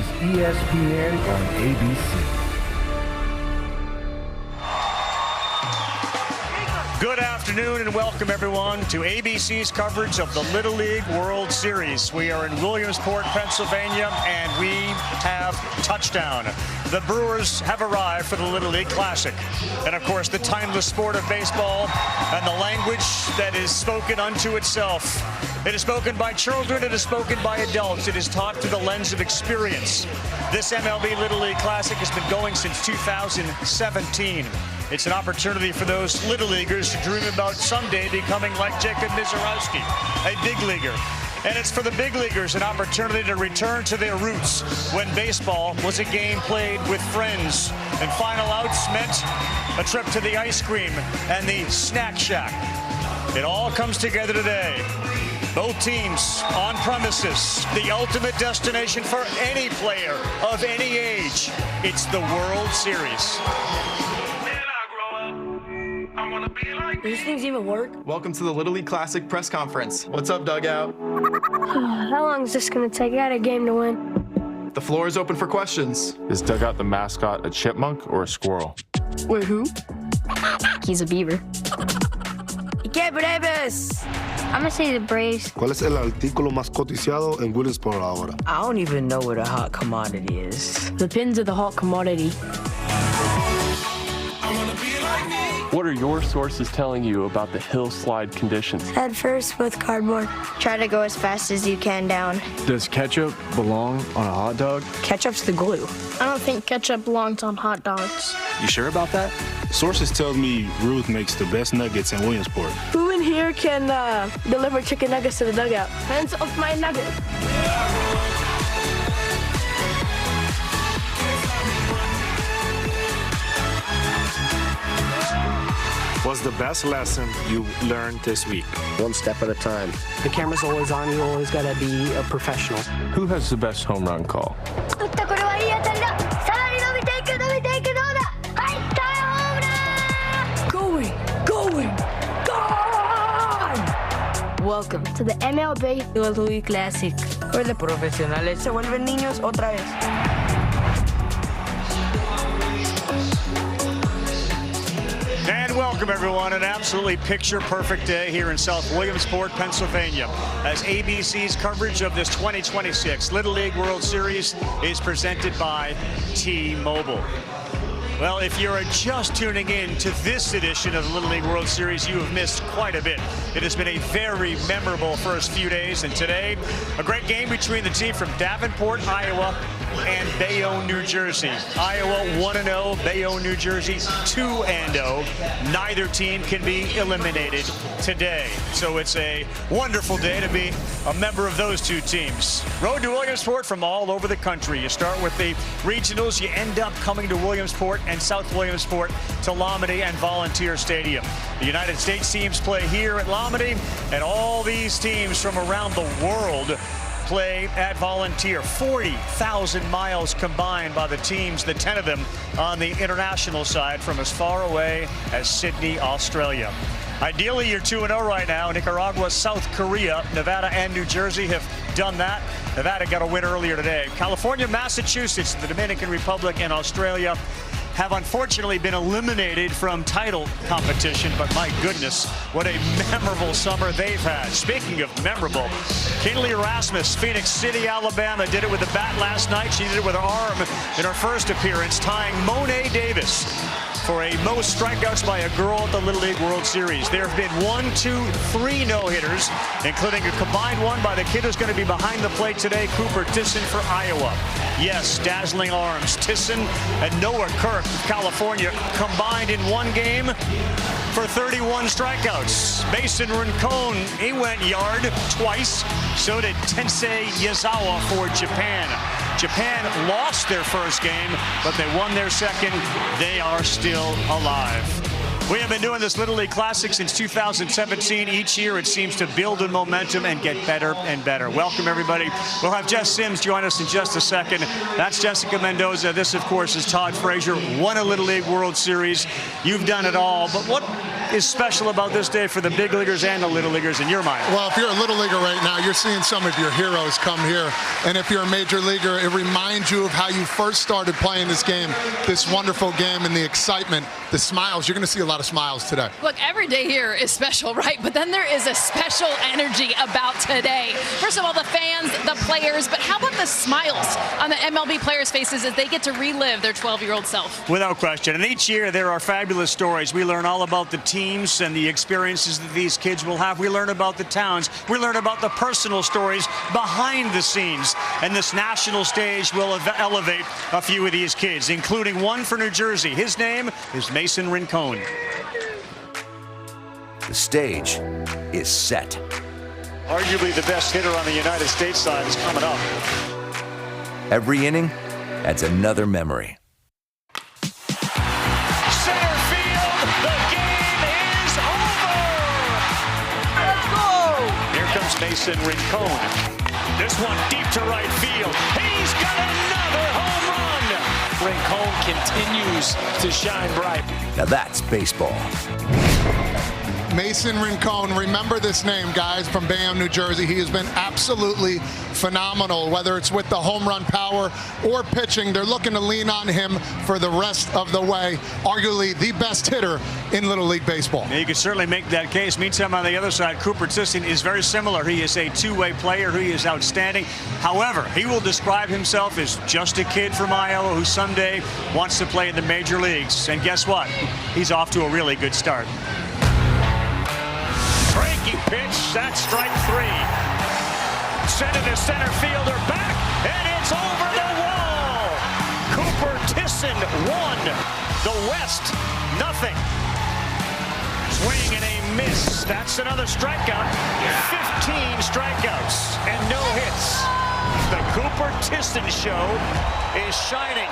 is ESPN on ABC. Good afternoon and welcome everyone to ABC's coverage of the Little League World Series. We are in Williamsport, Pennsylvania, and we have touchdown. The Brewers have arrived for the Little League Classic. And of course, the timeless sport of baseball and the language that is spoken unto itself. It is spoken by children, it is spoken by adults, it is taught through the lens of experience. This MLB Little League Classic has been going since 2017. It's an opportunity for those Little Leaguers to dream about someday becoming like Jacob Misiorowski, a big leaguer. And it's for the big leaguers an opportunity to return to their roots when baseball was a game played with friends and final outs meant a trip to the ice cream and the snack shack. It all comes together today. Both teams on premises, the ultimate destination for any player of any age. It's the World Series. Do these things even work? Welcome to the Little League Classic press conference. What's up, Dugout? How long is this going to take? I got a game to win. The floor is open for questions. Is Dugout the mascot a chipmunk or a squirrel? Wait, who? He's a beaver. ¿Qué Braves? I'm gonna say the Braves. ¿Cuál es el artículo más cotizado en Williamsport ahora? I don't even know what a hot commodity is. Depends on the hot commodity. What are your sources telling you about the hill slide conditions? Head first with cardboard. Try to go as fast as you can down. Does ketchup belong on a hot dog? Ketchup's the glue. I don't think ketchup belongs on hot dogs. You sure about that? Sources tell me Ruth makes the best nuggets in Williamsport. Who in here can deliver chicken nuggets to the dugout? Hands off my nugget. What's the best lesson you learned this week? One step at a time. The camera's always on. You always gotta be a professional. Who has the best home run call? Going, gone! Welcome to the MLB Little League Classic. Where the profesionales se vuelven niños otra vez. And welcome everyone, an absolutely picture-perfect day here in South Williamsport, Pennsylvania, as ABC's coverage of this 2026 Little League World Series is presented by T-Mobile. Well, if you're just tuning in to this edition of the Little League World Series, you have missed quite a bit. It has been a very memorable first few days, and today, a great game between the team from Davenport, Iowa, and Bayonne, New Jersey. Iowa 1-0, Bayonne, New Jersey 2-0. Neither team can be eliminated today. So it's a wonderful day to be a member of those two teams. Road to Williamsport from all over the country. You start with the regionals, you end up coming to Williamsport and South Williamsport to Lomity and Volunteer Stadium. The United States teams play here at Lomity, and all these teams from around the world play at Volunteer. 40,000 miles combined by the teams, the 10 of them on the international side from as far away as Sydney, Australia. Ideally, you're 2-0 right now. Nicaragua, South Korea, Nevada, and New Jersey have done that. Nevada got a win earlier today. California, Massachusetts, the Dominican Republic, and Australia have unfortunately been eliminated from title competition, but my goodness, what a memorable summer they've had. Speaking of memorable, Kinley Erasmus, Phoenix City, Alabama, did it with a bat last night. She did it with her arm in her first appearance, tying Monet Davis for a most strikeouts by a girl at the Little League World Series. There have been 1, 2, 3 no-hitters, including a combined one by the kid who's going to be behind the plate today, Cooper Tisson for Iowa. Yes, dazzling arms. Tisson and Noah Kirk of California combined in one game for 31 strikeouts. Mason Rincon, he went yard twice. So did Tensei Yazawa for Japan. Japan lost their first game, but they won their second. They are still alive. We have been doing this Little League Classic since 2017. Each year it seems to build in momentum and get better and better. Welcome, everybody. We'll have Jess Sims join us in just a second. That's Jessica Mendoza. This, of course, is Todd Frazier. Won a Little League World Series. You've done it all. But what is special about this day for the big leaguers and the little leaguers in your mind? Well, if you're a little leaguer right now, you're seeing some of your heroes come here. And if you're a major leaguer, it reminds you of how you first started playing this game, this wonderful game, and the excitement, the smiles. You're going to see a lot of smiles today. Look, every day here is special, right? But then there is a special energy about today. First of all, the fans, the players, but how about the smiles on the MLB players' faces as they get to relive their 12-year-old self? Without question. And each year there are fabulous stories. We learn all about the teams and the experiences that these kids will have. We learn about the towns. We learn about the personal stories behind the scenes. And this national stage will elevate a few of these kids, including one for New Jersey. His name is Mason Rincon. The stage is set. Arguably the best hitter on the United States side is coming up. Every inning adds another memory. Center field, the game is over! Let's go! Here comes Mason Rincon. This one deep to right field. He's got another home run! Rincon continues to shine bright. Now that's baseball. Mason Rincon, remember this name, guys, from Bayonne, New Jersey. He has been absolutely phenomenal, whether it's with the home run power or pitching. They're looking to lean on him for the rest of the way. Arguably the best hitter in Little League Baseball. Yeah, you can certainly make that case. Meantime, on the other side, Cooper Tisson is very similar. He is a two-way player. He is outstanding. However, he will describe himself as just a kid from Iowa who someday wants to play in the major leagues. And guess what? He's off to a really good start. Breaking pitch, that's strike three. Send it to center fielder back, and it's over the wall. Cooper Tisson won. The West, nothing. Swing and a miss. That's another strikeout. 15 strikeouts and no hits. The Cooper Tisson show is shining.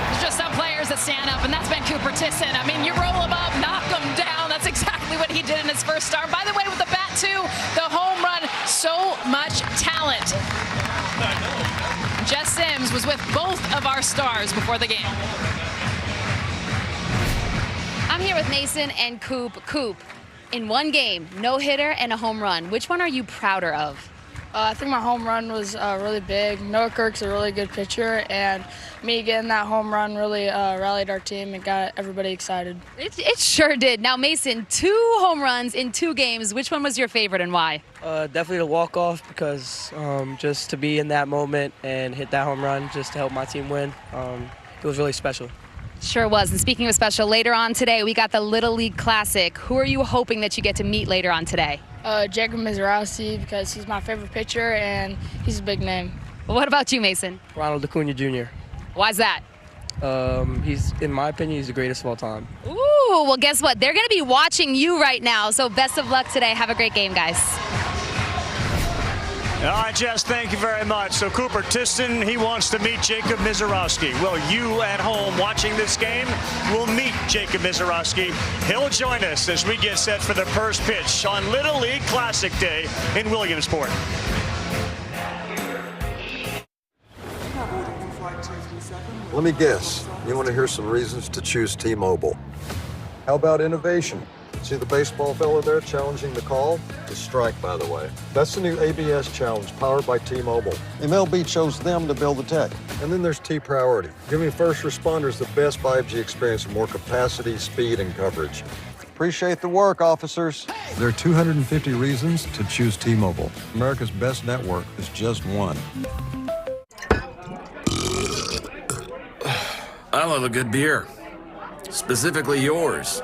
There's just some players that stand up, and that's been Cooper Tisson. I mean, you roll him up, knock him down. That's exactly what he did in his first start. By the way, with the bat, too, the home run, so much talent. Jess Sims was with both of our stars before the game. I'm here with Mason and Coop. Coop, in one game, no-hitter and a home run. Which one are you prouder of? I think my home run was really big. Noah Kirk's a really good pitcher, and me getting that home run really rallied our team and got everybody excited. It sure did. Now, Mason, 2 home runs in 2 games. Which one was your favorite and why? Definitely the walk-off because just to be in that moment and hit that home run just to help my team win, it was really special. Sure was. And speaking of special, later on today, we got the Little League Classic. Who are you hoping that you get to meet later on today? Jacob Mizrahi, because he's my favorite pitcher and he's a big name. Well, what about you, Mason? Ronald Acuna Jr. Why's that? He's, in my opinion, he's the greatest of all time. Ooh, well, guess what? They're going to be watching you right now. So best of luck today. Have a great game, guys. All right, Jess, thank you very much. So Cooper Tisson, he wants to meet Jacob Mizrahi. Well, you at home watching this game will meet Jacob Mizrahi. He'll join us as we get set for the first pitch on Little League Classic Day in Williamsport. Let me guess, you want to hear some reasons to choose T-Mobile. How about innovation? See the baseball fella there challenging the call? The strike, by the way. That's the new ABS Challenge powered by T-Mobile. MLB chose them to build the tech. And then there's T-Priority, giving first responders the best 5G experience with more capacity, speed, and coverage. Appreciate the work, officers. There are 250 reasons to choose T-Mobile. America's best network is just one. I love a good beer. Specifically yours.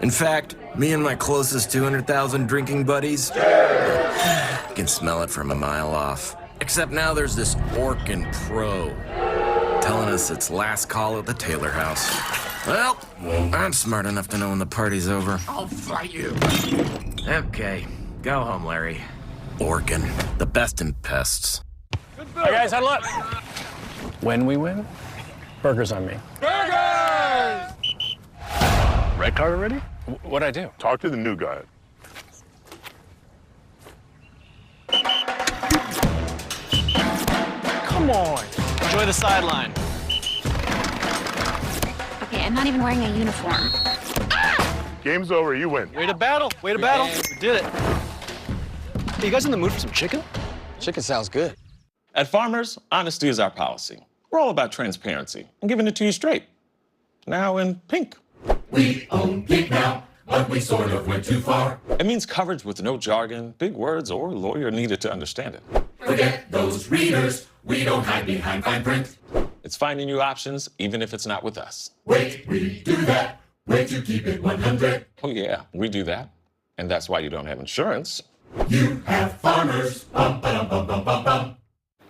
In fact, me and my closest 200,000 drinking buddies can smell it from a mile off. Except now there's this Orkin Pro telling us it's last call at the Taylor House. Well, I'm smart enough to know when the party's over. I'll fight you. Okay, go home, Larry. Orkin, the best in pests. Hey guys, huddle up. When we win, burgers on me. Burgers! Red card already? What'd I do? Talk to the new guy. Come on. Enjoy the sideline. Okay, I'm not even wearing a uniform. Game's over. You win. Way to battle. Way to battle. We did it. Hey, you guys in the mood for some chicken? Chicken sounds good. At Farmers, honesty is our policy. We're all about transparency and giving it to you straight. Now in pink. We own pink now, but we sort of went too far. It means coverage with no jargon, big words, or lawyer needed to understand it. Forget those readers. We don't hide behind fine print. It's finding new options, even if it's not with us. Wait, we do that. Way to keep it 100. Oh yeah, we do that. And that's why you don't have insurance. You have Farmers. Bum, ba-dum, bum, bum, bum, bum.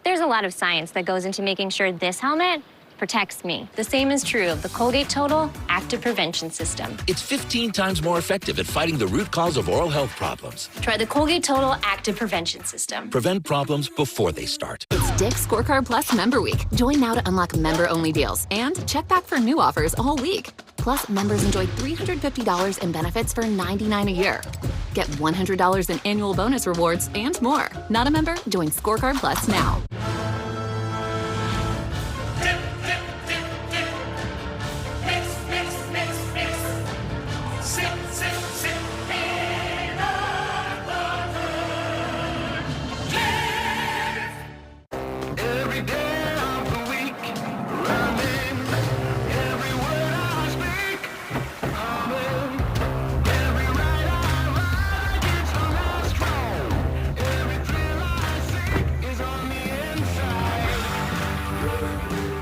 There's a lot of science that goes into making sure this helmet protects me. The same is true of the Colgate Total Active Prevention System. It's 15 times more effective at fighting the root cause of oral health problems. Try the Colgate Total Active Prevention System. Prevent problems before they start. It's Dick's Scorecard Plus Member Week. Join now to unlock member-only deals and check back for new offers all week. Plus, members enjoy $350 in benefits for $99 a year. Get $100 in annual bonus rewards and more. Not a member? Join Scorecard Plus now.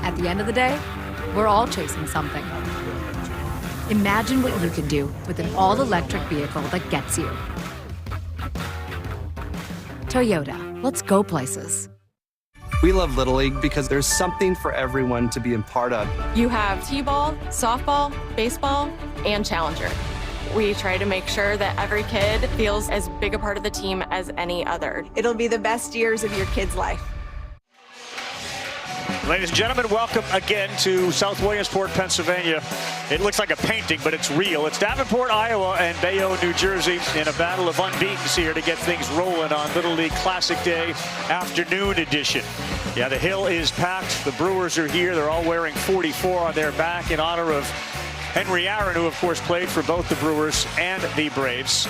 At the end of the day, we're all chasing something. Imagine what you can do with an all-electric vehicle that gets you. Toyota, let's go places. We love Little League because there's something for everyone to be a part of. You have T-ball, softball, baseball, and Challenger. We try to make sure that every kid feels as big a part of the team as any other. It'll be the best years of your kid's life. Ladies and gentlemen, welcome again to South Williamsport, Pennsylvania. It looks like a painting, but it's real. It's Davenport, Iowa, and Bayonne, New Jersey, in a battle of unbeatens here to get things rolling on Little League Classic Day afternoon edition. Yeah, the hill is packed. The Brewers are here. They're all wearing 44 on their back in honor of Henry Aaron, who, of course, played for both the Brewers and the Braves.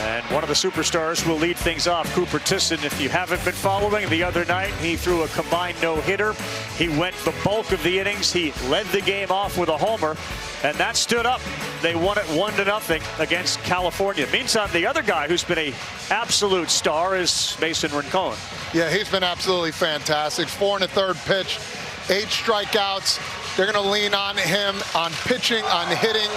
And one of the superstars will lead things off, Cooper Tisson. If you haven't been following, the other night he threw a combined no-hitter. He went the bulk of the innings. He led the game off with a homer, and that stood up. They won it 1-0 against California. Meantime, the other guy who's been an absolute star is Mason Rincon. Yeah, he's been absolutely fantastic. 4 1/3 pitch, 8 strikeouts. They're going to lean on him on pitching, on hitting.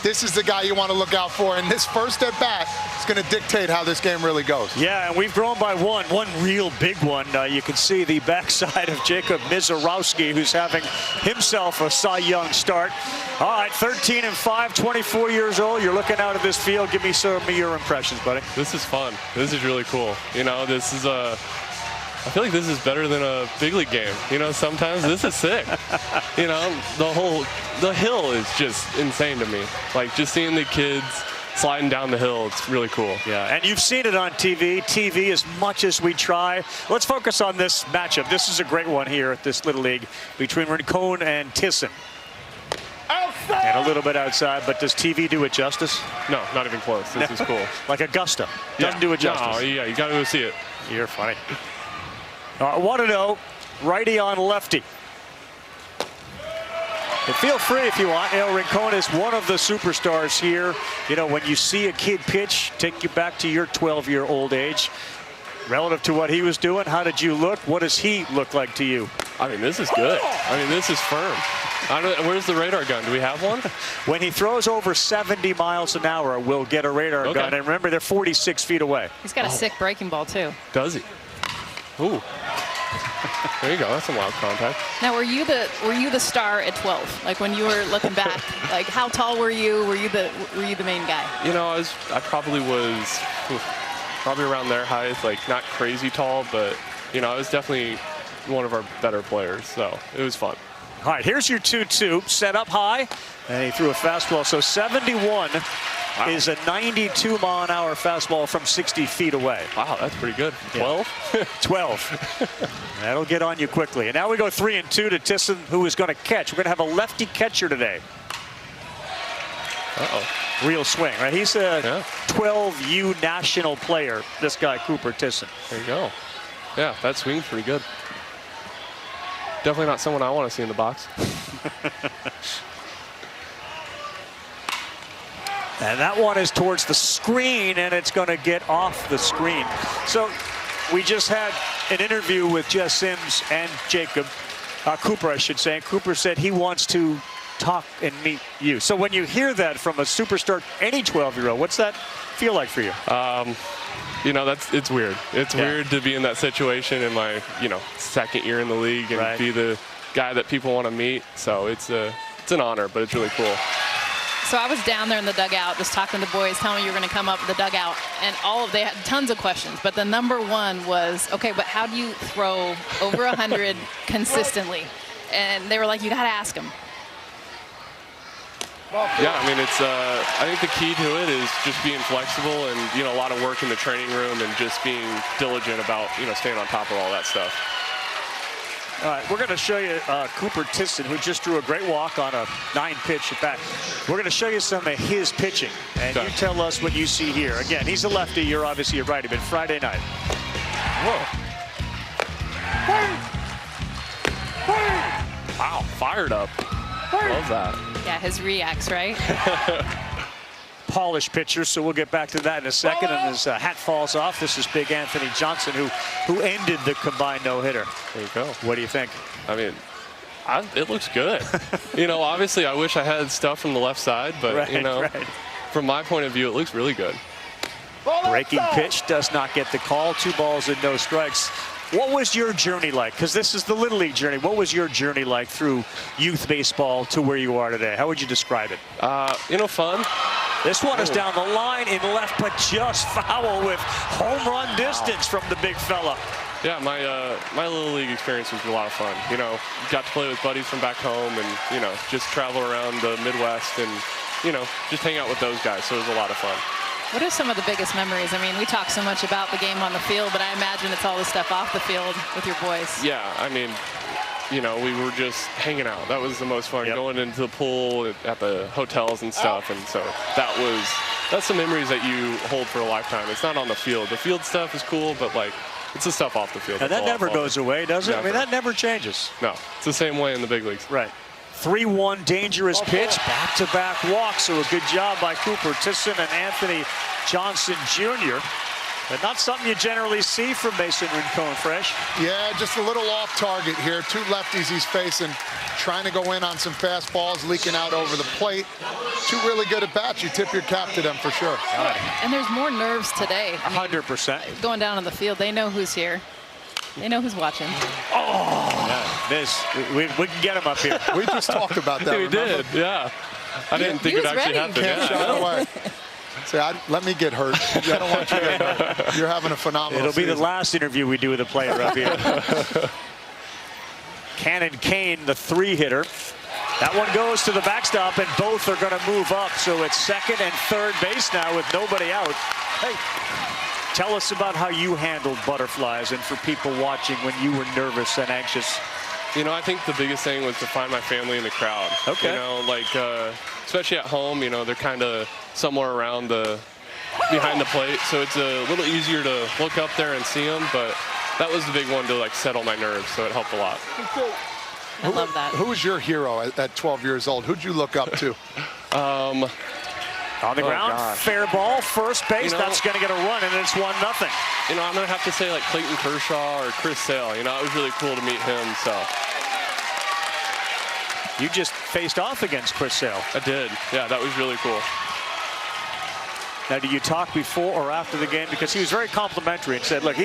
This is the guy you want to look out for. And this first at bat is going to dictate how this game really goes. Yeah, and we've grown by one real big one. You can see the backside of Jacob Mizorowski, who's having himself a Cy Young start. All right, 13-5, 24 years old. You're looking out at this field. Give me some of your impressions, buddy. This is fun. This is really cool. You know, this is I feel like this is better than a big league game. You know, sometimes this is sick. You know, the hill is just insane to me. Like, just seeing the kids sliding down the hill, it's really cool. Yeah, and you've seen it on TV as much as we try. Let's focus on this matchup. This is a great one here at this Little League between Rincon and Tisson. Outside. And a little bit outside, but does TV do it justice? No, not even close. This is cool. Like Augusta. Doesn't do it justice. No, yeah, you got to go see it. You're funny. 1-0, righty on lefty. And feel free if you want. You know, Rincon is one of the superstars here. You know, when you see a kid pitch, take you back to your 12-year-old age. Relative to what he was doing, how did you look? What does he look like to you? I mean, this is good. I mean, this is firm. Where's the radar gun? Do we have one? When he throws over 70 miles an hour, we'll get a radar gun. And remember, they're 46 feet away. He's got a sick breaking ball, too. Does he? Ooh. There you go. That's some wild contact. Now, were you the star at 12? Like, when you were looking back, like, how tall were you? Were you the main guy? You know, I probably was probably around their height, like not crazy tall, but you know, I was definitely one of our better players, so it was fun. All right, here's your 2-2 set up high, and he threw a fastball. So 71 is a 92-mile-an-hour fastball from 60 feet away. Wow, that's pretty good. 12? Yeah. 12. That'll get on you quickly. And now we go 3-2 to Tisson, who is going to catch. We're going to have a lefty catcher today. Real swing, right? He's a 12U national player, this guy, Cooper Tisson. There you go. Yeah, that swing's pretty good. Definitely not someone I want to see in the box. And that one is towards the screen, and it's going to get off the screen. So we just had an interview with Jess Sims and Jacob, Cooper, I should say. Cooper said he wants to talk and meet you. So when you hear that from a superstar, any 12-year-old, what's that feel like for you? You know, it's weird. It's weird to be in that situation in my, second year in the league and be the guy that people want to meet. So it's an honor, but it's really cool. So I was down there in the dugout just talking to the boys, telling me you were going to come up with the dugout, and they had tons of questions. But the number one was, okay, but how do you throw over 100 consistently? And they were like, you got to ask him. Yeah, I mean, I think the key to it is just being flexible and, a lot of work in the training room and just being diligent about, staying on top of all that stuff. All right, we're going to show you Cooper Tisson, who just drew a great walk on a 9-pitch at bat. We're going to show you some of his pitching, and you tell us what you see here. Again, he's a lefty. You're obviously a righty, but Friday night. Whoa. Wow, fired up. Love that. Yeah, his reacts, right? Polished pitcher, so we'll get back to that in a second. And his hat falls off. This is Big Anthony Johnson, who ended the combined no-hitter. There you go. What do you think? I mean, it looks good. Obviously, I wish I had stuff from the left side, but, from my point of view, it looks really good. Breaking pitch does not get the call. 2 balls and no strikes. What was your journey like? Because this is the Little League journey. What was your journey like through youth baseball to where you are today? How would you describe it? Fun. This one is down the line in left, but just foul with home run distance from the big fella. Yeah, my Little League experience was a lot of fun. Got to play with buddies from back home and, just travel around the Midwest and, just hang out with those guys. So it was a lot of fun. What are some of the biggest memories? I mean, we talk so much about the game on the field, but I imagine it's all the stuff off the field with your boys. Yeah, I mean, we were just hanging out. That was the most fun, going into the pool at the hotels and stuff. And so that's some memories that you hold for a lifetime. It's not on the field. The field stuff is cool, but it's the stuff off the field. And that never goes away, does it? Never. I mean, that never changes. No, it's the same way in the big leagues. Right. 3-1 dangerous pitch, back-to-back walk. So a good job by Cooper Tisson and Anthony Johnson Jr. But not something you generally see from Mason Rincon-Fresh. Yeah, just a little off target here. 2 lefties he's facing, trying to go in on some fastballs, leaking out over the plate. 2 really good at bats. You tip your cap to them for sure. And there's more nerves today. 100%. Going down on the field, they know who's here. They know who's watching. We can get him up here. We just talked about that. We did, yeah. I didn't think it actually happened. Can't shy away. Say, let me get hurt. I don't want you to get hurt. You're having a phenomenal season. It'll be the last interview we do with a player up here. Cannon Kane, the 3-hitter. That one goes to the backstop, and both are going to move up. So it's second and third base now with nobody out. Hey. Tell us about how you handled butterflies and for people watching when you were nervous and anxious. I think the biggest thing was to find my family in the crowd. Okay. Especially at home, they're kind of somewhere around behind the plate. So it's a little easier to look up there and see them. But that was the big one to settle my nerves. So it helped a lot. I love that. Who was your hero at 12 years old? Who'd you look up to? On the ground, fair ball, first base. That's going to get a run, and it's 1-0. I'm going to have to say Clayton Kershaw or Chris Sale. It was really cool to meet him. So you just faced off against Chris Sale. I did. Yeah, that was really cool. Now, did you talk before or after the game? Because he was very complimentary and said, look,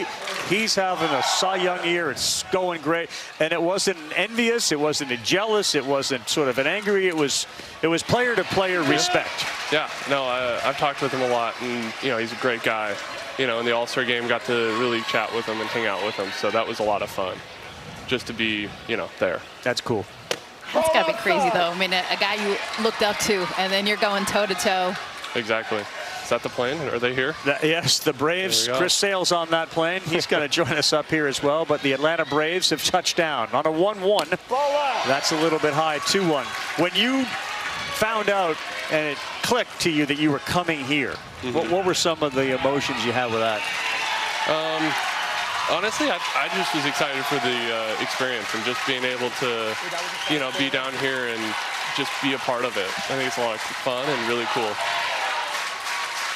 he's having a Cy Young year. It's going great. And it wasn't envious. It wasn't jealous. It wasn't sort of an angry. It was player-to-player respect. Yeah, no, I've talked with him a lot. And, he's a great guy. In the All-Star game, got to really chat with him and hang out with him. So that was a lot of fun just to be, there. That's cool. That's got to be crazy, though. I mean, a guy you looked up to, and then you're going toe-to-toe. Exactly. Is that the plane? Are they here? Yes, the Braves. Chris Sale's on that plane. He's going to join us up here as well. But the Atlanta Braves have touched down on a 1-1. That's a little bit high, 2-1. When you found out and it clicked to you that you were coming here, what were some of the emotions you had with that? Honestly, I just was excited for the experience and just being able to, be down here and just be a part of it. I think it's a lot of fun and really cool.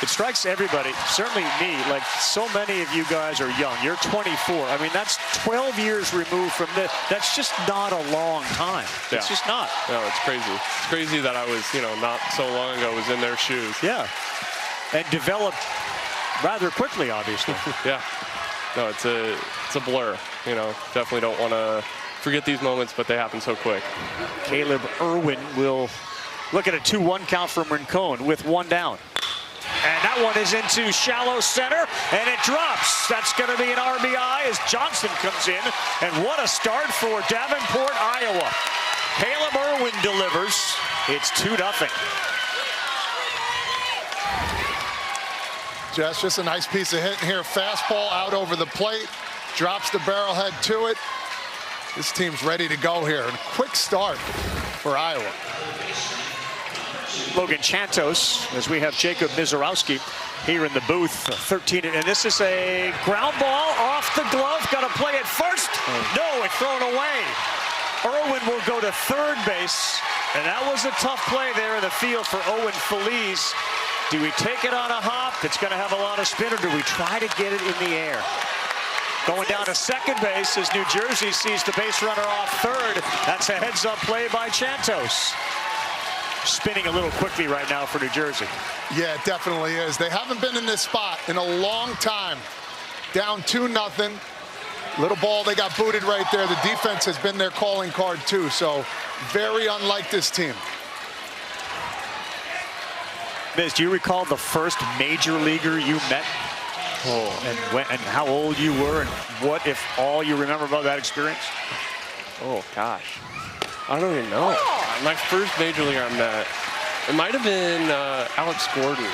It strikes everybody, certainly me, like so many of you guys are young. You're 24. I mean, that's 12 years removed from this. That's just not a long time. Yeah. It's just not. No, it's crazy. It's crazy that I was, not so long ago was in their shoes. Yeah. And developed rather quickly, obviously. Yeah. No, it's a blur. Definitely don't want to forget these moments, but they happen so quick. Caleb Irwin will look at a 2-1 count from Rincon with one down. And that one is into shallow center, and it drops. That's going to be an RBI as Johnson comes in. And what a start for Davenport, Iowa. Caleb Irwin delivers. It's 2-0. Just a nice piece of hitting here. Fastball out over the plate. Drops the barrelhead to it. This team's ready to go here. And a quick start for Iowa. Logan Chantos, as we have Jacob Mizorowski here in the booth, 13, and this is a ground ball off the glove, got to play it first. No, it's thrown away. Irwin will go to third base, and that was a tough play there in the field for Owen Feliz. Do we take it on a hop? It's going to have a lot of spin, or do we try to get it in the air? Going down to second base as New Jersey sees the base runner off third. That's a heads-up play by Chantos. Spinning a little quickly right now for New Jersey. Yeah, it definitely is. They haven't been in this spot in a long time. Down 2-0. Little ball, they got booted right there. The defense has been their calling card too, so very unlike this team. Miz, do you recall the first major leaguer you met? And how old you were, and what, if all, you remember about that experience? Oh, gosh. I don't even know. My first major leaguer I met, it might have been Alex Gordon.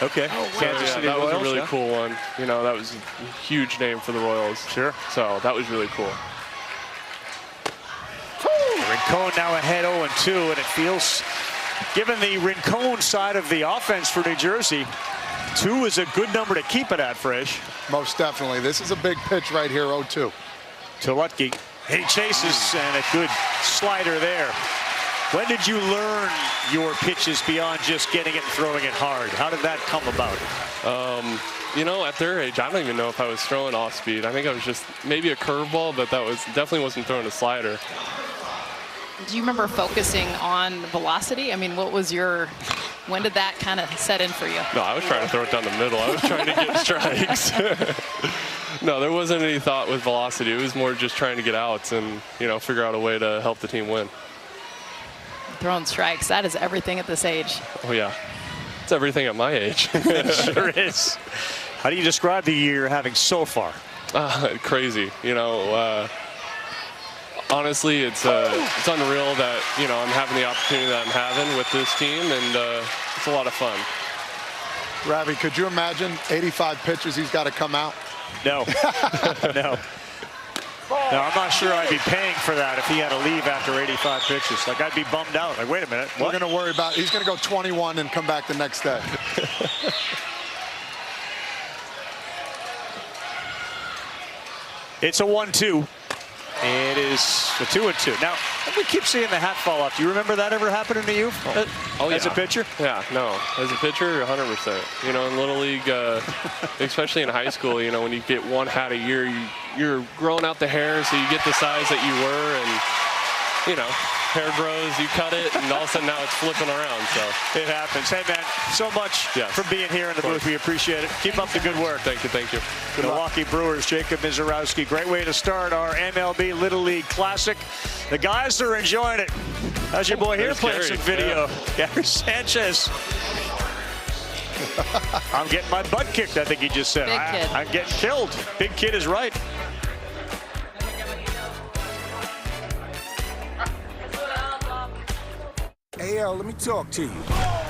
Okay. Kansas City Royals, was a really cool one. That was a huge name for the Royals. Sure. So that was really cool. Rincon now ahead 0-2, and it feels, given the Rincon side of the offense for New Jersey, 2 is a good number to keep it at, Fresh. Most definitely. This is a big pitch right here, 0-2. To Lutke. He chases, and a good slider there. When did you learn your pitches beyond just getting it and throwing it hard? How did that come about? At their age, I don't even know if I was throwing off speed. I think I was just maybe a curveball, but that was definitely wasn't throwing a slider. Do you remember focusing on velocity? I mean, when did that kind of set in for you? No, I was trying to throw it down the middle. I was trying to get strikes. No, there wasn't any thought with velocity. It was more just trying to get outs and, figure out a way to help the team win. Throwing strikes, that is everything at this age. Oh, yeah. It's everything at my age. It sure is. How do you describe the year you're having so far? Crazy. Honestly, it's unreal that, I'm having the opportunity that I'm having with this team, and it's a lot of fun. Ravi, could you imagine 85 pitches he's got to come out? No. No. No, I'm not sure I'd be paying for that if he had to leave after 85 pitches. Like, I'd be bummed out. Like, wait a minute. We're going to worry about it. He's going to go 21 and come back the next day. It's a 1-2. It is a 2-2. Now, we keep seeing the hat fall off. Do you remember that ever happening to you as a pitcher? Yeah, no. As a pitcher, 100%. In Little League, especially in high school, when you get one hat a year, you're growing out the hair, so you get the size that you were, and, hair grows, you cut it, and all of a sudden now it's flipping around. So it happens. Hey, man, so much for being here in the booth. We appreciate it. Keep up the good work. Thank you. Thank you. The Milwaukee Brewers, Jacob Mizorowski. Great way to start our MLB Little League Classic. The guys are enjoying it. How's your boy here playing some video? Gary Sanchez. I'm getting my butt kicked, I think he just said. Big kid. I'm getting killed. Big kid is right. Hey, let me talk to you.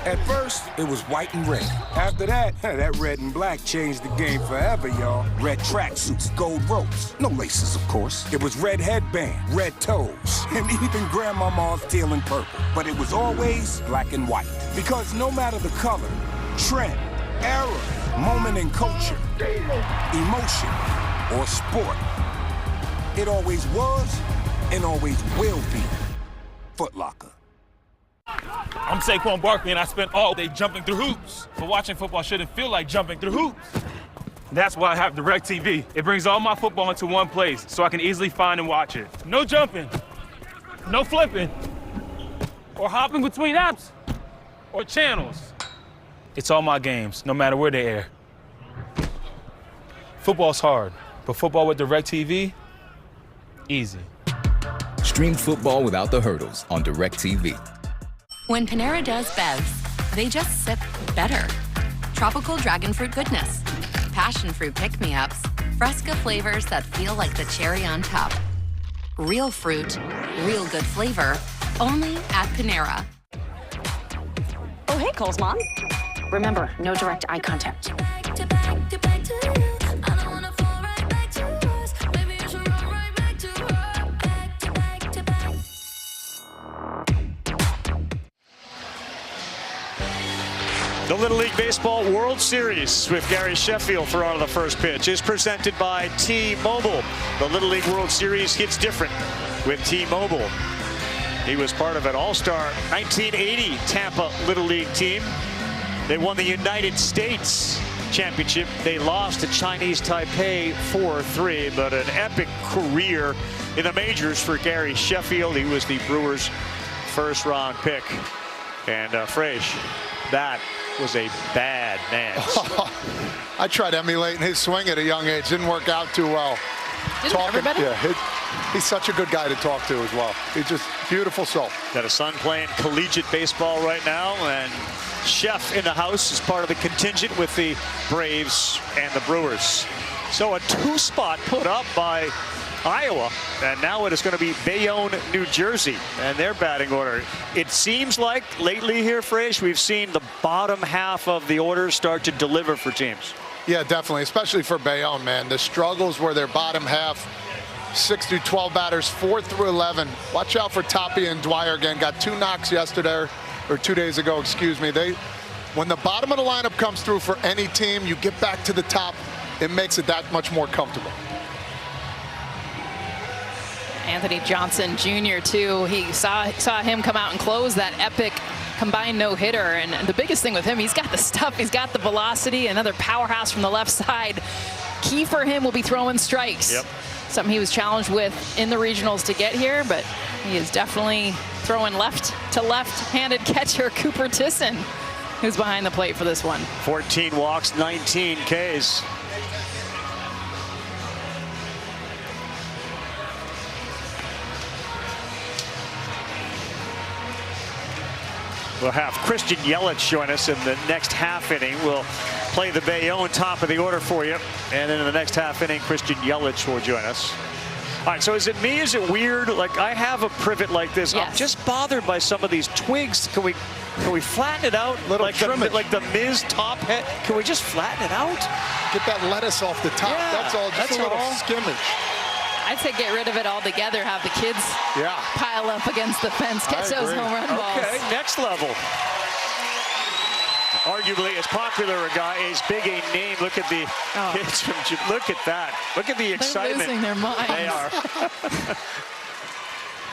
At first, it was white and red. After that, that red and black changed the game forever, y'all. Red tracksuits, gold ropes. No laces, of course. It was red headband, red toes, and even grandmama's teal and purple. But it was always black and white. Because no matter the color, trend, era, moment in culture, emotion, or sport, it always was and always will be Foot Locker. I'm Saquon Barkley, and I spent all day jumping through hoops. But watching football shouldn't feel like jumping through hoops. That's why I have DirecTV. It brings all my football into one place, so I can easily find and watch it. No jumping, no flipping, or hopping between apps, or channels. It's all my games, no matter where they air. Football's hard, but football with DirecTV, easy. Stream football without the hurdles on DirecTV. When Panera does bevs, they just sip better. Tropical dragon fruit goodness, passion fruit pick-me-ups, Fresca flavors that feel like the cherry on top. Real fruit, real good flavor, only at Panera. Oh, hey, Cole's mom. Remember, no direct eye contact. The Little League Baseball World Series with Gary Sheffield for on the first pitch is presented by T-Mobile. The Little League World Series hits different with T-Mobile. He was part of an all-star 1980 Tampa Little League team. They won the United States Championship. They lost to Chinese Taipei 4-3, but an epic career in the majors for Gary Sheffield. He was the Brewers' first-round pick. And Fraiche, that was a bad match. I tried emulating his swing at a young age. Didn't work out too well. He's such a good guy to talk to as well. He's just beautiful soul. Got a son playing collegiate baseball right now, and Chef in the house is part of the contingent with the Braves and the Brewers. So a two-spot put up by Iowa, and now it is going to be Bayonne, New Jersey, and their batting order. It seems like lately here, Fraiche, we've seen the bottom half of the orders start to deliver for teams. Yeah, definitely, especially for Bayonne, man. The struggles were their bottom half, 6 through 12 batters, 4 through 11. Watch out for Tapia and Dwyer again. Got 2 knocks yesterday, or 2 days ago, excuse me. When the bottom of the lineup comes through for any team, you get back to the top, it makes it that much more comfortable. Anthony Johnson Jr. too. He saw him come out and close that epic combined no-hitter. And the biggest thing with him, he's got the stuff, he's got the velocity, another powerhouse from the left side. Key for him will be throwing strikes. Yep. Something he was challenged with in the regionals to get here, but he is definitely throwing left to left-handed catcher Cooper Tisson, who's behind the plate for this one. 14 walks, 19 Ks. We'll have Christian Yelich join us in the next half inning. We'll play the Bayonne top of the order for you. And then in the next half inning, Christian Yelich will join us. All right, so is it me? Is it weird? Like, I have a privet like this. Yes. I'm just bothered by some of these twigs. Can we flatten it out? Like the Miz top hat? Can we just flatten it out? Get that lettuce off the top. Yeah, that's all. Just a little skimmage. I'd say get rid of it altogether, have the kids pile up against the fence, catch those home run balls. Okay, next level. Arguably as popular a guy, as big a name. Look at the kids from, look at that. Look at the excitement. They're losing their minds. They are.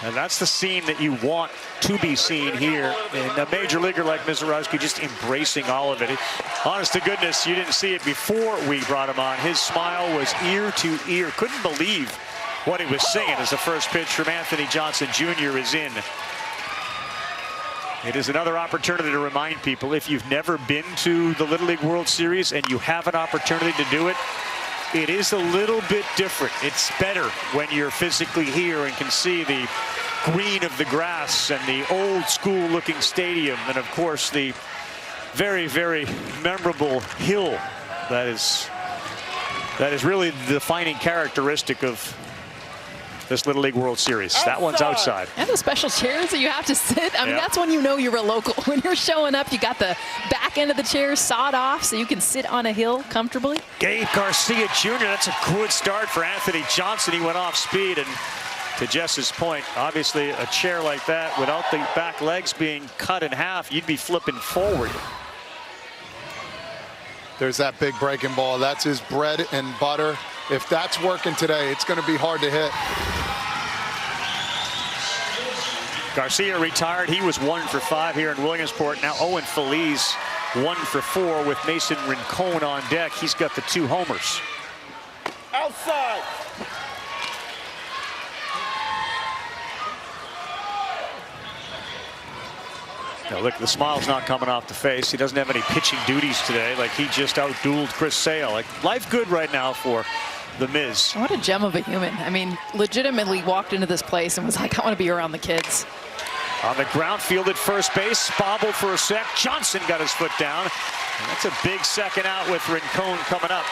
And that's the scene that you want to be seen here. And a major leaguer like Mizorowski just embracing all of it. Honest to goodness, you didn't see it before we brought him on. His smile was ear to ear. Couldn't believe what he was singing as the first pitch from Anthony Johnson Jr. is in. It is another opportunity to remind people, if you've never been to the Little League World Series and you have an opportunity to do it, it is a little bit different. It's better when you're physically here and can see the green of the grass and the old school looking stadium, and of course the very, very memorable hill that is really the defining characteristic of this Little League World Series. That one's outside. And the special chairs that you have to sit. I mean, that's when you know you're a local. When you're showing up, you got the back end of the chairs sawed off so you can sit on a hill comfortably. Gabe Garcia Jr., that's a good start for Anthony Johnson. He went off speed, and to Jess's point, obviously a chair like that without the back legs being cut in half, you'd be flipping forward. There's that big breaking ball. That's his bread and butter. If that's working today, it's going to be hard to hit. Garcia retired. He was 1 for 5 here in Williamsport. Now Owen Feliz 1 for 4 with Mason Rincon on deck. He's got the 2 homers. Outside. Now look, the smile's not coming off the face. He doesn't have any pitching duties today. Like, he just outdueled Chris Sale. Like, life good right now for the Miz. What a gem of a human. I mean, legitimately walked into this place and was like, I want to be around the kids. On the ground, fielded first base, bobbled for a sec. Johnson got his foot down. And that's a big second out with Rincon coming up.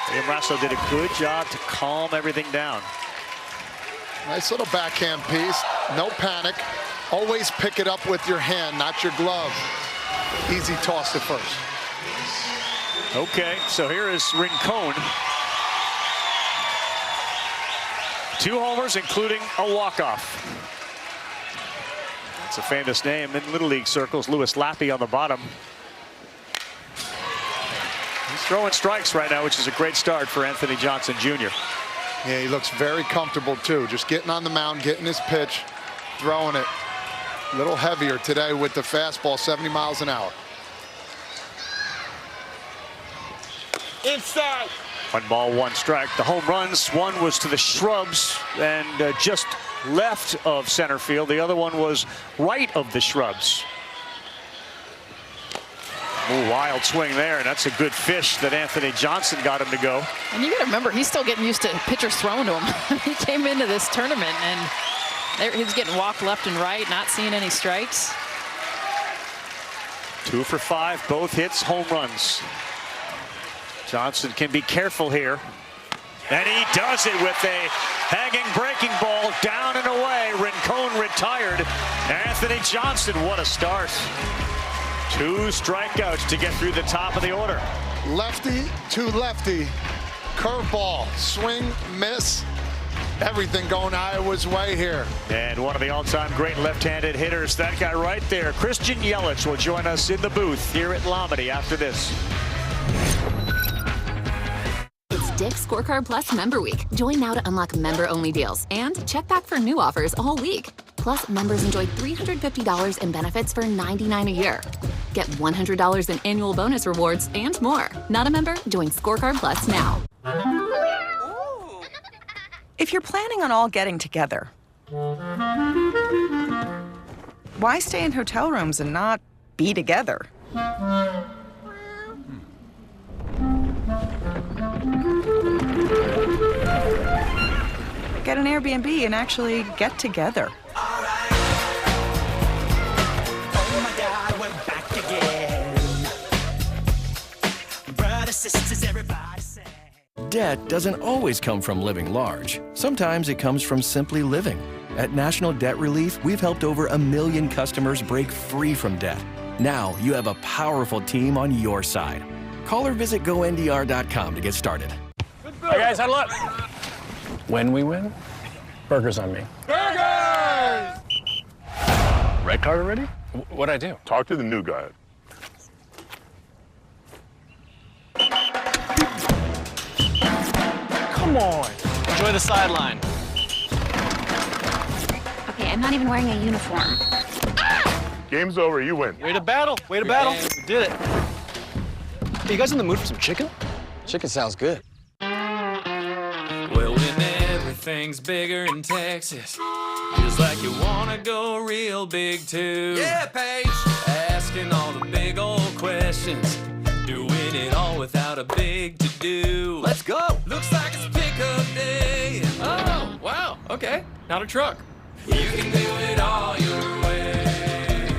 William Rasso did a good job to calm everything down. Nice little backhand piece. No panic. Always pick it up with your hand, not your glove. Easy toss to first. Okay, so here is Rincon. 2 homers, including a walk-off. That's a famous name in Little League circles. Louis Lappy on the bottom. He's throwing strikes right now, which is a great start for Anthony Johnson Jr. Yeah, he looks very comfortable, too. Just getting on the mound, getting his pitch, throwing it. A little heavier today with the fastball, 70 miles an hour. Inside. 1 ball, 1 strike. The home runs, one was to the shrubs and just left of center field. The other one was right of the shrubs. Ooh, wild swing there, and that's a good fish that Anthony Johnson got him to go. And you got to remember, he's still getting used to pitchers throwing to him. He came into this tournament and he was getting walked left and right, not seeing any strikes. 2 for 5, both hits, home runs. Johnson can be careful here. And he does it with a hanging breaking ball down and away. Rincon retired. Anthony Johnson, what a start. 2 strikeouts to get through the top of the order. Lefty to lefty. Curveball, swing, miss. Everything going Iowa's way here. And one of the all-time great left-handed hitters, that guy right there, Christian Yelich, will join us in the booth here at Lombardi after this. It's Dick's Scorecard Plus Member Week. Join now to unlock member-only deals and check back for new offers all week. Plus, members enjoy $350 in benefits for $99 a year. Get $100 in annual bonus rewards and more. Not a member? Join Scorecard Plus now. If you're planning on all getting together, why stay in hotel rooms and not be together? Get an Airbnb and actually get together. Oh my God, we're back again. Brothers, sisters, everybody say. Debt doesn't always come from living large. Sometimes it comes from simply living. At National Debt Relief, we've helped over 1 million customers break free from debt. Now you have a powerful team on your side. Call or visit GoNDR.com to get started. Hey guys, huddle up. When we win, burgers on me. Burgers! Red card already? What'd I do? Talk to the new guy. Come on. Enjoy the sideline. Okay, I'm not even wearing a uniform. Game's over, you win. Way to battle. Way to battle. We did it. Are you guys in the mood for some chicken? Chicken sounds good. Well, when everything's bigger in Texas, feels like you wanna go real big too. Yeah, Paige. Asking all the big old questions, doing it all without a big to-do. Let's go. Looks like it's pickup day. Oh, wow, okay, not a truck. You can do it all your way.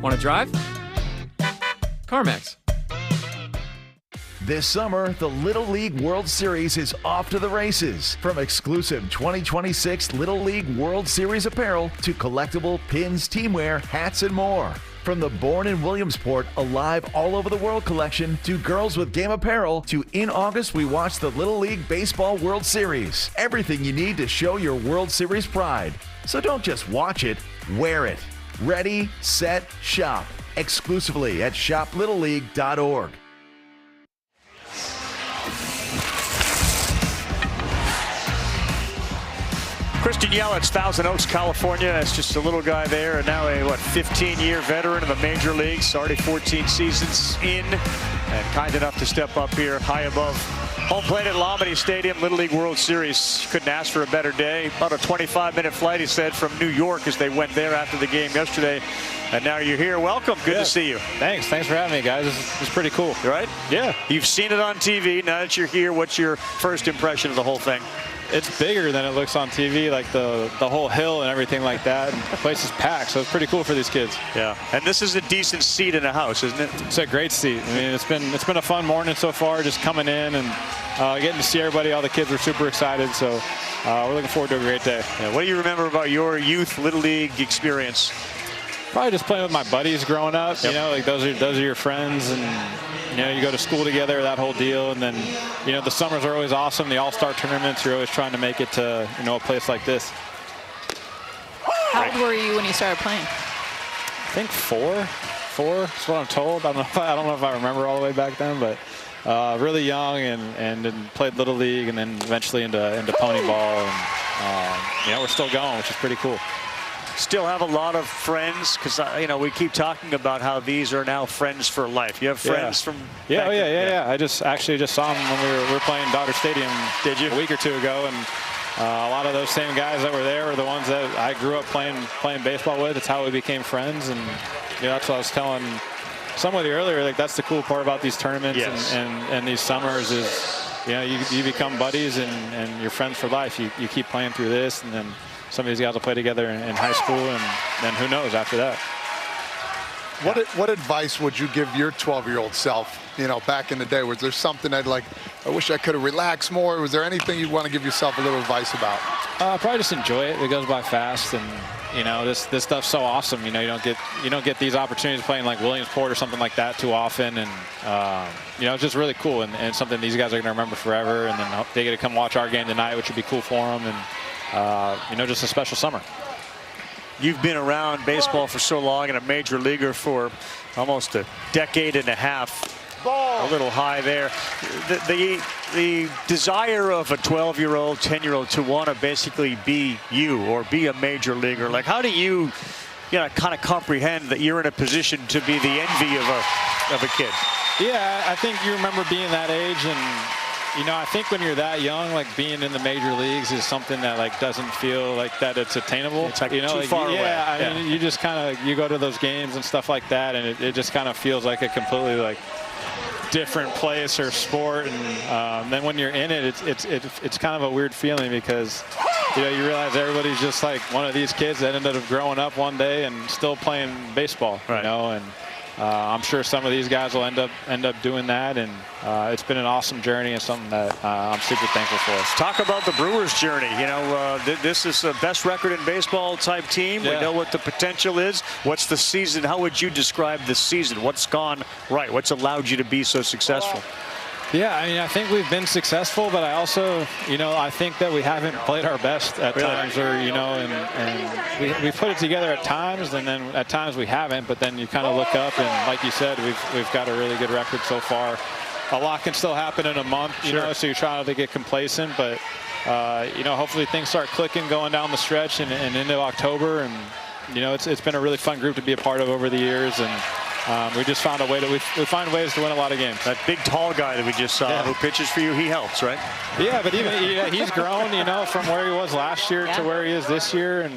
Want to drive? CarMax. This summer, the Little League World Series is off to the races. From exclusive 2026 Little League World Series apparel to collectible pins, teamwear, hats, and more. From the Born in Williamsport Alive All Over the World collection to Girls with Game apparel to in August we watch the Little League Baseball World Series. Everything you need to show your World Series pride. So don't just watch it, wear it. Ready, set, shop. Exclusively at shoplittleleague.org. Christian Yelich, Thousand Oaks, California. That's just a little guy there, and now a 15-year veteran of the major leagues, already 14 seasons in, and kind enough to step up here high above home plate at Lombardi Stadium, Little League World Series. Couldn't ask for a better day. About a 25-minute flight, he said, from New York as they went there after the game yesterday. And now you're here. Welcome. Good to see you. Thanks for having me, guys. This is pretty cool. You right? Yeah. You've seen it on TV. Now that you're here, what's your first impression of the whole thing? It's bigger than it looks on TV, like the whole hill and everything like that. And the place is packed, so it's pretty cool for these kids. Yeah, and this is a decent seat in the house, isn't it? It's a great seat. I mean, it's been a fun morning so far, just coming in and getting to see everybody. All the kids are super excited, so we're looking forward to a great day. Yeah, what do you remember about your youth Little League experience? Probably just playing with my buddies growing up. Yep. You know, like those are your friends, and you know, you go to school together, that whole deal. And then, you know, the summers are always awesome. The All-Star tournaments, you're always trying to make it to, you know, a place like this. How old were you when you started playing? I think four is what I'm told. I don't know if I remember all the way back then, but really young, and then played Little League, and then eventually into pony ball. And you know, we're still going, which is pretty cool. Still have a lot of friends, because you know, we keep talking about how these are now friends for life. You have friends from yeah. I actually just saw them when we were playing Dodger Stadium. Did you? A week or two ago, and a lot of those same guys that were there were the ones that I grew up playing baseball with. It's how we became friends, and you know, that's what I was telling somebody earlier. Like, that's the cool part about these tournaments. Yes. and these summers is, you know, you become buddies and you're friends for life. You keep playing through this, and then some of these guys will play together in high school, and then who knows after that. What advice would you give your 12-year-old self, you know, back in the day? Was there something I wish I could have relaxed more? Was there anything you'd want to give yourself a little advice about? Probably just enjoy it. It goes by fast, and you know, this stuff's so awesome. You know, you don't get these opportunities playing like Williamsport or something like that too often, and you know, it's just really cool, and something these guys are going to remember forever. And then they get to come watch our game tonight, which would be cool for them, and you know, just a special summer. You've been around baseball for so long, and a major leaguer for almost a decade and a half. A little high there. The desire of a 12-year-old, 10-year-old to want to basically be you or be a major leaguer. Like, how do you know, kind of comprehend that you're in a position to be the envy of a kid? Yeah, I think you remember being that age, and you know, I think when you're that young, like being in the major leagues is something that like doesn't feel like that it's attainable. It's like, you know, too like, far away. I mean, you just kind of, you go to those games and stuff like that, and it just kind of feels like a completely like different place or sport. And then when you're in it, it's kind of a weird feeling, because you know, you realize everybody's just like one of these kids that ended up growing up one day and still playing baseball. Right. You know, and I'm sure some of these guys will end up doing that, and it's been an awesome journey and something that I'm super thankful for. Let's talk about the Brewers' journey. You know, this is the best record in baseball type team. Yeah. We know what the potential is. What's the season? How would you describe the season? What's gone right? What's allowed you to be so successful? Yeah, I mean, I think we've been successful, but I also, you know, I think that we haven't played our best at times, or, you know, and we put it together at times, and then at times we haven't, but then you kind of look up, and like you said, we've got a really good record so far. A lot can still happen in a month, you know, so you're trying to get complacent, but, you know, hopefully things start clicking going down the stretch and into October, and, you know, it's been a really fun group to be a part of over the years, and we just found a way we find ways to win a lot of games. That big tall guy that we just saw who pitches for you, he helps, right? Yeah, but even he's grown, you know, from where he was last year to where he is this year, and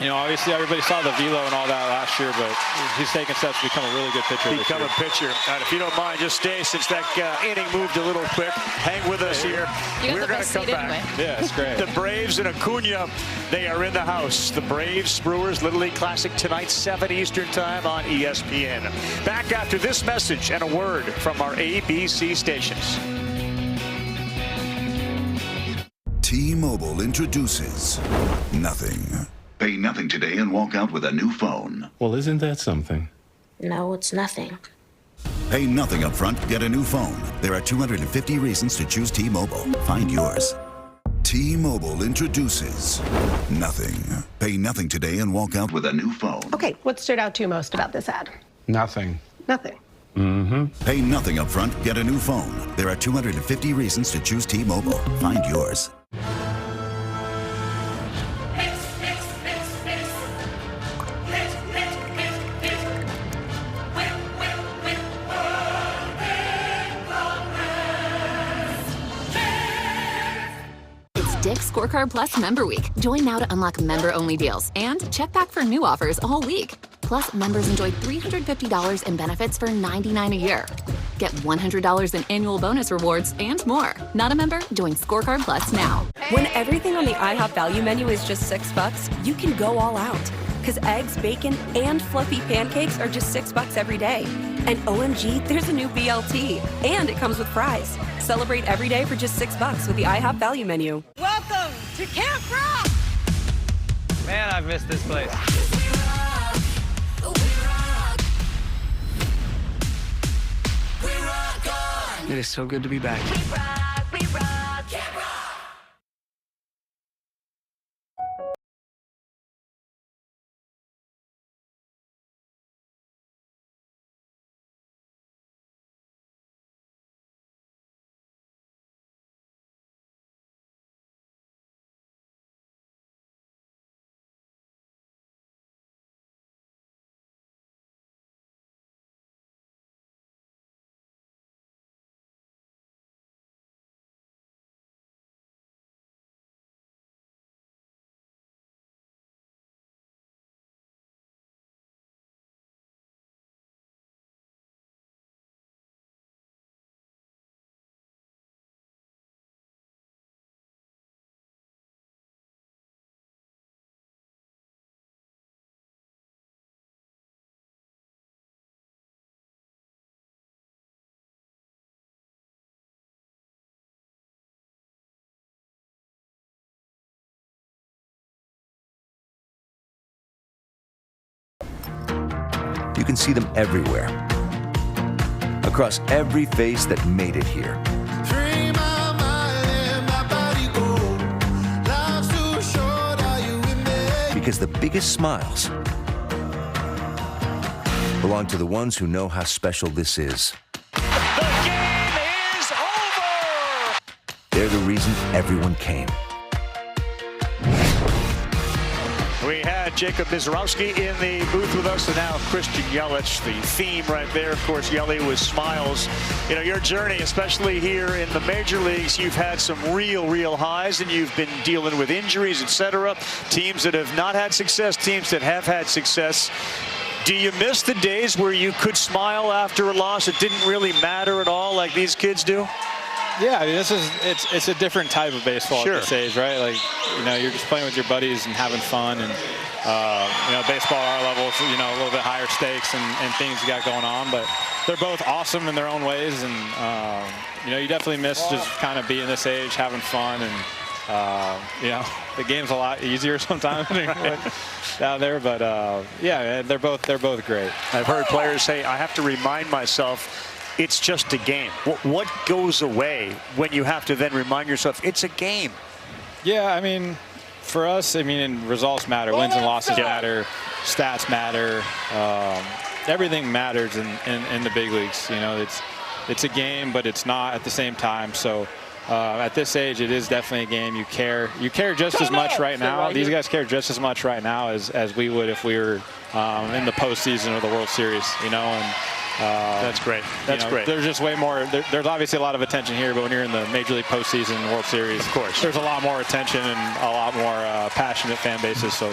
You know, obviously everybody saw the velo and all that last year, but he's taking steps to become a really good pitcher. Become a pitcher. And if you don't mind, just stay since that inning moved a little quick. Hang with us here. We're going to come back. Anyway. Yeah, it's great. The Braves and Acuna, they are in the house. The Braves, Brewers, Little League Classic tonight, 7 Eastern time on ESPN. Back after this message and a word from our ABC stations. T-Mobile introduces nothing. Pay nothing today and walk out with a new phone. Well, isn't that something? No, it's nothing. Pay nothing up front, get a new phone. There are 250 reasons to choose T-Mobile. Find yours. T-Mobile introduces nothing. Pay nothing today and walk out with a new phone. Okay, what stood out to you most about this ad? Nothing. Nothing. Mm-hmm. Pay nothing up front, get a new phone. There are 250 reasons to choose T-Mobile. Find yours. Dick's Scorecard Plus Member Week. Join now to unlock member-only deals and check back for new offers all week. Plus, members enjoy $350 in benefits for $99 a year. Get $100 in annual bonus rewards and more. Not a member? Join Scorecard Plus now. When everything on the IHOP value menu is just $6, you can go all out. Because eggs, bacon, and fluffy pancakes are just $6 every day. And OMG, there's a new BLT. And it comes with fries. Celebrate every day for just $6 with the IHOP value menu. Welcome to Camp Rock! Man, I've missed this place. It is so good to be back. You can see them everywhere, across every face that made it here. Because the biggest smiles belong to the ones who know how special this is. The game is over! They're the reason everyone came. We had Jacob Mizorowski in the booth with us, and now Christian Yelich, the theme right there. Of course, Yeli was smiles. You know, your journey, especially here in the major leagues, you've had some real highs, and you've been dealing with injuries, etc. Teams that have not had success, teams that have had success. Do you miss the days where you could smile after a loss? It didn't really matter at all like these kids do? Yeah, I mean, it's a different type of baseball Sure. at this age, right? Like, you know, you're just playing with your buddies and having fun, and you know, baseball at our levels, you know, a little bit higher stakes and things you got going on, but they're both awesome in their own ways, and you know, you definitely miss just kind of being this age, having fun, and you know, the game's a lot easier sometimes down there, but yeah, they're both great. I've heard players say, I have to remind myself it's just a game. What goes away when you have to then remind yourself it's a game? Yeah, I mean, for us, I mean, results matter. Wins and losses matter. Stats matter. Everything matters in the big leagues. You know, it's a game, but it's not at the same time. So at this age, it is definitely a game. You care just as much right now. These guys care just as much right now as we would if we were in the postseason or the World Series. You know, and That's great. That's great. There's just way more. There's obviously a lot of attention here, but when you're in the Major League postseason, World Series, of course, there's a lot more attention and a lot more passionate fan bases. So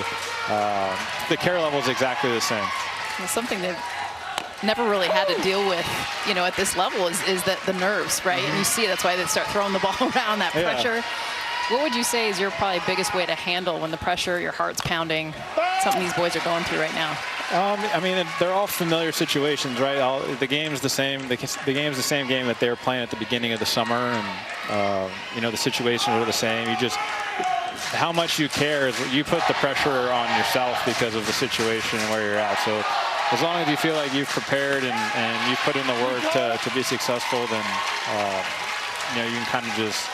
the care level is exactly the same. Well, something they've never really had to deal with, at this level is that the nerves, right? And you see that's why they start throwing the ball around, that pressure. What would you say is your probably biggest way to handle when the pressure, your heart's pounding, something these boys are going through right now? I mean, they're all familiar situations, right? The game's the same. The game's the same game that they were playing at the beginning of the summer, and the situations are the same. How much you care is you put the pressure on yourself because of the situation and where you're at. So as long as you feel like you've prepared and you've put in the work to be successful, then you can kind of just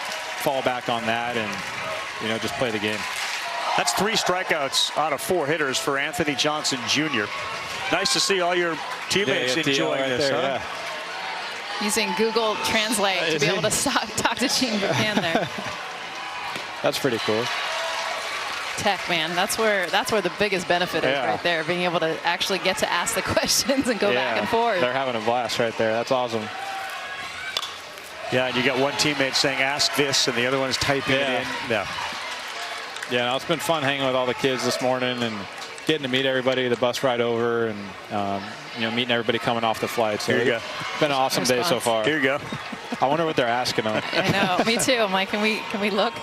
fall back on that and just play the game. That's 3 strikeouts out of 4 hitters for Anthony Johnson Jr. Nice to see all your teammates enjoying right this, there, Using Google Translate to be able to talk to Gene Buchanan there. That's pretty cool. Tech, man, that's where the biggest benefit is right there, being able to actually get to ask the questions and go back and forth. They're having a blast right there. That's awesome. Yeah, and you got one teammate saying, ask this, and the other one's typing it in. Yeah, no, it's been fun hanging with all the kids this morning and getting to meet everybody, the bus ride over, and meeting everybody coming off the flight. So it's been an awesome day so far. Here you go. I wonder what they're asking them. I know, me too. I'm like, can we look?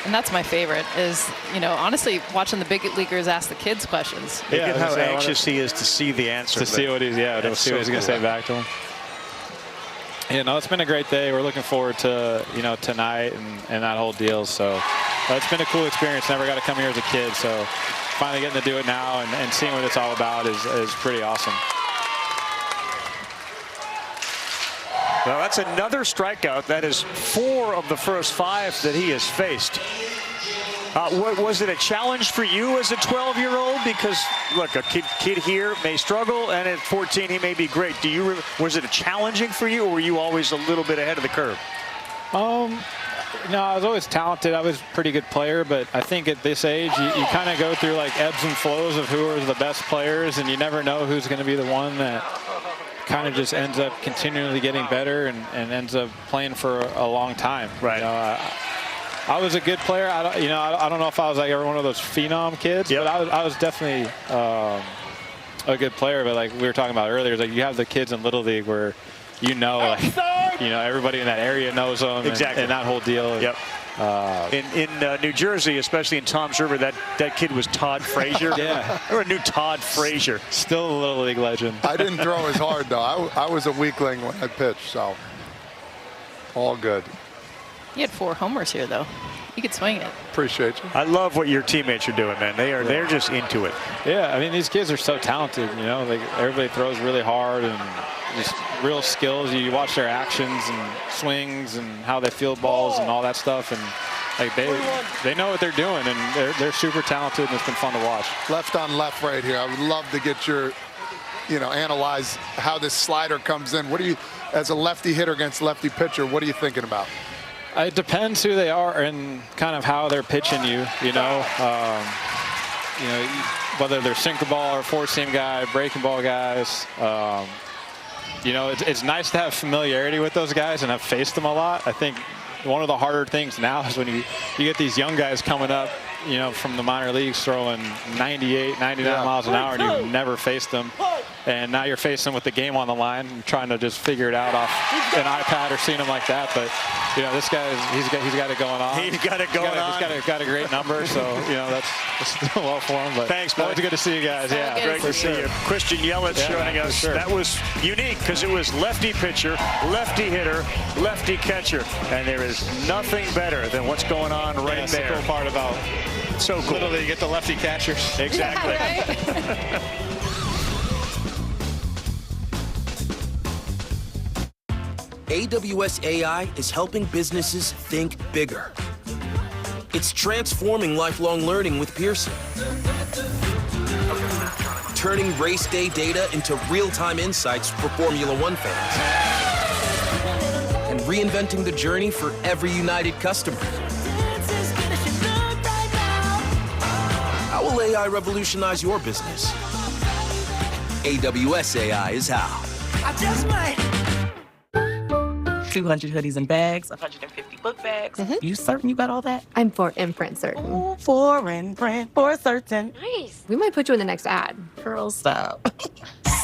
And that's my favorite is, honestly, watching the big leaguers ask the kids questions. Look at how anxious he is to see the answer. To see what he's, see what he's going to say back to him. It's been a great day. We're looking forward to, tonight and that whole deal. So it's been a cool experience. Never got to come here as a kid. So finally getting to do it now and seeing what it's all about is pretty awesome. Well, that's another strikeout. That is 4 of the first 5 that he has faced. Was it a challenge for you as a 12-year-old? Because, look, a kid here may struggle, and at 14 he may be great. Was it challenging for you, or were you always a little bit ahead of the curve? No, I was always talented. I was a pretty good player, but I think at this age, you kind of go through like ebbs and flows of who are the best players, and you never know who's going to be the one that kind of just ends up continually getting better and ends up playing for a long time. Right. I was a good player. I don't know if I was like every one of those phenom kids, but I was definitely a good player. But like we were talking about earlier, like you have the kids in Little League where everybody in that area knows them. Exactly. And that whole deal. Yep. In New Jersey, especially in Tom's River, that kid was Todd Frazier. Yeah. Or a new Todd Frazier. Still a Little League legend. I didn't throw as hard, though. I was a weakling when I pitched, so all good. You had 4 homers here, though. You could swing it. Appreciate you. I love what your teammates are doing, man. They're just into it. Yeah, I mean, these kids are so talented, Like everybody throws really hard and just real skills. You watch their actions and swings and how they field balls and all that stuff, and like they know what they're doing, and they're super talented, and it's been fun to watch. Left on left right here. I would love to get your, analyze how this slider comes in. What do you, as a lefty hitter against lefty pitcher, what are you thinking about? It depends who they are and kind of how they're pitching you. Whether they're sinker ball or 4-seam guy, breaking ball guys. It's nice to have familiarity with those guys and have faced them a lot. I think one of the harder things now is when you get these young guys coming up, from the minor leagues throwing 98, 99 miles an hour, and you've never faced them. And now you're facing them with the game on the line and trying to just figure it out off an iPad or seeing them like that. But, this guy, he's got it going on. He's got it going on. He's got a great number, so, that's well for him. But thanks, always good to see you guys. Yeah, great to see you. Christian Yelich joining us. Sure. That was unique because it was lefty pitcher, lefty hitter, lefty catcher. And there is nothing better than what's going on right that's there. The cool part about so cool. Literally, you get the lefty catchers. Exactly. Yeah, right? AWS AI is helping businesses think bigger. It's transforming lifelong learning with Pearson, turning race day data into real-time insights for Formula One fans, and reinventing the journey for every United customer. AI revolutionize your business? AWS AI is how. I just might. 200 hoodies and bags, 150 book bags. You certain you got all that? I'm for imprint certain. Ooh, for imprint, for certain. Nice. We might put you in the next ad. Girl, stop.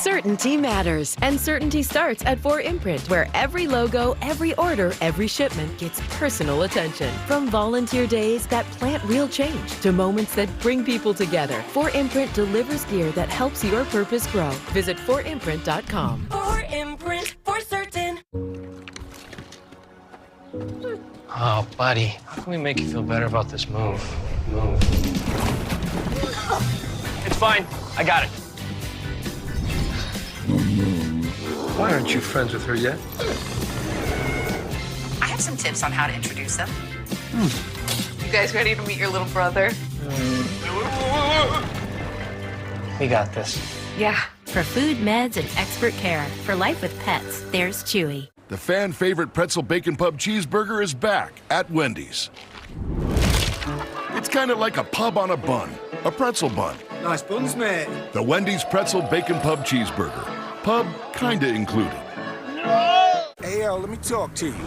Certainty matters, and certainty starts at 4imprint, where every logo, every order, every shipment gets personal attention. From volunteer days that plant real change to moments that bring people together, 4imprint delivers gear that helps your purpose grow. Visit 4imprint.com. 4imprint, for certain. Oh, buddy, how can we make you feel better about this move? It's fine. I got it. Why aren't you friends with her yet? I have some tips on how to introduce them. You guys ready to meet your little brother? We got this. Yeah. For food, meds, and expert care. For life with pets, there's Chewy. The fan-favorite pretzel bacon pub cheeseburger is back at Wendy's. It's kind of like a pub on a bun, a pretzel bun. Nice buns, mate. The Wendy's pretzel bacon pub cheeseburger. Pub kinda included. Hey, let me talk to you.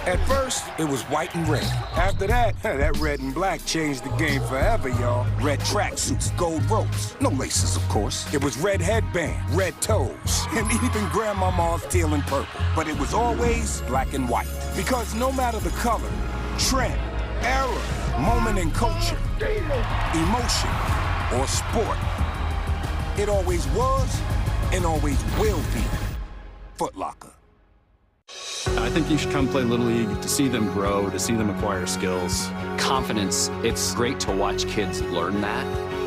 At first, it was white and red. After that, that red and black changed the game forever, y'all. Red tracksuits, gold ropes. No laces, of course. It was red headband, red toes, and even grandmama's teal and purple. But it was always black and white. Because no matter the color, trend, era, moment in culture, emotion, or sport, it always was and always will be Foot Locker. I think you should come play Little League to see them grow, to see them acquire skills. Confidence, it's great to watch kids learn that.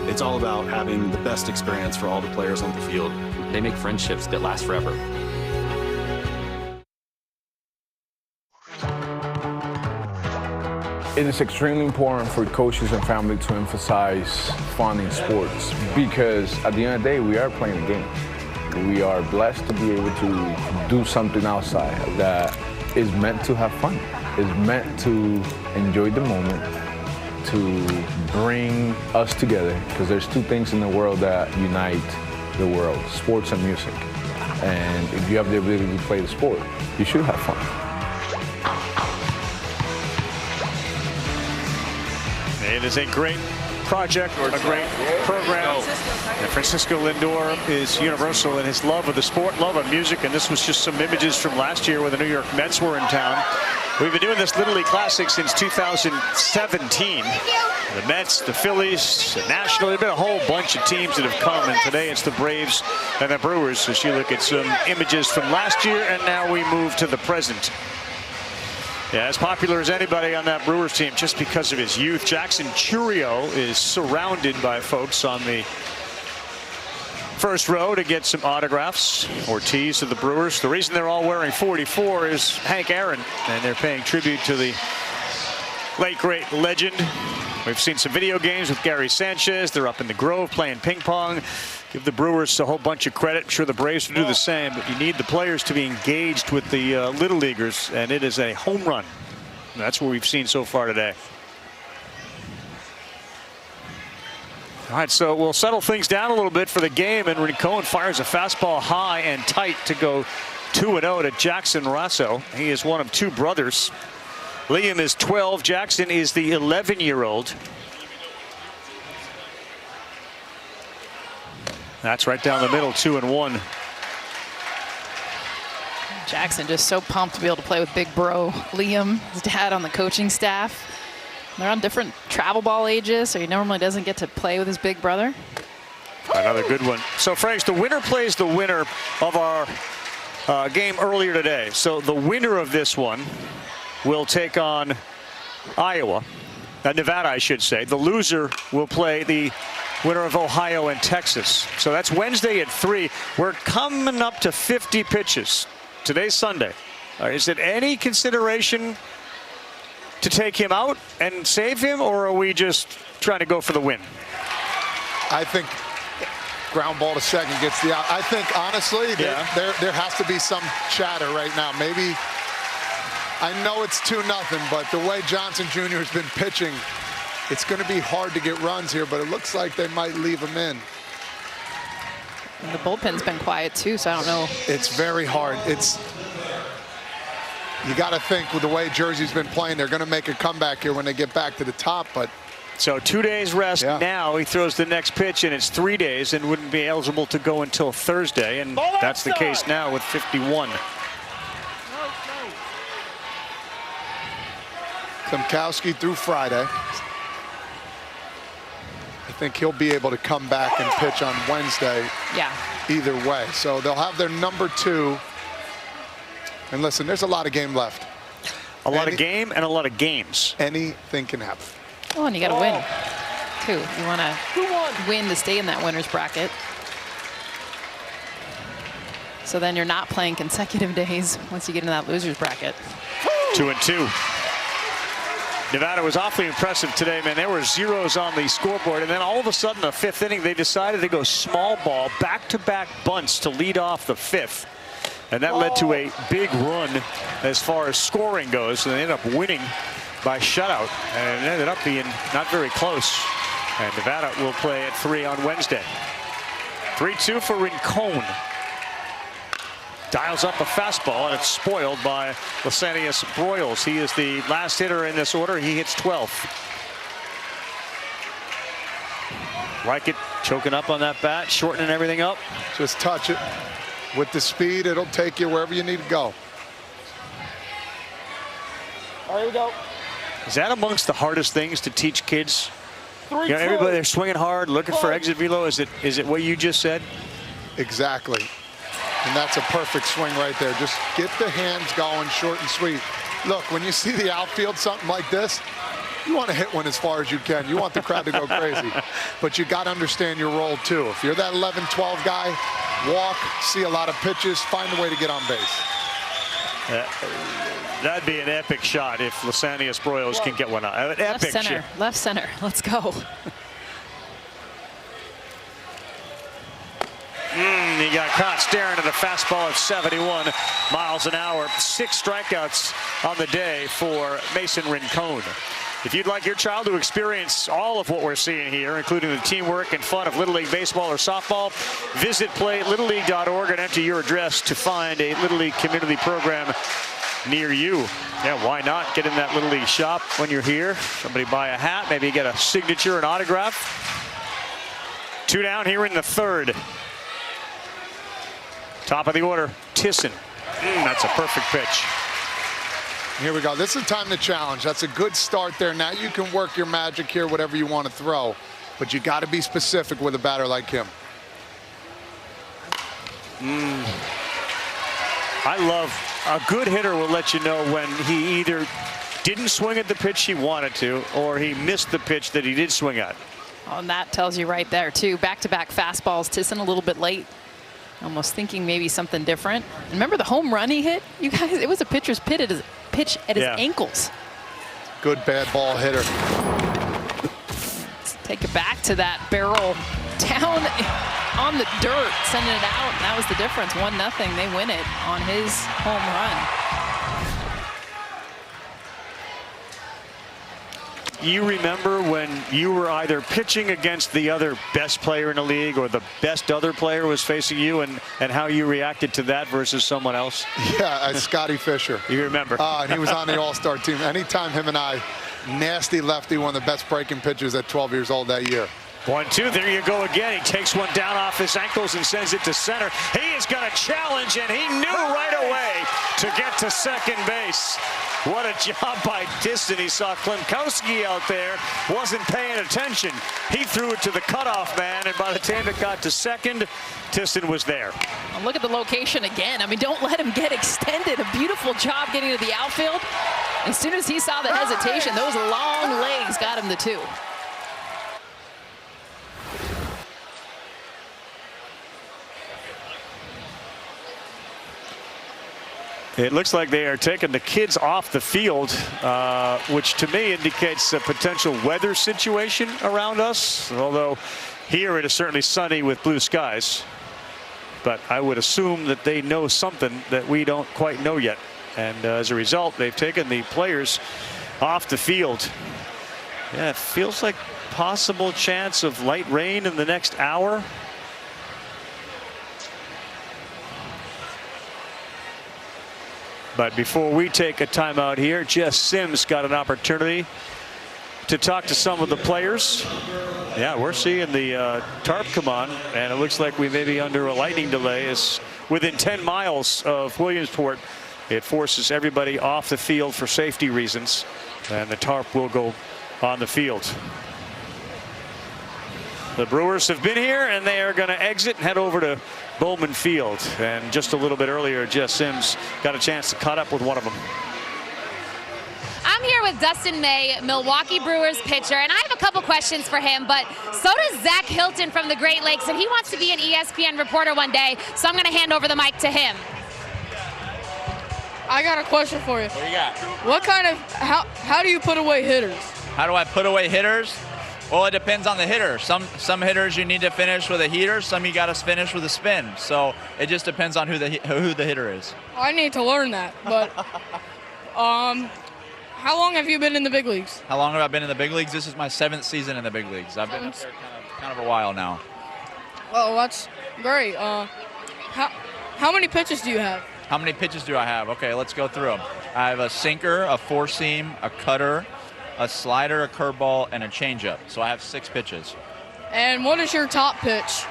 It's all about having the best experience for all the players on the field. They make friendships that last forever. It is extremely important for coaches and family to emphasize fun in sports because at the end of the day, we are playing a game. We are blessed to be able to do something outside that is meant to have fun, is meant to enjoy the moment, to bring us together, because there's two things in the world that unite the world, sports and music. And if you have the ability to play the sport, you should have fun. It is a great project, a great program. And Francisco Lindor is universal in his love of the sport, love of music, and this was just some images from last year when the New York Mets were in town. We've been doing this Little League Classic since 2017. The Mets, the Phillies, the National, there's been a whole bunch of teams that have come, and today it's the Braves and the Brewers. As you look at some images from last year, and now we move to the present. Yeah, as popular as anybody on that Brewers team just because of his youth. Jackson Chourio is surrounded by folks on the first row to get some autographs. Ortiz of the Brewers. The reason they're all wearing 44 is Hank Aaron, and they're paying tribute to the late, great legend. We've seen some video games with Gary Sanchez. They're up in the Grove playing ping pong. Give the Brewers a whole bunch of credit. I'm sure the Braves will do the same, but you need the players to be engaged with the Little Leaguers, and it is a home run. That's what we've seen so far today. All right, so we'll settle things down a little bit for the game, and Rincon fires a fastball high and tight to go 2-0 to Jackson Rasso. He is one of two brothers. Liam is 12. Jackson is the 11-year-old. That's right down the middle, 2-1. Jackson just so pumped to be able to play with big bro Liam, his dad on the coaching staff. They're on different travel ball ages, so he normally doesn't get to play with his big brother. Another good one. So, Franks, the winner plays the winner of our game earlier today. So the winner of this one will take on Iowa, Nevada, I should say. The loser will play the winner of Ohio and Texas. So that's Wednesday at 3. We're coming up to 50 pitches. Today's Sunday. Is it any consideration to take him out and save him, or are we just trying to go for the win? I think ground ball to second gets the out. I think, honestly, there has to be some chatter right now. Maybe, I know it's 2-0, but the way Johnson Jr. has been pitching It's going to be hard to get runs here, but it looks like they might leave him in. And the bullpen's been quiet too, so I don't know. It's very hard. You got to think with the way Jersey's been playing, they're going to make a comeback here when they get back to the top, but. So 2 days rest now. He throws the next pitch, and it's 3 days and wouldn't be eligible to go until Thursday, and that's the case now with 51. Klimkowski through Friday. I think he'll be able to come back and pitch on Wednesday. Yeah. Either way. So they'll have their number 2. And listen, there's a lot of game left. A lot of game and a lot of games. Anything can happen. Oh, and you got to win, too. You want to win to stay in that winner's bracket. So then you're not playing consecutive days once you get into that loser's bracket. 2-2. Nevada was awfully impressive today, man. There were zeros on the scoreboard, and then all of a sudden, the 5th inning, they decided to go small ball, back-to-back bunts to lead off the 5th. And that led to a big run as far as scoring goes. And they ended up winning by shutout, and it ended up being not very close. And Nevada will play at 3 on Wednesday. 3-2 for Rincon. Dials up a fastball, and it's spoiled by Lysanias Broyles. He is the last hitter in this order. He hits 12th. Like it, choking up on that bat, shortening everything up. Just touch it. With the speed, it'll take you wherever you need to go. There we go. Is that amongst the hardest things to teach kids? Everybody, they're swinging hard, looking for exit velo. Is it what you just said? Exactly. And that's a perfect swing right there. Just get the hands going, short and sweet. Look, when you see the outfield, something like this, you want to hit one as far as you can. You want the crowd to go crazy. But you got to understand your role, too. If you're that 11-12 guy, walk, see a lot of pitches, find a way to get on base. That'd be an epic shot if Lysanias Broyles can get one out. An epic shot. Left center. Let's go. He got caught staring at a fastball at 71 miles an hour. 6 strikeouts on the day for Mason Rincon. If you'd like your child to experience all of what we're seeing here, including the teamwork and fun of Little League baseball or softball, visit playlittleLeague.org and enter your address to find a Little League community program near you. Yeah, why not get in that Little League shop when you're here? Somebody buy a hat, maybe get a signature, an autograph. 2 down here in the 3rd. Top of the order, Tisson. That's a perfect pitch. Here we go. This is time to challenge. That's a good start there. Now you can work your magic here, whatever you want to throw. But you got to be specific with a batter like him. I love a good hitter will let you know when he either didn't swing at the pitch he wanted to or he missed the pitch that he did swing at. Oh, and that tells you right there, too. Back-to-back fastballs. Tisson a little bit late. Almost thinking maybe something different. Remember the home run he hit? You guys, it was a pitcher's pitch at his ankles. Good bad ball hitter. Let's take it back to that barrel down on the dirt, sending it out. And that was the difference. 1-0. They win it on his home run. You remember when you were either pitching against the other best player in the league or the best other player was facing you and how you reacted to that versus someone else? Yeah, Scotty Fisher. You remember. And he was on the All-Star team. Anytime him and I, nasty lefty, one of the best breaking pitchers at 12 years old that year. 1-2, there you go again. He takes one down off his ankles and sends it to center. He is going to challenge, and he knew right away to get to second base. What a job by Tisson. He saw Klimkowski out there, wasn't paying attention. He threw it to the cutoff man, and by the time it got to second, Tisson was there. Well, look at the location again. I mean, don't let him get extended. A beautiful job getting to the outfield. As soon as he saw the hesitation, those long legs got him the 2. It looks like they are taking the kids off the field, which to me indicates a potential weather situation around us. Although here it is certainly sunny with blue skies. But I would assume that they know something that we don't quite know yet. And as a result, they've taken the players off the field. Yeah, it feels like possible chance of light rain in the next hour. But before we take a timeout here, Jess Sims got an opportunity to talk to some of the players. Yeah, we're seeing the tarp come on, and it looks like we may be under a lightning delay. As within 10 miles of Williamsport, it forces everybody off the field for safety reasons, and the tarp will go on the field. The Brewers have been here, and they are going to exit and head over to Bowman Field. And just a little bit earlier, Jess Sims got a chance to cut up with one of them. I'm here with Dustin May, Milwaukee Brewers pitcher, and I have a couple questions for him, but so does Zach Hilton from the Great Lakes, and he wants to be an ESPN reporter one day, so I'm going to hand over the mic to him. I got a question for you. What do you got? What kind of, how do you put away hitters? How do I put away hitters? Well, it depends on the hitter. Some hitters you need to finish with a heater, some you got to finish with a spin. So it just depends on who the hitter is. I need to learn that, but how long have you been in the big leagues? How long have I been in the big leagues? This is my 7th season in the big leagues. I've been up there kind of a while now. Well, that's great. How many pitches do you have? How many pitches do I have? Okay, let's go through them. I have a sinker, a four-seam, a cutter, a slider, a curveball, and a changeup. So I have 6 pitches. And what is your top pitch?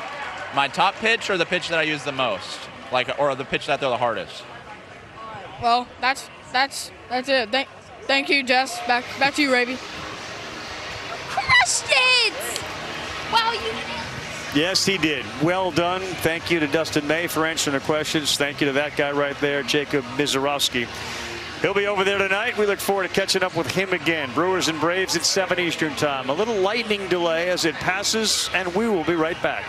My top pitch, or the pitch that I use the most, or the pitch that I throw the hardest? Well, that's it. Thank you, Jess. Back to you, Ravi. Crushed it! Wow, you. Yes, he did. Well done. Thank you to Dustin May for answering the questions. Thank you to that guy right there, Jacob Mizorowski. He'll be over there tonight. We look forward to catching up with him again. Brewers and Braves at 7 Eastern time. A little lightning delay as it passes, and we will be right back.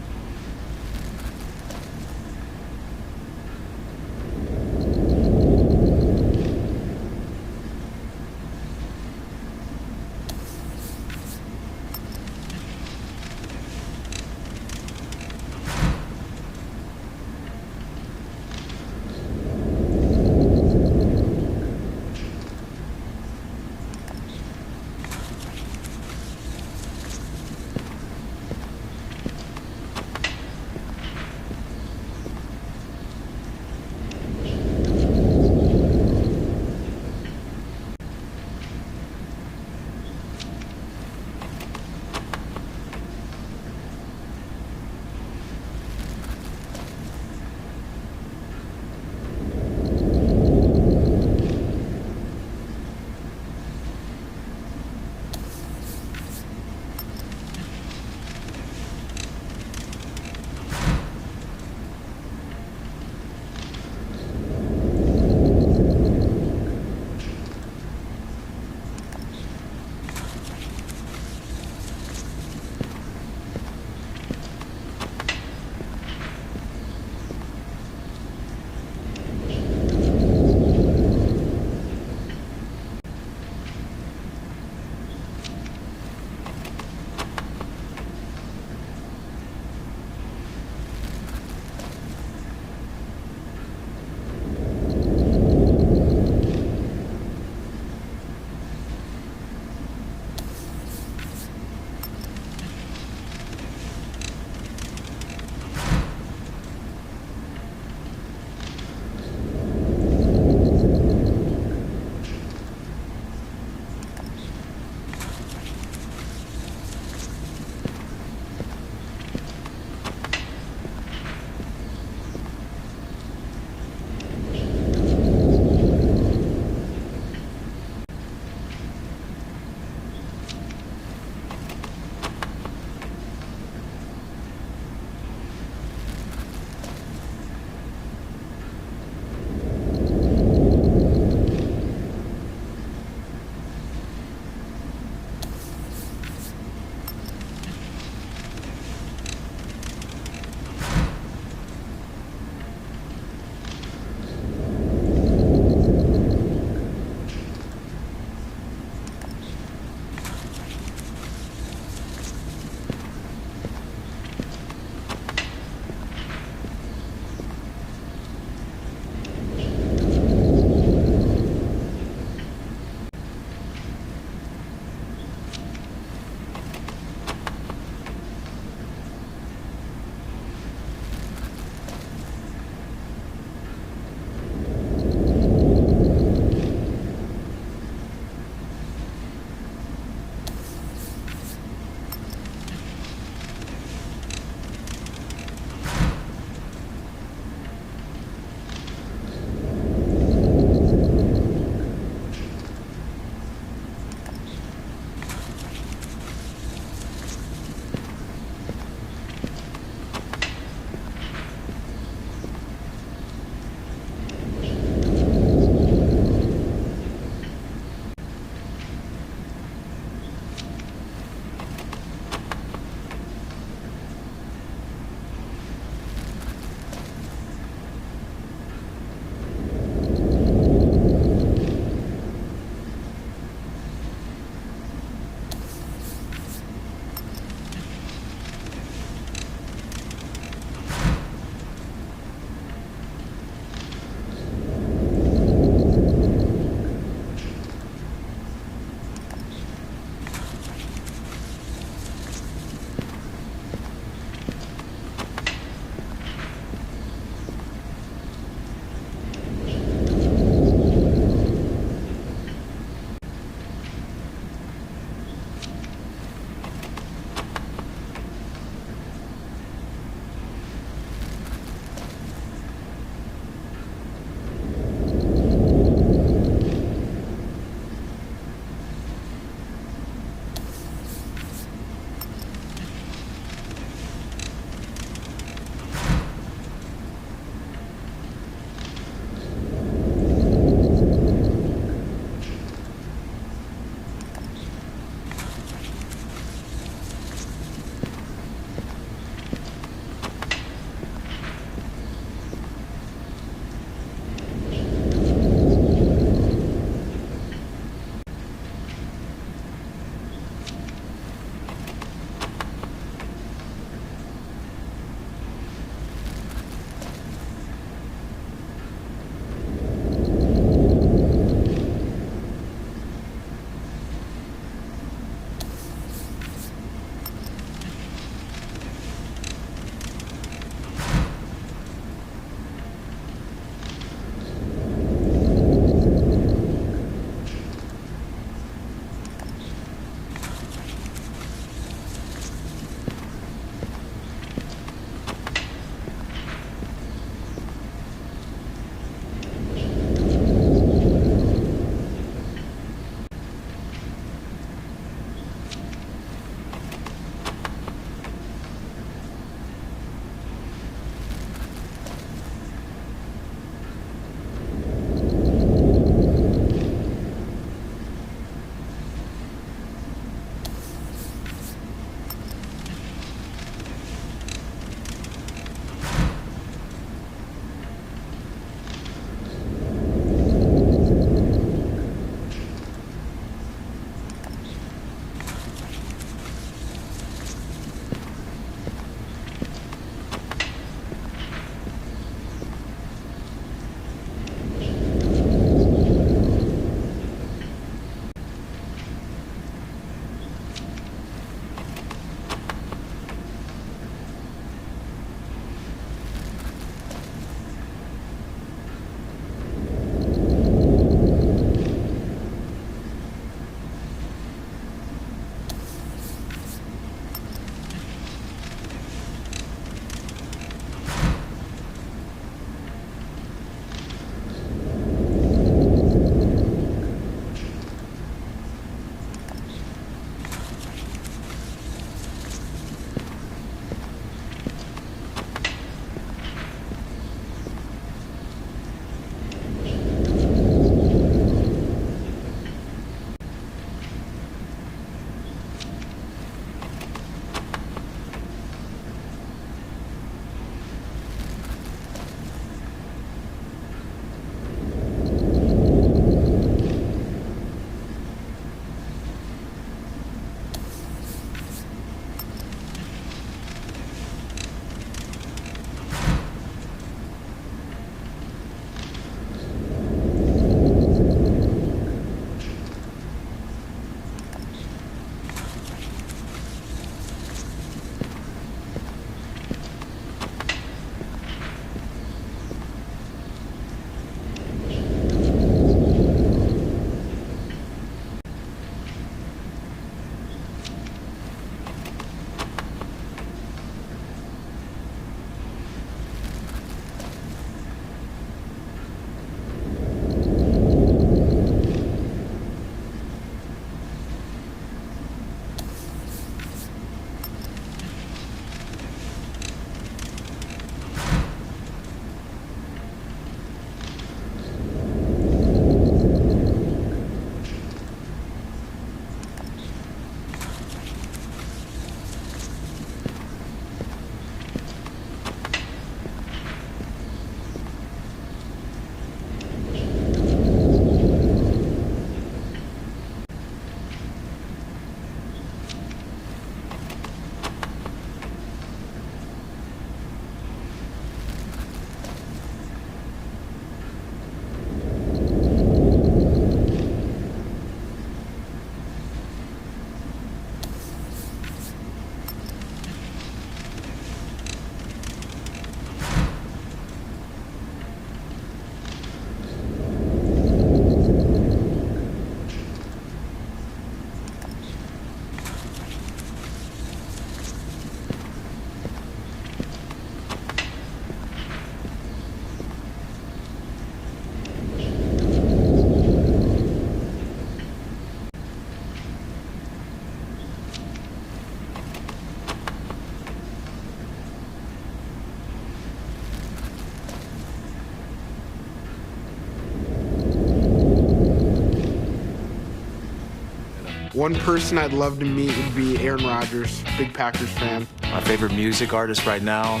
One person I'd love to meet would be Aaron Rodgers, big Packers fan. My favorite music artist right now,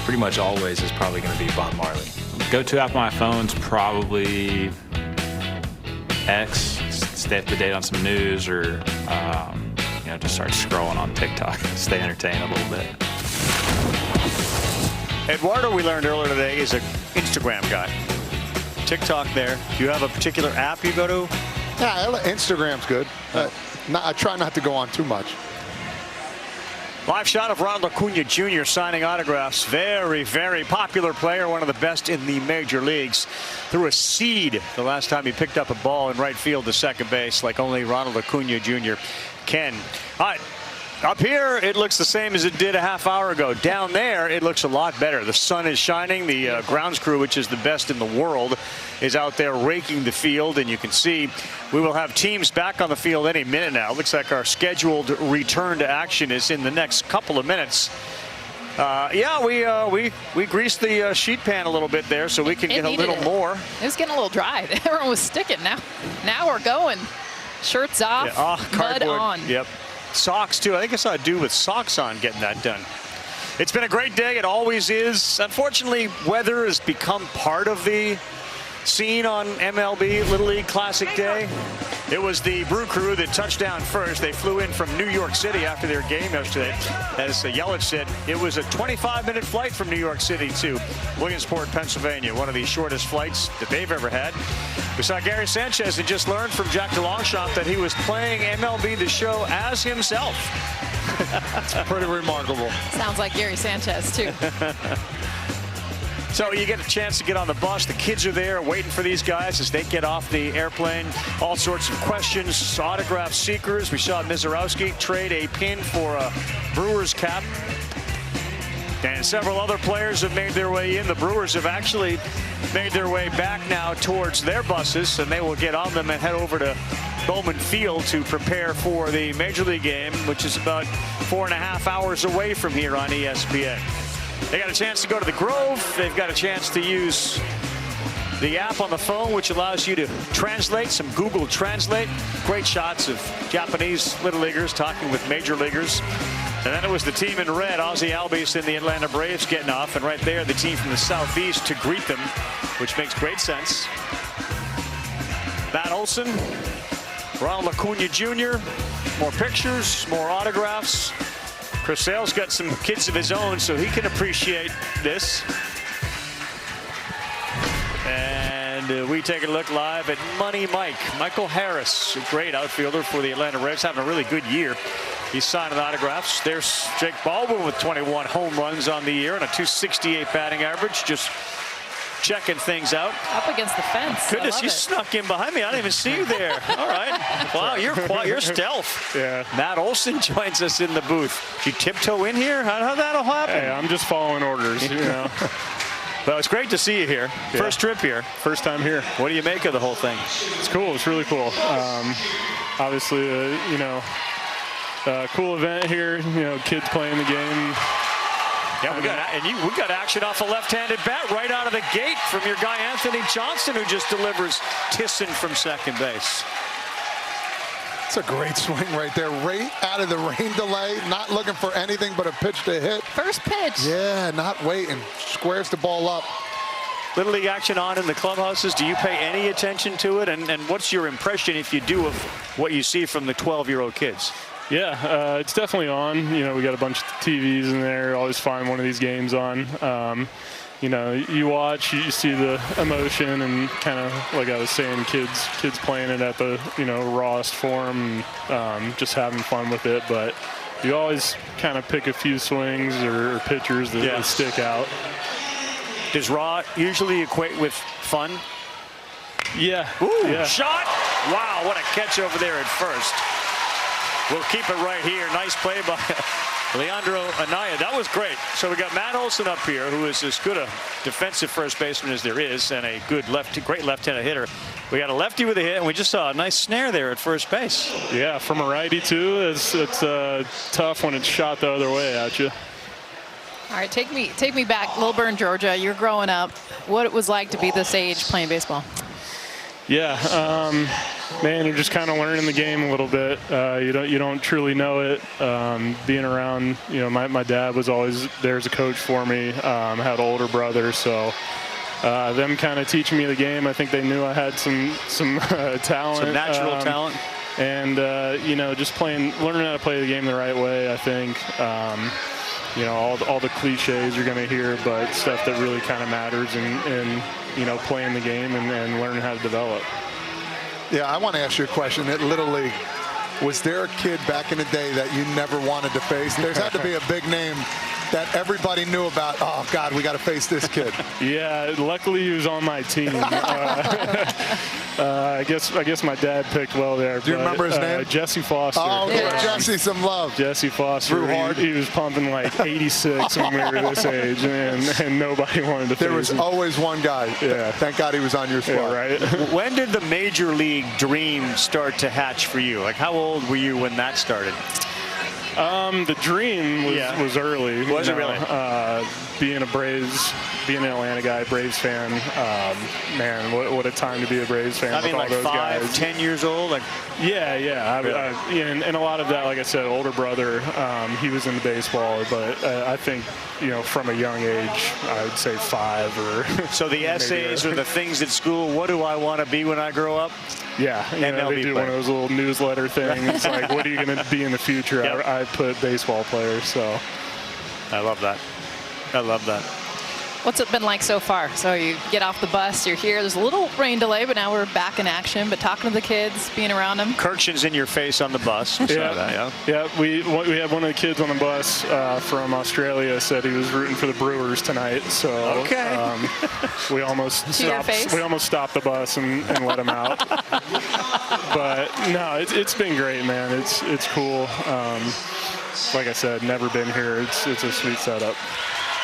pretty much always, is probably going to be Bob Marley. Go-to app on my phone's probably X. Stay up to date on some news, or just start scrolling on TikTok. Stay entertained a little bit. Eduardo, we learned earlier today, is an Instagram guy. TikTok there. Do you have a particular app you go to? Yeah, Instagram's good. I try not to go on too much. Live shot of Ronald Acuna Jr. signing autographs. Very, very popular player, one of the best in the major leagues. Threw a seed the last time he picked up a ball in right field to second base, like only Ronald Acuna Jr. can. All right. Up here, it looks the same as it did a half hour ago. Down there, it looks a lot better. The sun is shining. The grounds crew, which is the best in the world, is out there raking the field. And you can see we will have teams back on the field any minute now. Looks like our scheduled return to action is in the next couple of minutes. We greased the sheet pan a little bit there so we can get a little more. It was getting a little dry. Everyone was sticking. Now we're going. Shirts off, mud on. Yep. Socks, too. I think I saw a dude with socks on getting that done. It's been a great day. It always is. Unfortunately, weather has become part of the scene on MLB Little League Classic Day. It was the Brew Crew that touched down first. They flew in from New York City after their game yesterday. As Yelich said, it was a 25-minute flight from New York City to Williamsport, Pennsylvania, one of the shortest flights that they've ever had. We saw Gary Sanchez and just learned from Jack DeLongchamp that he was playing MLB The Show as himself. That's pretty remarkable. Sounds like Gary Sanchez, too. So you get a chance to get on the bus. The kids are there waiting for these guys as they get off the airplane. All sorts of questions, autograph seekers. We saw Mizorowski trade a pin for a Brewers cap. And several other players have made their way in. The Brewers have actually made their way back now towards their buses, and they will get on them and head over to Bowman Field to prepare for the Major League game, which is about 4.5 hours away from here on ESPN. They got a chance to go to the Grove. They've got a chance to use the app on the phone, which allows you to translate, some Google Translate. Great shots of Japanese Little Leaguers talking with Major Leaguers. And then it was the team in red, Ozzie Albies and the Atlanta Braves getting off. And right there, the team from the Southeast to greet them, which makes great sense. Matt Olson, Ronald Acuna Jr., more pictures, more autographs. Chris Sale's got some kids of his own, so he can appreciate this. And we take a look live at Money Mike. Michael Harris, a great outfielder for the Atlanta Braves, having a really good year. He's signing autographs. There's Jake Baldwin with 21 home runs on the year and a .268 batting average. Just checking things out. Up against the fence. Goodness, you snuck in behind me. I didn't even see you there. All right. Wow, you're stealth. Yeah. Matt Olson joins us in the booth. Did you tiptoe in here? How that'll happen? Hey, I'm just following orders, you know. Well, it's great to see you here. Yeah. First trip here. First time here. What do you make of the whole thing? It's cool. It's really cool. Obviously, cool event here. Kids playing the game. Yeah, we got action off a left-handed bat right out of the gate from your guy Anthony Johnson, who just delivers Tisson from second base. It's a great swing right there, right out of the rain delay, not looking for anything but a pitch to hit. First pitch. Yeah, not waiting. Squares the ball up. Little League action on in the clubhouses. Do you pay any attention to it? And what's your impression, if you do, of what you see from the 12-year-old kids? Yeah, it's definitely on. We got a bunch of TVs in there. Always find one of these games on. You watch, you see the emotion, and kind of like I was saying, kids playing it at the rawest form, just having fun with it. But you always kind of pick a few swings or pitchers that stick out. Does raw usually equate with fun? Yeah. Ooh, yeah. Shot! Wow, what a catch over there at first. We'll keep it right here. Nice play by Leandro Anaya. That was great. So we got Matt Olson up here, who is as good a defensive first baseman as there is, and a good great left-handed hitter. We got a lefty with a hit, and we just saw a nice snare there at first base. Yeah, from a righty too. It's tough when it's shot the other way at you. All right, take me back, Lilburn, Georgia. You're growing up. What it was like to be this age playing baseball? Yeah, man, you're just kind of learning the game a little bit. You don't truly know it. Being around, my dad was always there as a coach for me. I had an older brother, so them kind of teaching me the game. I think they knew I had some talent, some natural talent, and just learning how to play the game the right way. I think. All the cliches you're going to hear, but stuff that really kind of matters in playing the game and learning how to develop. Yeah, I want to ask you a question. At Little League, was there a kid back in the day that you never wanted to face? There's had to be a big name that everybody knew about. Oh, God, we got to face this kid. Yeah, luckily he was on my team. I guess my dad picked well there. Do you remember his name? Jesse Foster. Oh, give Jesse some love. Jesse Foster. Drew hard. He was pumping like 86 when we were this age, and nobody wanted to face him. There was always one guy. Yeah. Thank God he was on your squad. Yeah, right. When did the major league dream start to hatch for you? Like, how old were you when that started? The dream was early. Was it really? Being an Atlanta guy, Braves fan, man, what a time to be a Braves fan. I mean, with all like those 5, guys. 10 years old? Yeah. And a lot of that, like I said, older brother, he was into baseball, but I think, from a young age, I would say 5 or. So the essays or the things at school, what do I want to be when I grow up? Yeah, they do one of those little newsletter things, like, what are you going to be in the future? Yep. I put baseball players, so. I love that. What's it been like so far? So you get off the bus, you're here. There's a little rain delay, but now we're back in action. But talking to the kids, being around them. Kirkshin's in your face on the bus. Yeah, we had one of the kids on the bus from Australia said he was rooting for the Brewers tonight. So we almost stopped the bus and let him out. But no, it's been great, man. It's cool. Like I said, never been here. It's a sweet setup.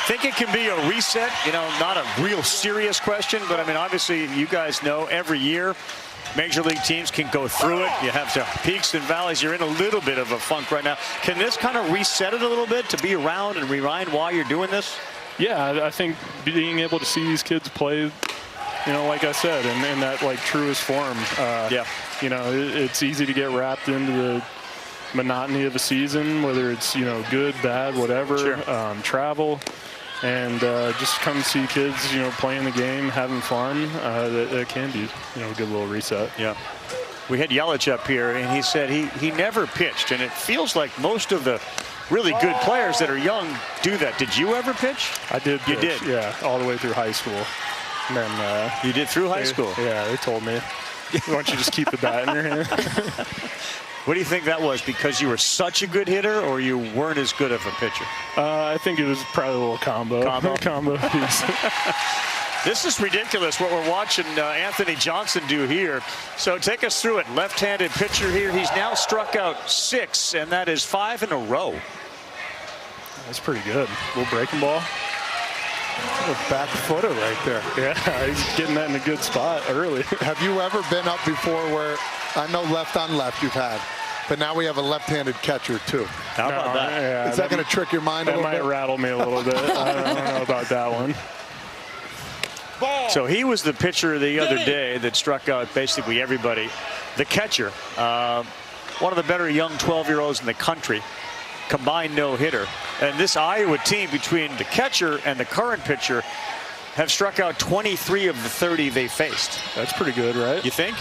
Think it can be a reset? Not a real serious question, but I mean, obviously, you guys know every year major league teams can go through it. You have some peaks and valleys. You're in a little bit of a funk right now. Can this kind of reset it a little bit to be around and rewind why you're doing this? Yeah, I think being able to see these kids play, like I said, in that truest form. It's easy to get wrapped into the monotony of a season, whether it's good, bad, whatever. Travel. And just come see kids, playing the game, having fun. That can be, a good little reset. Yeah. We had Yelich up here, and he said he never pitched, and it feels like most of the really good players that are young do that. Did you ever pitch? I did. You did? Yeah, all the way through high school. And then you did through high school? Yeah, they told me. Why don't you just keep the bat in your hand? What do you think that was? Because you were such a good hitter, or you weren't as good of a pitcher? I think it was probably a little combo piece. This is ridiculous what we're watching Anthony Johnson do here. So take us through it. Left-handed pitcher here. He's now struck out 6, and that is 5 in a row. That's pretty good. A little breaking ball. A back footer right there. Yeah, he's getting that in a good spot early. Have you ever been up before where, I know left on left you've had, but now we have a left-handed catcher too. How about that? Yeah, is that going to trick your mind a little bit? That might rattle me a little bit. I don't know about that one. So he was the pitcher the other day that struck out basically everybody. The catcher, one of the better young 12-year-olds in the country, combined no-hitter. And this Iowa team, between the catcher and the current pitcher, have struck out 23 of the 30 they faced. That's pretty good, right? You think?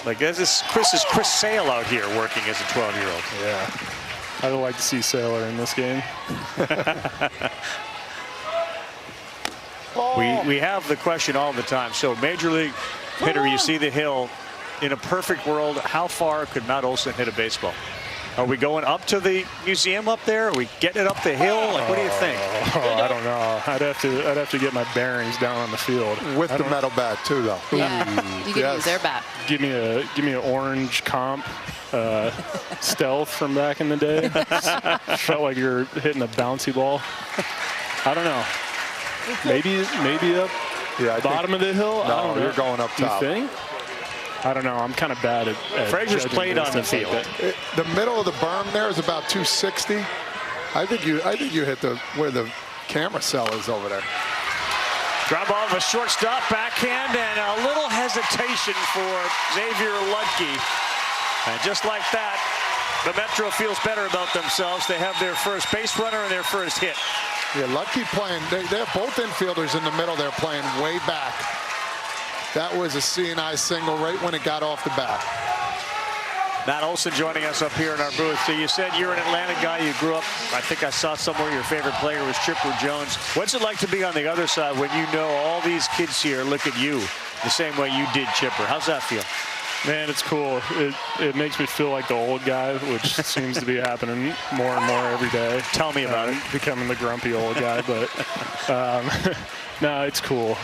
Like, this is Chris Sale out here working as a 12-year-old. Yeah. I'd like to see Sailor in this game. We have the question all the time. So major league hitter, you see the hill. In a perfect world, how far could Matt Olson hit a baseball? Are we going up to the museum up there? Are we getting it up the hill? Like, what do you think? I don't know. I'd have to get my bearings down on the field. With the metal bat too, though. Yeah, you can use their bat. Give me an orange comp stealth from back in the day. Felt like you're hitting a bouncy ball. I don't know. Maybe up bottom of the hill. No, I don't know. You're going up top. You think? I don't know. I'm kind of bad at Frazier's played on the field. Like the middle of the berm there is about 260. I think you hit where the camera cell is over there. Ground ball of a shortstop, backhand, and a little hesitation for Xavier Ludke. And just like that, the Metro feels better about themselves. They have their first base runner and their first hit. Yeah, Ludke playing, they have both infielders in the middle. They're playing way back. That was a C&I single right when it got off the bat. Matt Olson joining us up here in our booth. So you said you're an Atlanta guy. You grew up, I think I saw somewhere your favorite player was Chipper Jones. What's it like to be on the other side when you know all these kids here look at you the same way you did Chipper? How's that feel? Man, it's cool. It makes me feel like the old guy, which seems to be happening more and more every day. Tell me about it. Becoming the grumpy old guy, but no, it's cool.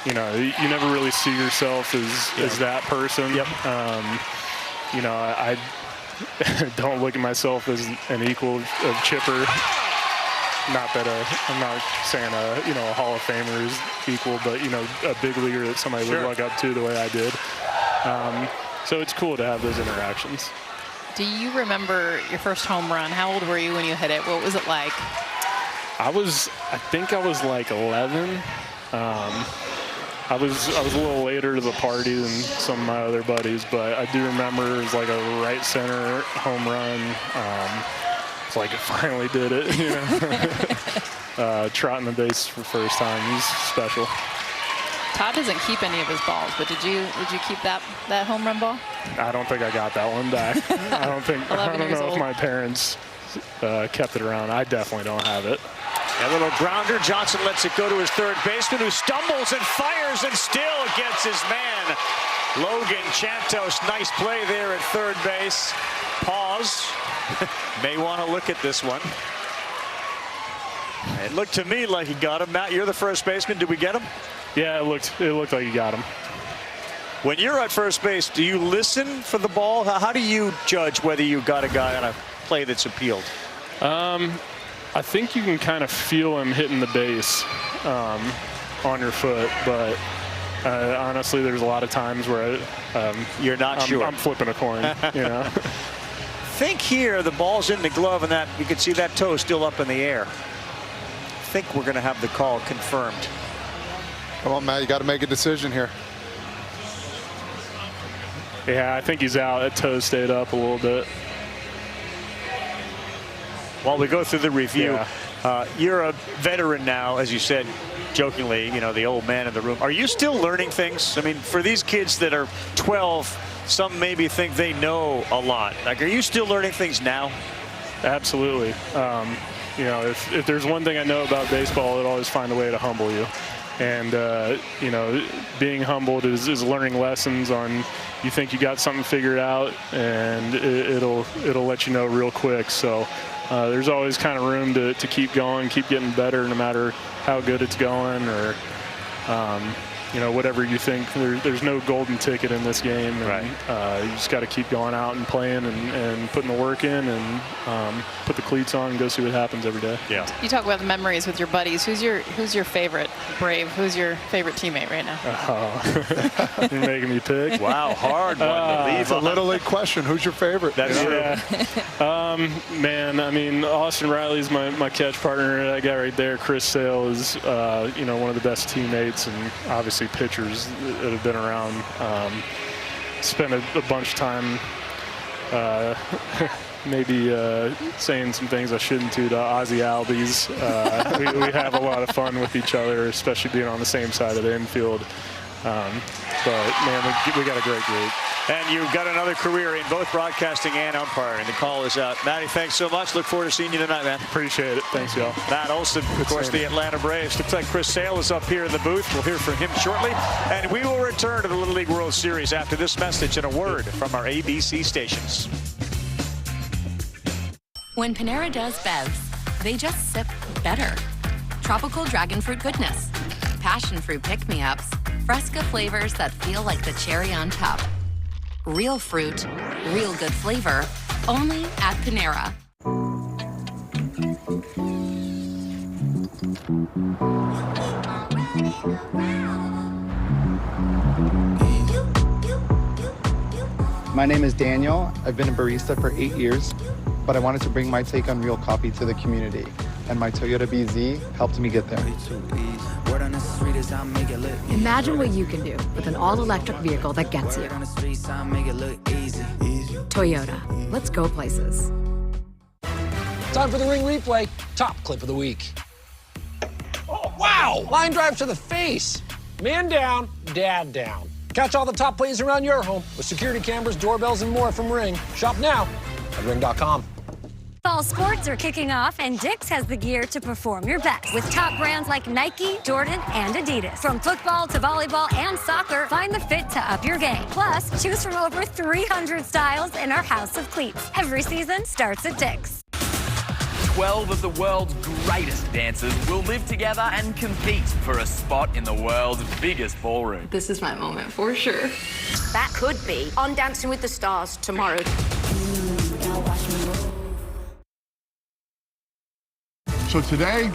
You know, you never really see yourself as that person. Yep. You know, I don't look at myself as an equal of Chipper. Not that I'm not saying you know, a Hall of Famer is equal, but you know, a big leaguer that somebody would look up to the way I did. So it's cool to have those interactions. Do you remember your first home run? How old were you when you hit it? What was it like? I think I was like 11. I was a little later to the party than some of my other buddies, but I do remember it was like a right center home run. It's like it finally did it, you know. Trotting the base for the first time, he's special. Todd doesn't keep any of his balls, but did you keep that home run ball? I don't think I got that one back. I don't know if my parents kept it around. I definitely don't have it. A little grounder. Johnson lets it go to his third baseman, who stumbles and fires and still gets his man. Logan Chantos, nice play there at third base. Pause. May want to look at this one. It looked to me like he got him. Matt, you're the first baseman. Did we get him? Yeah, it looked like he got him. When you're at first base, do you listen for the ball? How do you judge whether you got a guy on a play that's appealed? I think you can kind of feel him hitting the base on your foot, but honestly, there's a lot of times where you're not sure. I'm flipping a coin, you know. Think here, the ball's in the glove, and that you can see that toe still up in the air. I think we're going to have the call confirmed. Come on, Matt, you got to make a decision here. Yeah, I think he's out. That toe stayed up a little bit. While we go through the review, you're a veteran now, as you said, jokingly, you know, the old man in the room. Are you still learning things? I mean, for these kids that are 12, some maybe think they know a lot. Like, are you still learning things now? Absolutely. You know, if there's one thing I know about baseball, it'll always find a way to humble you. And, you know, being humbled is learning lessons on, you think you got something figured out, and it'll let you know real quick. So there's always kind of room to keep going, keep getting better, no matter how good it's going, or you know, whatever you think. There's no golden ticket in this game, and you just got to keep going out and playing and putting the work in, and put the cleats on and go see what happens every day. Yeah. You talk about the memories with your buddies. Who's your favorite Brave? Who's your favorite teammate right now? You're making me pick. Wow, hard one to leave. It's a Little League question. Who's your favorite? That's true. Man, I mean, Austin Riley's my catch partner. That guy right there. Chris Sale is, you know, one of the best teammates, and obviously pitchers that have been around. Spent a bunch of time maybe saying some things I shouldn't to Ozzie Albies. We have a lot of fun with each other, especially being on the same side of the infield. But man, we got a great group. And you've got another career in both broadcasting and umpiring. The call is out. Matty, thanks so much. Look forward to seeing you tonight, man. Appreciate it. Thanks, y'all. Matt Olson, of course, the Atlanta Braves. Looks like Chris Sale is up here in the booth. We'll hear from him shortly. And we will return to the Little League World Series after this message and a word from our ABC stations. When Panera does bevs, they just sip better. Tropical dragon fruit goodness, passion fruit pick-me-ups, Fresca flavors that feel like the cherry on top. Real fruit, real good flavor, only at Panera. My name is Daniel. I've been a barista for 8 years, but I wanted to bring my take on real coffee to the community, and my Toyota BZ helped me get there. Imagine what you can do with an all-electric vehicle that gets you. Toyota. Let's go places. Time for the Ring Replay. Top clip of the week. Oh, wow! Line drive to the face. Man down, dad down. Catch all the top plays around your home with security cameras, doorbells, and more from Ring. Shop now at ring.com. Fall sports are kicking off, and Dick's has the gear to perform your best. With top brands like Nike, Jordan, and Adidas. From football to volleyball and soccer, find the fit to up your game. Plus, choose from over 300 styles in our house of cleats. Every season starts at Dick's. 12 of the world's greatest dancers will live together and compete for a spot in the world's biggest ballroom. This is my moment for sure. That could be on Dancing with the Stars tomorrow. So today,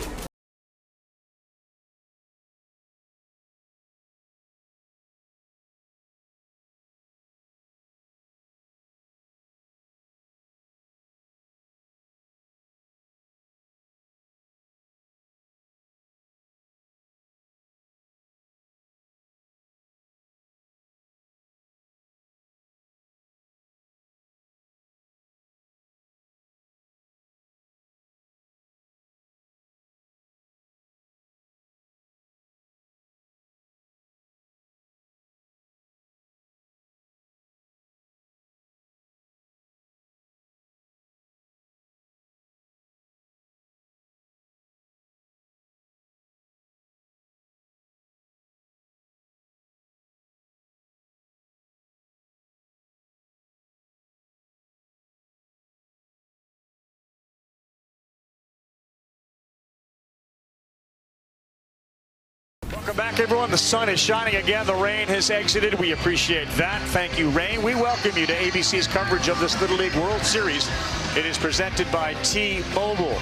Welcome back, everyone. The sun is shining again. The rain has exited. We appreciate that. Thank you, rain. We welcome you to ABC's coverage of this Little League World Series. It is presented by T-Mobile.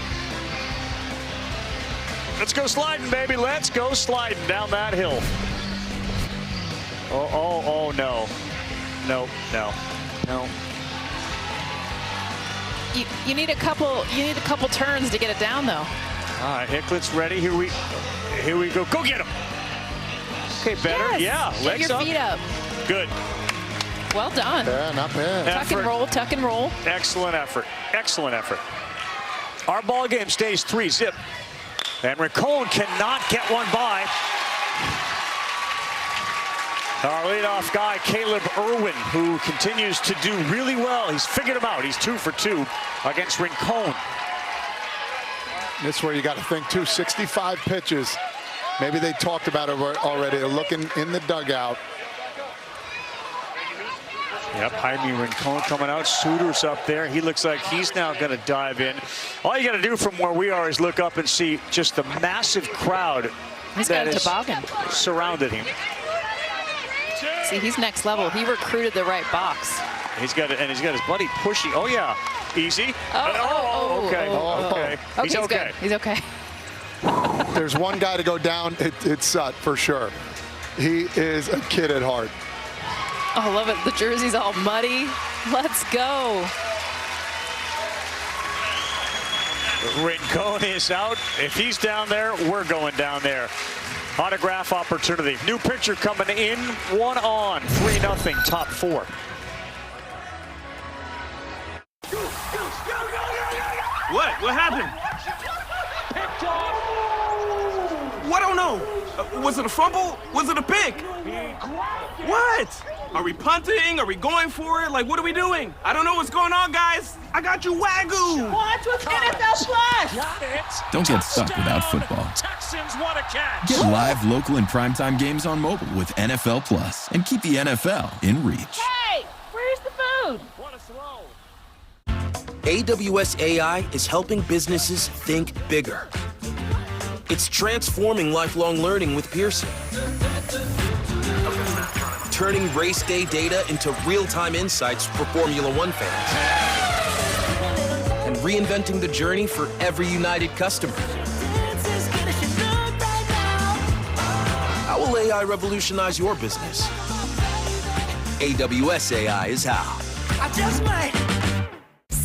Let's go sliding, baby. Let's go sliding down that hill. Oh, no. No. You need a couple turns to get it down, though. All right, Hicklett's ready. Here we go. Go get him. Okay, better. Yes. Yeah, legs get your feet up. Good. Well done. Yeah, not bad. Tuck and roll. Excellent effort. Our ball game stays 3-zip. And Rincon cannot get one by. Our leadoff guy, Caleb Irwin, who continues to do really well. He's figured him out. He's 2 for 2 against Rincon. That's where you got to think, too. 65 pitches. Maybe they talked about it already. They're looking in the dugout. Yep, Jaime Rincon coming out. Suter's up there. He looks like he's now going to dive in. All you got to do from where we are is look up and see just the massive crowd that is surrounded him. See, he's next level. He recruited the right box. He's got his buddy Pushy. Oh yeah, easy. Okay. He's okay. He's okay. There's one guy to go down. It's Sut for sure. He is a kid at heart. Oh, I love it. The jersey's all muddy. Let's go. Rincon is out. If he's down there, we're going down there. Autograph opportunity. New pitcher coming in. 1 on. 3-0. Top 4. What happened? Well, I don't know. Was it a fumble? Was it a pick? What? Are we punting? Are we going for it? Like, what are we doing? I don't know what's going on, guys. I got you Wagyu. Watch with NFL Plus. Don't get stuck without football. Texans want a catch. Get live, local, and primetime games on mobile with NFL Plus, and keep the NFL in reach. Hey, where's the food? AWS AI is helping businesses think bigger. It's transforming lifelong learning with Pearson. Turning race day data into real-time insights for Formula One fans. And reinventing the journey for every United customer. How will AI revolutionize your business? AWS AI is how. I just might.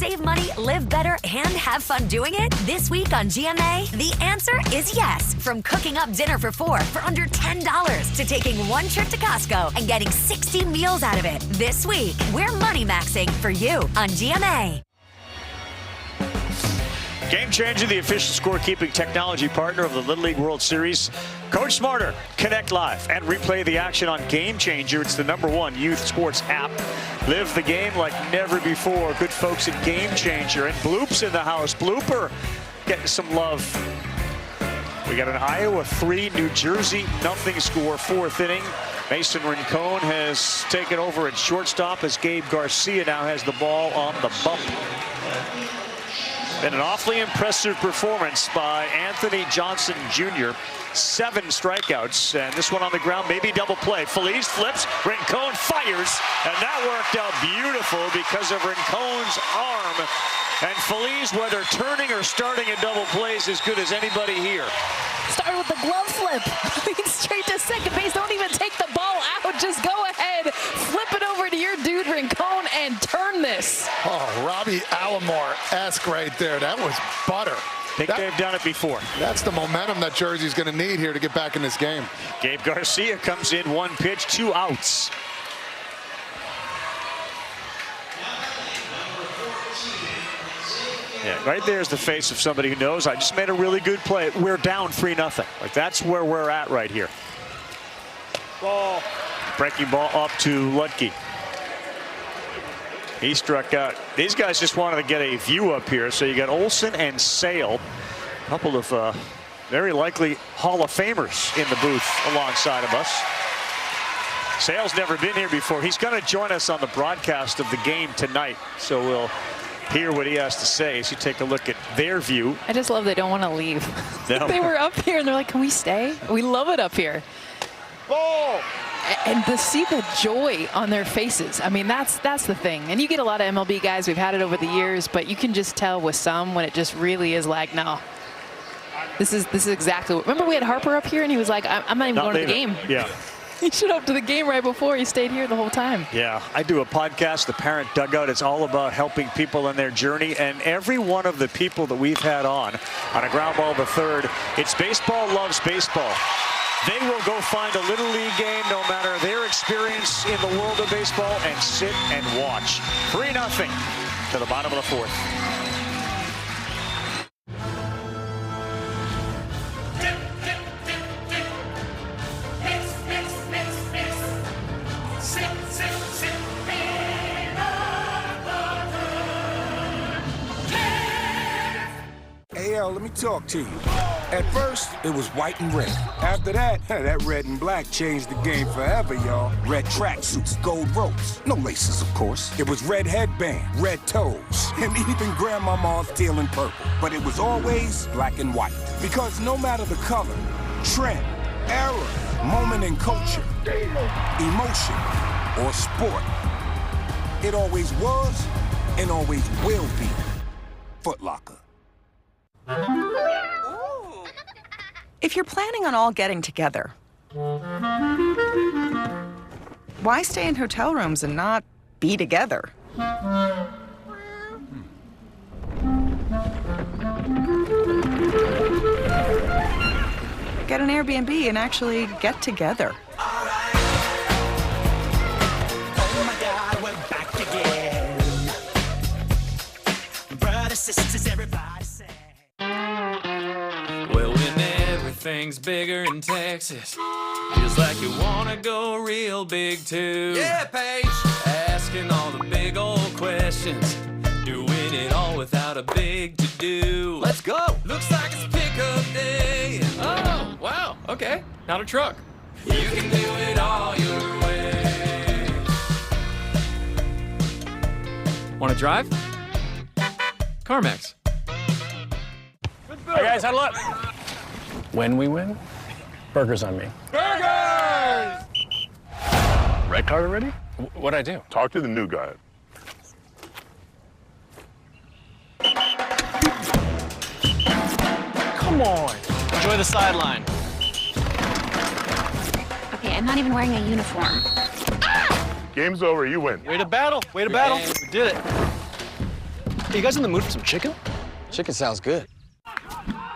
save money, live better, and have fun doing it? This week on GMA, the answer is yes. From cooking up dinner for 4 for under $10 to taking one trip to Costco and getting 60 meals out of it. This week, we're money maxing for you on GMA. Game Changer, the official scorekeeping technology partner of the Little League World Series. Coach Smarter, connect live and replay the action on Game Changer. It's the #1 youth sports app. Live the game like never before. Good folks at Game Changer. And Bloop's in the house. Blooper getting some love. We got an Iowa 3, New Jersey nothing score, 4th inning. Mason Rincon has taken over at shortstop as Gabe Garcia now has the ball on the bump. Been an awfully impressive performance by Anthony Johnson Jr. 7 strikeouts, and this one on the ground, maybe double play. Feliz flips, Rincon fires, and that worked out beautiful because of Rincon's arm. And Feliz, whether turning or starting a double play, is as good as anybody here. Start with the glove flip. Straight to second base. Don't even take the ball out. Just go ahead, flip it over to your dude Rincon and turn this. Oh, Robbie Alomar-esque right there. That was butter. Think they've done it before. That's the momentum that Jersey's going to need here to get back in this game. Gabe Garcia comes in, 1 pitch, 2 outs. Yeah, right there's the face of somebody who knows I just made a really good play. We're down 3-0. Like, that's where we're at right here. Ball. Breaking ball up to Ludke. He struck out. These guys just wanted to get a view up here. So you got Olsen and Sale, a couple of very likely Hall of Famers in the booth alongside of us. Sale's never been here before. He's going to join us on the broadcast of the game tonight. So we'll hear what he has to say as you take a look at their view. I just love they don't want to leave. No. They were up here and they're like, can we stay? We love it up here. Ball. And to see the joy on their faces, I mean, that's the thing. And you get a lot of MLB guys, we've had it over the years, but you can just tell with some when it just really is like, no, this is exactly what. Remember we had Harper up here and he was like, I'm not even going to the game. Yeah. He showed up to the game right before. He stayed here the whole time. Yeah, I do a podcast, The Parent Dugout. It's all about helping people in their journey. And every one of the people that we've had on a ground ball to third, it's baseball loves baseball. They will go find a Little League game, no matter their experience in the world of baseball, and sit and watch. 3-0 to the bottom of the 4th. AL, let me talk to you. At first, it was white and red. After that, that red and black changed the game forever, y'all. Red tracksuits, gold ropes. No laces, of course. It was red headband, red toes, and even grandmama's teal and purple. But it was always black and white. Because no matter the color, trend, era, moment in culture, emotion, or sport, it always was and always will be Foot Locker. If you're planning on all getting together, why stay in hotel rooms and not be together? Get an Airbnb and actually get together. Oh my God, we're back again. Brothers, sisters, everybody say. Well, when everything's bigger in Texas, feels like you wanna go real big too. Yeah, Paige. Asking all the big old questions, doing it all without a big to-do. Let's go. Looks like it's pickup day. Oh, wow, okay, not a truck. You can do it all your way. Want to drive? CarMax. Hey guys, huddle up. When we win, burgers on me. Burgers! Red card already? What'd I do? Talk to the new guy. Come on. Enjoy the sideline. Okay, I'm not even wearing a uniform. Game's over, you win. Way to battle. Way to battle. We did it. Are you guys in the mood for some chicken? Chicken sounds good.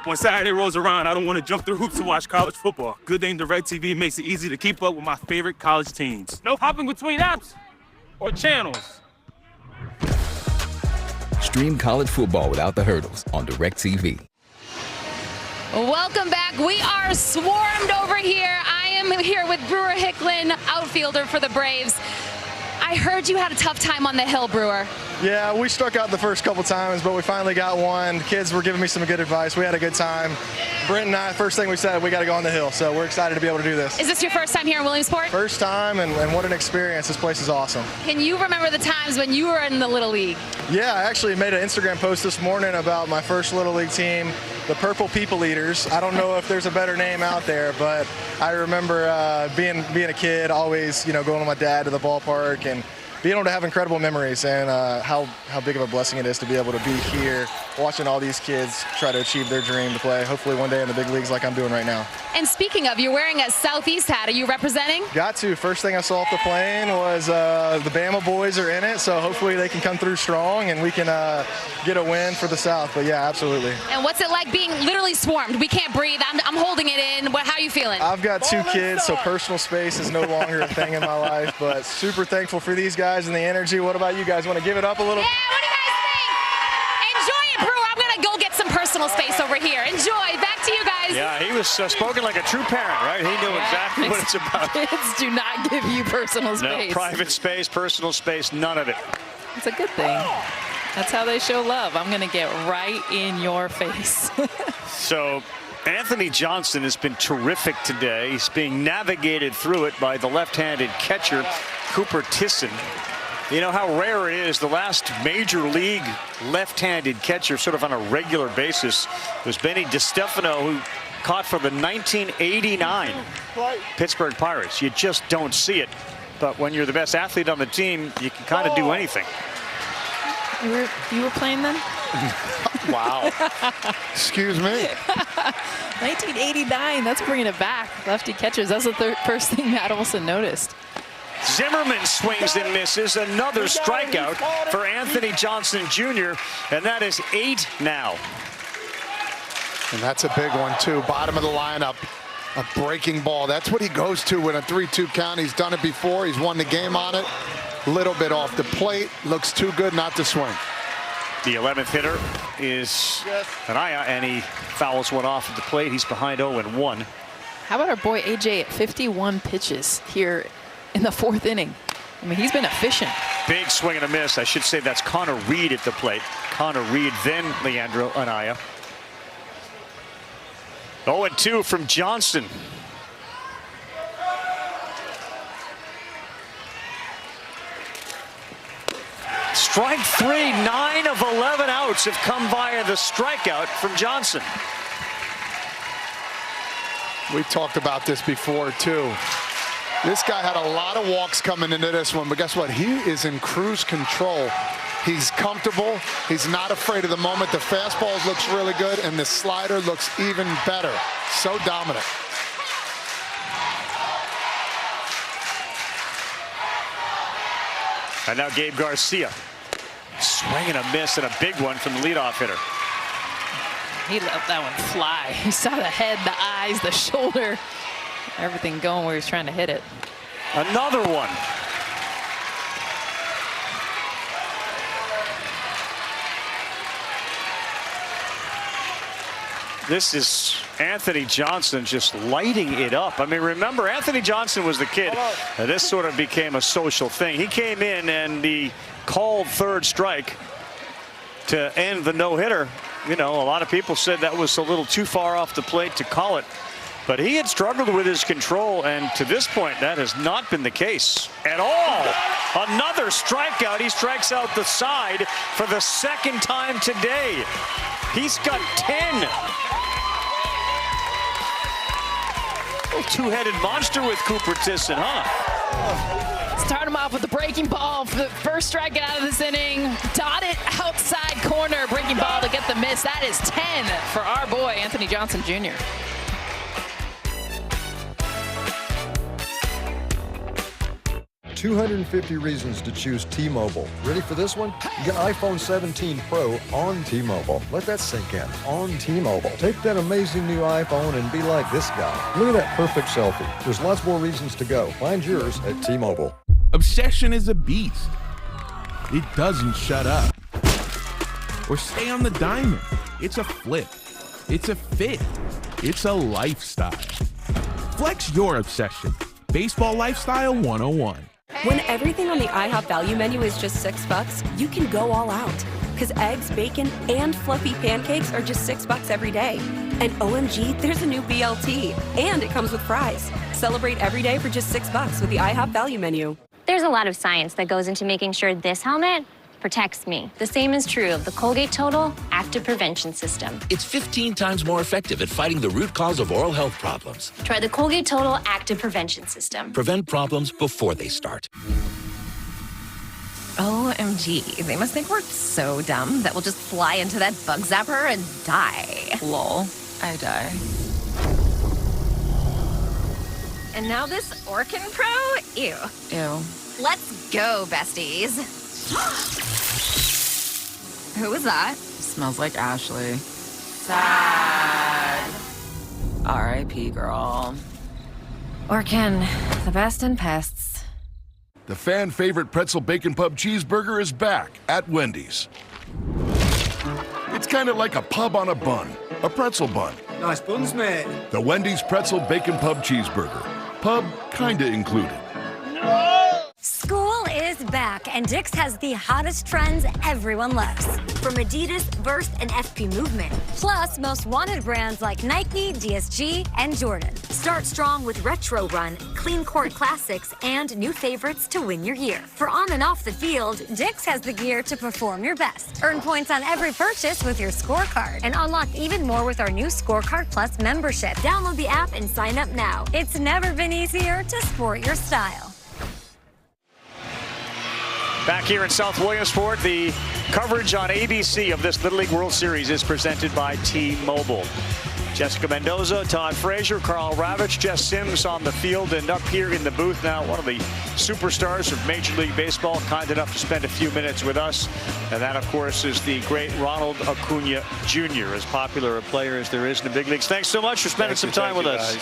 When Saturday rolls around, I don't want to jump through hoops to watch college football. Good thing DirecTV makes it easy to keep up with my favorite college teams. No hopping between apps or channels. Stream college football without the hurdles on DirecTV. Welcome back. We are swarmed over here. I am here with Brewer Hicklin, outfielder for the Braves. I heard you had a tough time on the hill, Brewer. Yeah, we struck out the first couple times, but we finally got one. The kids were giving me some good advice. We had a good time. Brent and I, first thing we said, we got to go on the hill. So we're excited to be able to do this. Is this your first time here in Williamsport? First time, and what an experience. This place is awesome. Can you remember the times when you were in the Little League? Yeah, I actually made an Instagram post this morning about my first Little League team, the Purple People Eaters. I don't know if there's a better name out there, but I remember being a kid, always, going with my dad to the ballpark and being able to have incredible memories, and how big of a blessing it is to be able to be here watching all these kids try to achieve their dream to play, hopefully one day in the big leagues like I'm doing right now. And speaking of, you're wearing a Southeast hat. Are you representing? Got to. First thing I saw off the plane was the Bama boys are in it, so hopefully they can come through strong and we can get a win for the South. But yeah, absolutely. And what's it like being literally swarmed? We can't breathe. I'm holding it in. How are you feeling? I've got 2 kids, so personal space is no longer a thing in my life, but super thankful for these guys and the energy. What about you guys? Want to give it up a little? Yeah, what do you guys think? Enjoy it, Brewer. I'm going to go get some personal space over here. Enjoy. Back to you guys. Yeah, he was spoken like a true parent, right? He knew exactly what it's about. Kids do not give you personal space. No, private space, personal space, none of it. It's a good thing. That's how they show love. I'm going to get right in your face. So Anthony Johnson has been terrific today. He's being navigated through it by the left-handed catcher, Cooper Tisson. You know how rare it is. The last major league left-handed catcher sort of on a regular basis was Benny DiStefano, who caught for the 1989 Pittsburgh Pirates. You just don't see it. But when you're the best athlete on the team, you can kind of do anything. You were playing then? Wow. Excuse me. 1989, that's bringing it back. Lefty catchers, that's the first thing Matt Olson noticed. Zimmerman swings and misses. Another strikeout for Anthony Johnson Jr., and that is 8 now. And that's a big one, too. Bottom of the lineup, a breaking ball. That's what he goes to in a 3-2 count. He's done it before. He's won the game on it. Little bit off the plate. Looks too good not to swing. The 11th hitter is Anaya, and he fouls one off at the plate. He's behind 0-1. How about our boy AJ at 51 pitches here in the 4th inning? I mean, he's been efficient. Big swing and a miss. I should say that's Connor Reed at the plate. Connor Reed, then Leandro Anaya. 0-2 from Johnson. Strike 3, 9 of 11 outs have come via the strikeout from Johnson. We talked about this before, too. This guy had a lot of walks coming into this one, but guess what? He is in cruise control. He's comfortable. He's not afraid of the moment. The fastball looks really good, and the slider looks even better. So dominant. And now Gabe Garcia. Swing and a miss, and a big one from the leadoff hitter. He let that one fly. He saw the head, the eyes, the shoulder, everything going where he's trying to hit it. Another one. This is Anthony Johnson just lighting it up. I mean, remember, Anthony Johnson was the kid. This sort of became a social thing. He came in and he called third strike to end the no-hitter. You know, a lot of people said that was a little too far off the plate to call it. But he had struggled with his control, and to this point, that has not been the case at all. Another strikeout. He strikes out the side for the 2nd time today. He's got 10. Little two-headed monster with Cooper Tisson, huh? Start him off with the breaking ball for the first strikeout out of this inning. Dotted outside corner, breaking ball to get the miss. That is 10 for our boy, Anthony Johnson Jr. 250 reasons to choose T-Mobile. Ready for this one? You get iPhone 17 Pro on T-Mobile. Let that sink in. On T-Mobile. Take that amazing new iPhone and be like this guy. Look at that perfect selfie. There's lots more reasons to go. Find yours at T-Mobile. Obsession is a beast. It doesn't shut up. Or stay on the diamond. It's a flip. It's a fit. It's a lifestyle. Flex your obsession. Baseball Lifestyle 101. When everything on the IHOP value menu is just $6, you can go all out. Because eggs, bacon, and fluffy pancakes are just $6 every day. And OMG, there's a new BLT. And it comes with fries. Celebrate every day for just $6 with the IHOP value menu. There's a lot of science that goes into making sure this helmet protects me. The same is true of the Colgate Total Active Prevention System. It's 15 times more effective at fighting the root cause of oral health problems. Try the Colgate Total Active Prevention System. Prevent problems before they start. OMG, they must think we're so dumb that we'll just fly into that bug zapper and die. Lol, I die. And now this Orkin Pro? Ew. Ew. Let's go, besties. Who was that? Smells like Ashley. Sad. R.I.P. girl. Orkin, the best in pests. The fan-favorite pretzel bacon pub cheeseburger is back at Wendy's. It's kind of like a pub on a bun, a pretzel bun. Nice buns, mate. The Wendy's pretzel bacon pub cheeseburger. Pub kinda included. School is back, and Dick's has the hottest trends everyone loves. From Adidas, Burst, and FP Movement. Plus, most wanted brands like Nike, DSG, and Jordan. Start strong with Retro Run, Clean Court Classics, and new favorites to win your year. For on and off the field, Dick's has the gear to perform your best. Earn points on every purchase with your scorecard, and unlock even more with our new Scorecard Plus membership. Download the app and sign up now. It's never been easier to sport your style. Back here in South Williamsport, the coverage on ABC of this Little League World Series is presented by T-Mobile. Jessica Mendoza, Todd Frazier, Carl Ravitch, Jess Sims on the field, and up here in the booth now, one of the superstars of Major League Baseball, kind enough to spend a few minutes with us. And that, of course, is the great Ronald Acuna Jr., as popular a player as there is in the big leagues. Thanks so much for spending some time with us.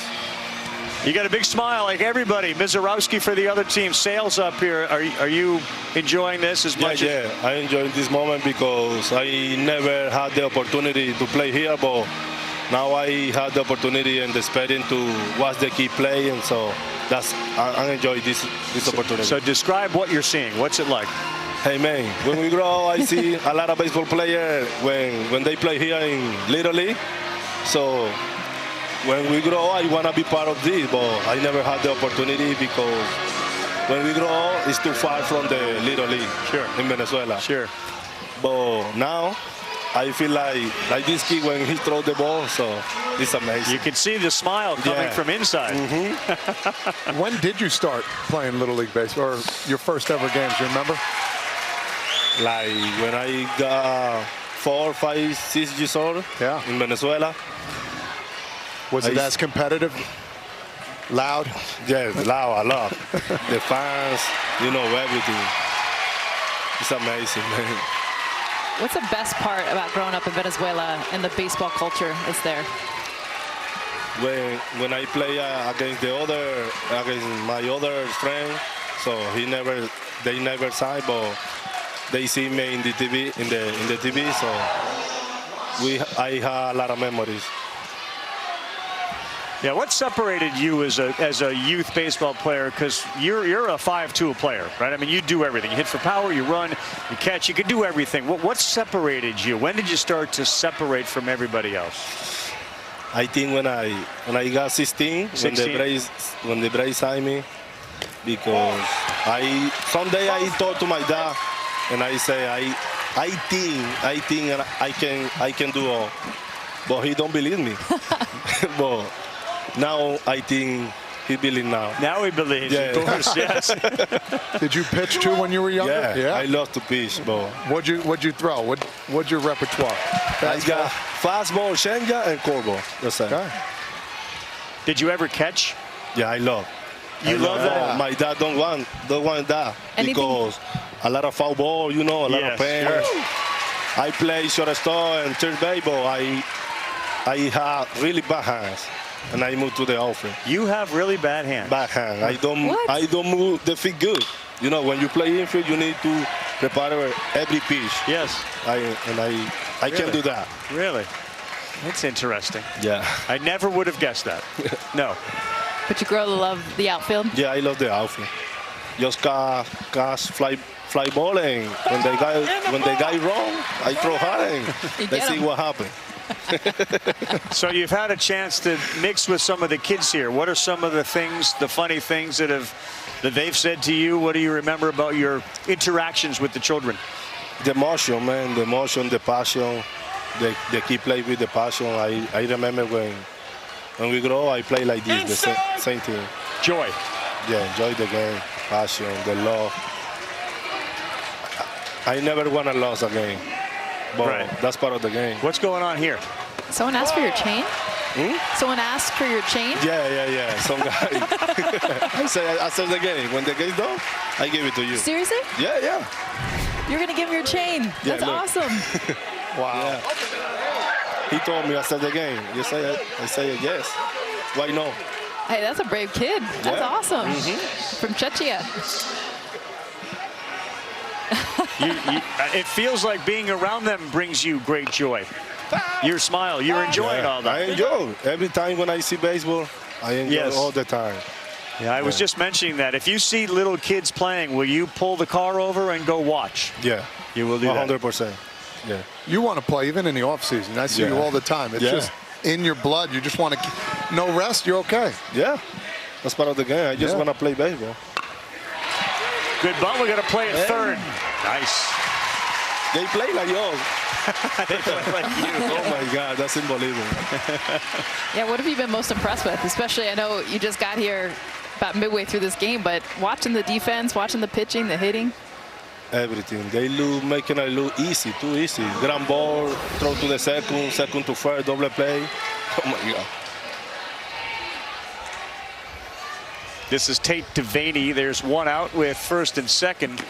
You got a big smile like everybody. Mizorowski for the other team. Sales up here. Are you enjoying this as much? Yeah, I enjoy this moment because I never had the opportunity to play here, but now I have the opportunity and the experience to watch the kid play, and so I enjoy this opportunity. So describe what you're seeing. What's it like? Hey man, when we grow, I see a lot of baseball players when they play here in Little League. So when we grow, I want to be part of this, but I never had the opportunity because when we grow, it's too far from the Little League in Venezuela. Sure. But now, I feel like this kid when he throws the ball, so it's amazing. You can see the smile coming from inside. Mm-hmm. When did you start playing Little League Baseball, or your first ever games, you remember? Like when I got 4, 5, 6 years old in Venezuela. Was it as competitive? Loud? Yeah, loud, a lot. The fans, you know, everything. It's amazing, man. What's the best part about growing up in Venezuela and the baseball culture is there? When I play against my other friend, so they never sign, but they see me in the TV, in the TV, so I have a lot of memories. Yeah, what separated you as a youth baseball player? Because you're a 5-tool player, right? I mean, you do everything. You hit for power, you run, you catch, you can do everything. What separated you? When did you start to separate from everybody else? I think when I got 16, when the Braves signed me, because someday I talked to my dad and I say I think I can do all, but he don't believe me. But now I think he believes now. Now he believes, of course, yes. Did you pitch too when you were younger? Yeah, I love to pitch, but what'd you throw? What's your repertoire? I got fastball, changeup, and curveball. That's it. Did you ever catch? Yeah, I love. You love that? My dad don't want that because a lot of foul ball, a lot of pain. Sure. I play shortstop and third base, but I have really bad hands, and I moved to the outfield. You have really bad hands. Bad hand. I don't move the feet good. When you play infield, you need to prepare every pitch. Yes. I can't do that. Really? That's interesting. Yeah. I never would have guessed that. No. But you grow to love the outfield? Yeah, I love the outfield. Just cast fly ball, and when the guy wrong, I throw hard and let's see what happens. So you've had a chance to mix with some of the kids here. What are some of the funny things that they've said to you? What do you remember about your interactions with the children? The emotion, man. The emotion, the passion. They keep playing with the passion. I remember when we grow, I play like this, the same thing. Joy. Yeah, enjoy the game, passion, the love. I never want to lose a game, but that's part of the game. What's going on here? Someone asked for your chain? Someone asked for your chain? Yeah. Some guy. I say after the game, when the game's done, I give it to you. Seriously? Yeah. You're going to give him your chain. Yeah, That's awesome. Wow. Yeah. He told me after the game. I say yes. Why no? Hey, that's a brave kid. That's awesome. From Czechia. It feels like being around them brings you great joy. Your smile, you're enjoying all that. I enjoy. Every time when I see baseball, I enjoy all the time. Yeah, I was just mentioning that. If you see little kids playing, will you pull the car over and go watch? Yeah. You will do 100%. Yeah. You want to play even in the off season. I see you all the time. It's just in your blood. You just want to no rest. You're okay. Yeah. That's part of the game. I just want to play baseball. Good ball. We're going to play at third. Nice. They play like yours. They play like you. Oh my God, that's unbelievable. Yeah, what have you been most impressed with? Especially, I know you just got here about midway through this game, but watching the defense, watching the pitching, the hitting. Everything. They making it look easy, too easy. Ground ball, throw to the second to first, double play. Oh my God. This is Tate Devaney. There's one out with first and second.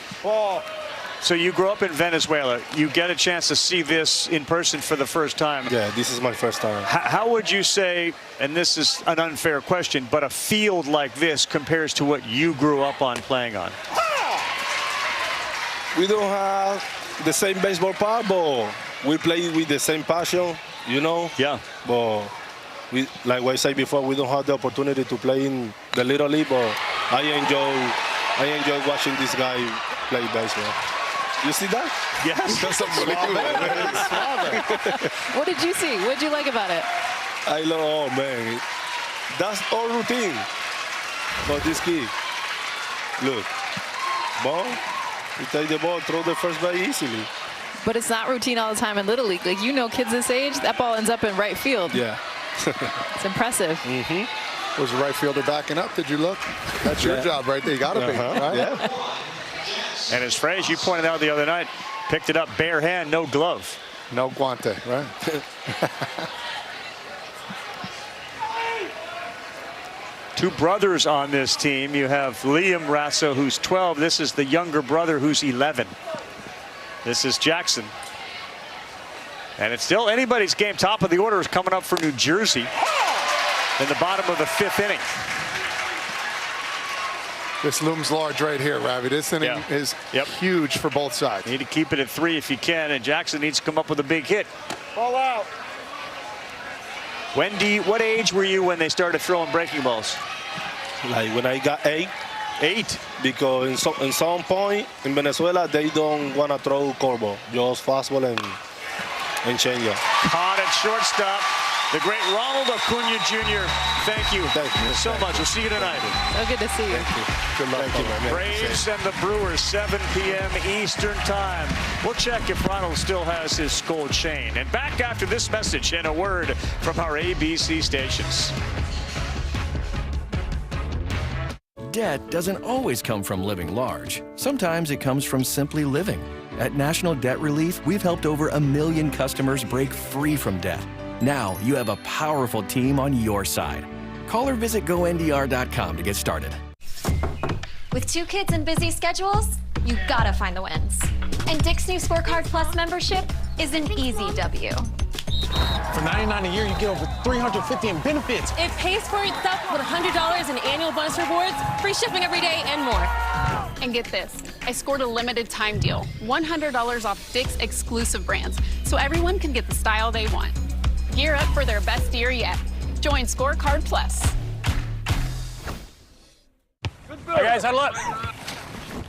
So you grew up in Venezuela. You get a chance to see this in person for the first time. Yeah, this is my first time. How would you say, and this is an unfair question, but a field like this compares to what you grew up on playing on? We don't have the same baseball part, but we play with the same passion, Yeah. But like I said before, we don't have the opportunity to play in the Little League, but I enjoy watching this guy play baseball. You see that? Yes. That's unbelievable. What did you see? What did you like about it? I love, oh man, that's all routine. But this kid, look, ball, you take the ball, throw the first base easily. But it's not routine all the time in Little League. Like, kids this age, that ball ends up in right field. Yeah. It's impressive. Was the right fielder backing up? Did you look? That's your job right there. You got to be, right? Yeah. And as Fraze, you pointed out the other night, picked it up bare hand, no glove. No guante, right? Two brothers on this team. You have Liam Rasso, who's 12. This is the younger brother, who's 11. This is Jackson. And it's still anybody's game. Top of the order is coming up for New Jersey in the bottom of the fifth inning. This looms large right here, Ravi. This inning is huge for both sides. Need to keep it at 3 if you can, and Jackson needs to come up with a big hit. Ball out. Wendy, what age were you when they started throwing breaking balls? Like when I got 8. 8? Because in some point in Venezuela, they don't want to throw curveball, just fastball and changeup. Caught at shortstop. The great Ronald Acuna Jr. Thank you so much. We'll see you tonight. So good to see you. Good luck. Braves and the Brewers, 7 p.m. Eastern Time. We'll check if Ronald still has his gold chain. And back after this message and a word from our ABC stations. Debt doesn't always come from living large. Sometimes it comes from simply living. At National Debt Relief, we've helped over 1 million customers break free from debt. Now you have a powerful team on your side. Call or visit GoNDR.com to get started. With 2 kids and busy schedules, you gotta find the wins. And Dick's new Scorecard Plus membership is an easy W. For $99 a year, you get over $350 in benefits. It pays for itself with $100 in annual bonus rewards, free shipping every day, and more. And get this, I scored a limited time deal, $100 off Dick's exclusive brands, so everyone can get the style they want. Gear up for their best year yet. Join Scorecard Plus. All right, guys, huddle up.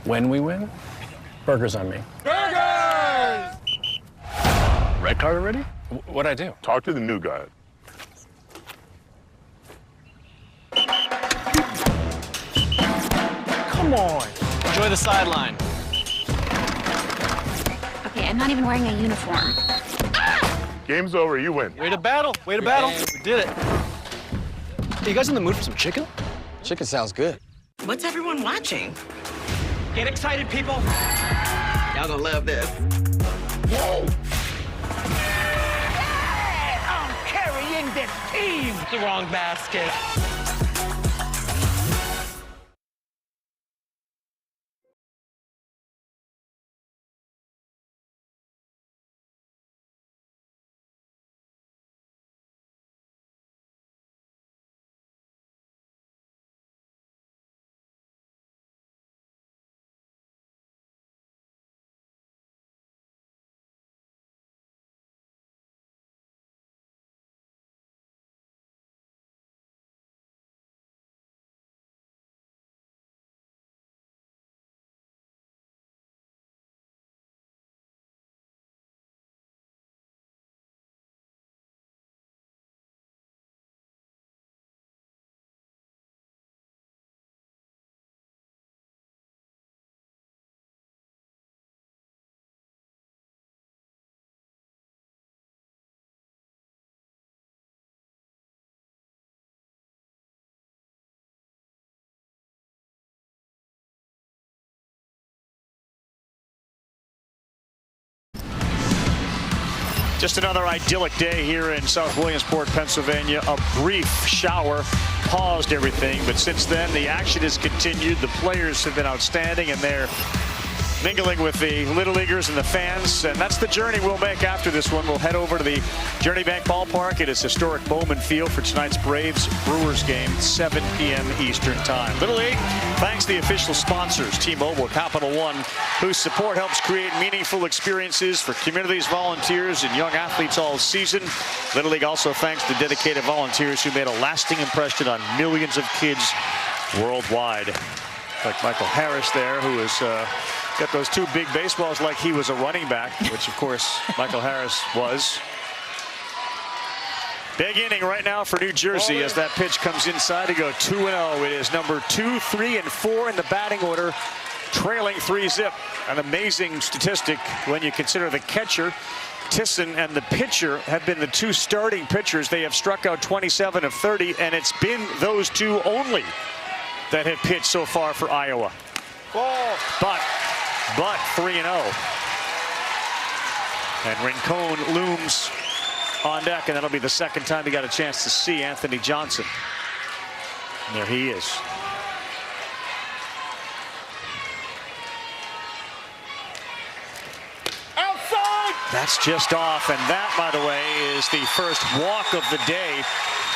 When we win, burgers on me. Burgers! Red card already? What'd I do? Talk to the new guy. Come on. Enjoy the sideline. Okay, I'm not even wearing a uniform. Game's over. You win. Way to battle. Way to battle. We did it. Hey, you guys in the mood for some chicken? Chicken sounds good. What's everyone watching? Get excited, people. Y'all gonna love this. Whoa! I'm carrying this team. The wrong basket. Just another idyllic day here in South Williamsport, Pennsylvania. A brief shower paused everything, but since then the action has continued. The players have been outstanding, and they're mingling with the Little Leaguers and the fans, and that's the journey we'll make after this one. We'll head over to the Journey Bank Ballpark. It is historic Bowman Field for tonight's Braves-Brewers game, 7 p.m. Eastern Time. Little League, thanks to the official sponsors, T-Mobile, Capital One, whose support helps create meaningful experiences for communities, volunteers, and young athletes all season. Little League also thanks to dedicated volunteers who made a lasting impression on millions of kids worldwide. Like Michael Harris there, who is got those 2 big baseballs like he was a running back, which of course Michael Harris was. Big inning right now for New Jersey as that pitch comes inside to go 2-0. It is number 2, 3, and 4 in the batting order, trailing 3-zip. An amazing statistic when you consider the catcher, Tisson, and the pitcher have been the 2 starting pitchers. They have struck out 27 of 30, and it's been those 2 only that have pitched so far for Iowa. But 3-0. And Rincon looms on deck, and that'll be the second time he got a chance to see Anthony Johnson. And there he is. Outside! That's just off, and that, by the way, is the first walk of the day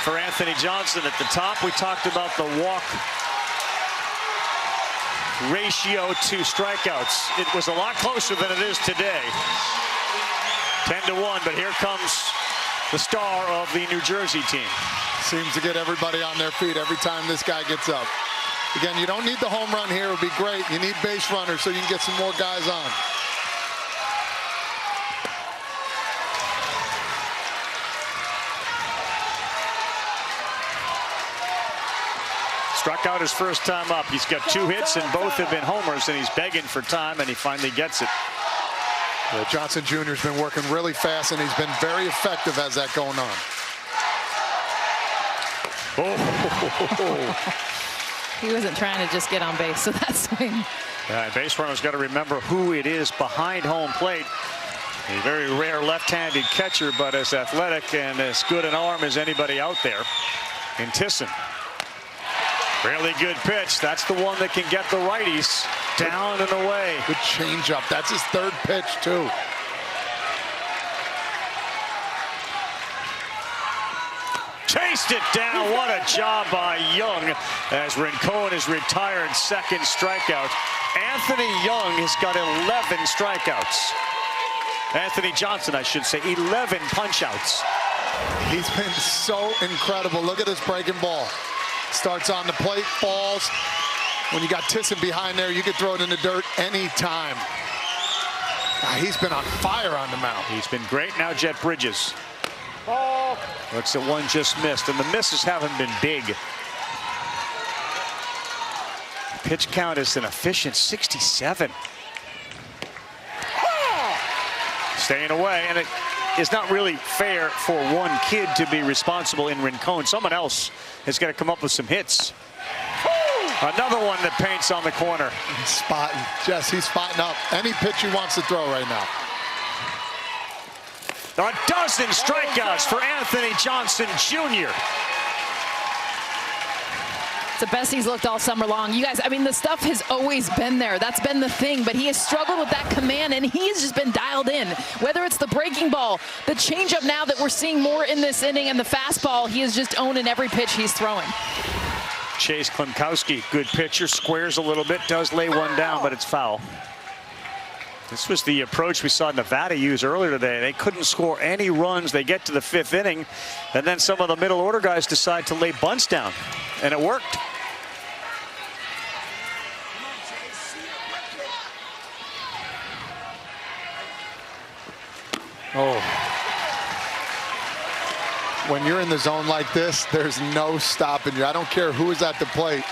for Anthony Johnson. At the top, we talked about the walk ratio to strikeouts. It was a lot closer than it is today. 10-1, but here comes the star of the New Jersey team. Seems to get everybody on their feet every time this guy gets up. Again, you don't need the home run here. It would be great. You need base runners so you can get some more guys on. Struck out his first time up. He's got 2 hits, and both have been homers, and he's begging for time, and he finally gets it. Yeah, Johnson Jr. has been working really fast, and he's been very effective as that going on. He wasn't trying to just get on base, so that swing. Yeah, base runner's got to remember who it is behind home plate. A very rare left-handed catcher, but as athletic and as good an arm as anybody out there in Tisson. Really good pitch. That's the one that can get the righties down and away. Good changeup. That's his third pitch, too. Chased it down. What a job by Young as Rincon is retired. Second strikeout. Anthony Young has got 11 strikeouts. Anthony Johnson, I should say, 11 punch-outs. He's been so incredible. Look at this breaking ball. Starts on the plate, falls. When you got Tisson behind there, you can throw it in the dirt anytime. He's been on fire on the mound. He's been great. Now Jet Bridges. Looks at one just missed, and the misses haven't been big. Pitch count is an efficient 67. Staying away, and it is not really fair for one kid to be responsible in Rincon. Someone else has got to come up with some hits. Another one that paints on the corner. He's spotting. Jess, he's spotting up any pitch he wants to throw right now. A dozen strikeouts for Anthony Johnson Jr. It's the best he's looked all summer long. You guys, I mean, the stuff has always been there. That's been the thing, but he has struggled with that command, and he's just been dialed in. Whether it's the breaking ball, the changeup now that we're seeing more in this inning, and the fastball, he is just owning every pitch he's throwing. Chase Klimkowski, good pitcher, squares a little bit, does lay one down, but it's foul. This was the approach we saw Nevada use earlier today. They couldn't score any runs. They get to the 5th inning, and then some of the middle order guys decide to lay bunts down, and it worked. Oh. When you're in the zone like this, there's no stopping you. I don't care who is at the plate.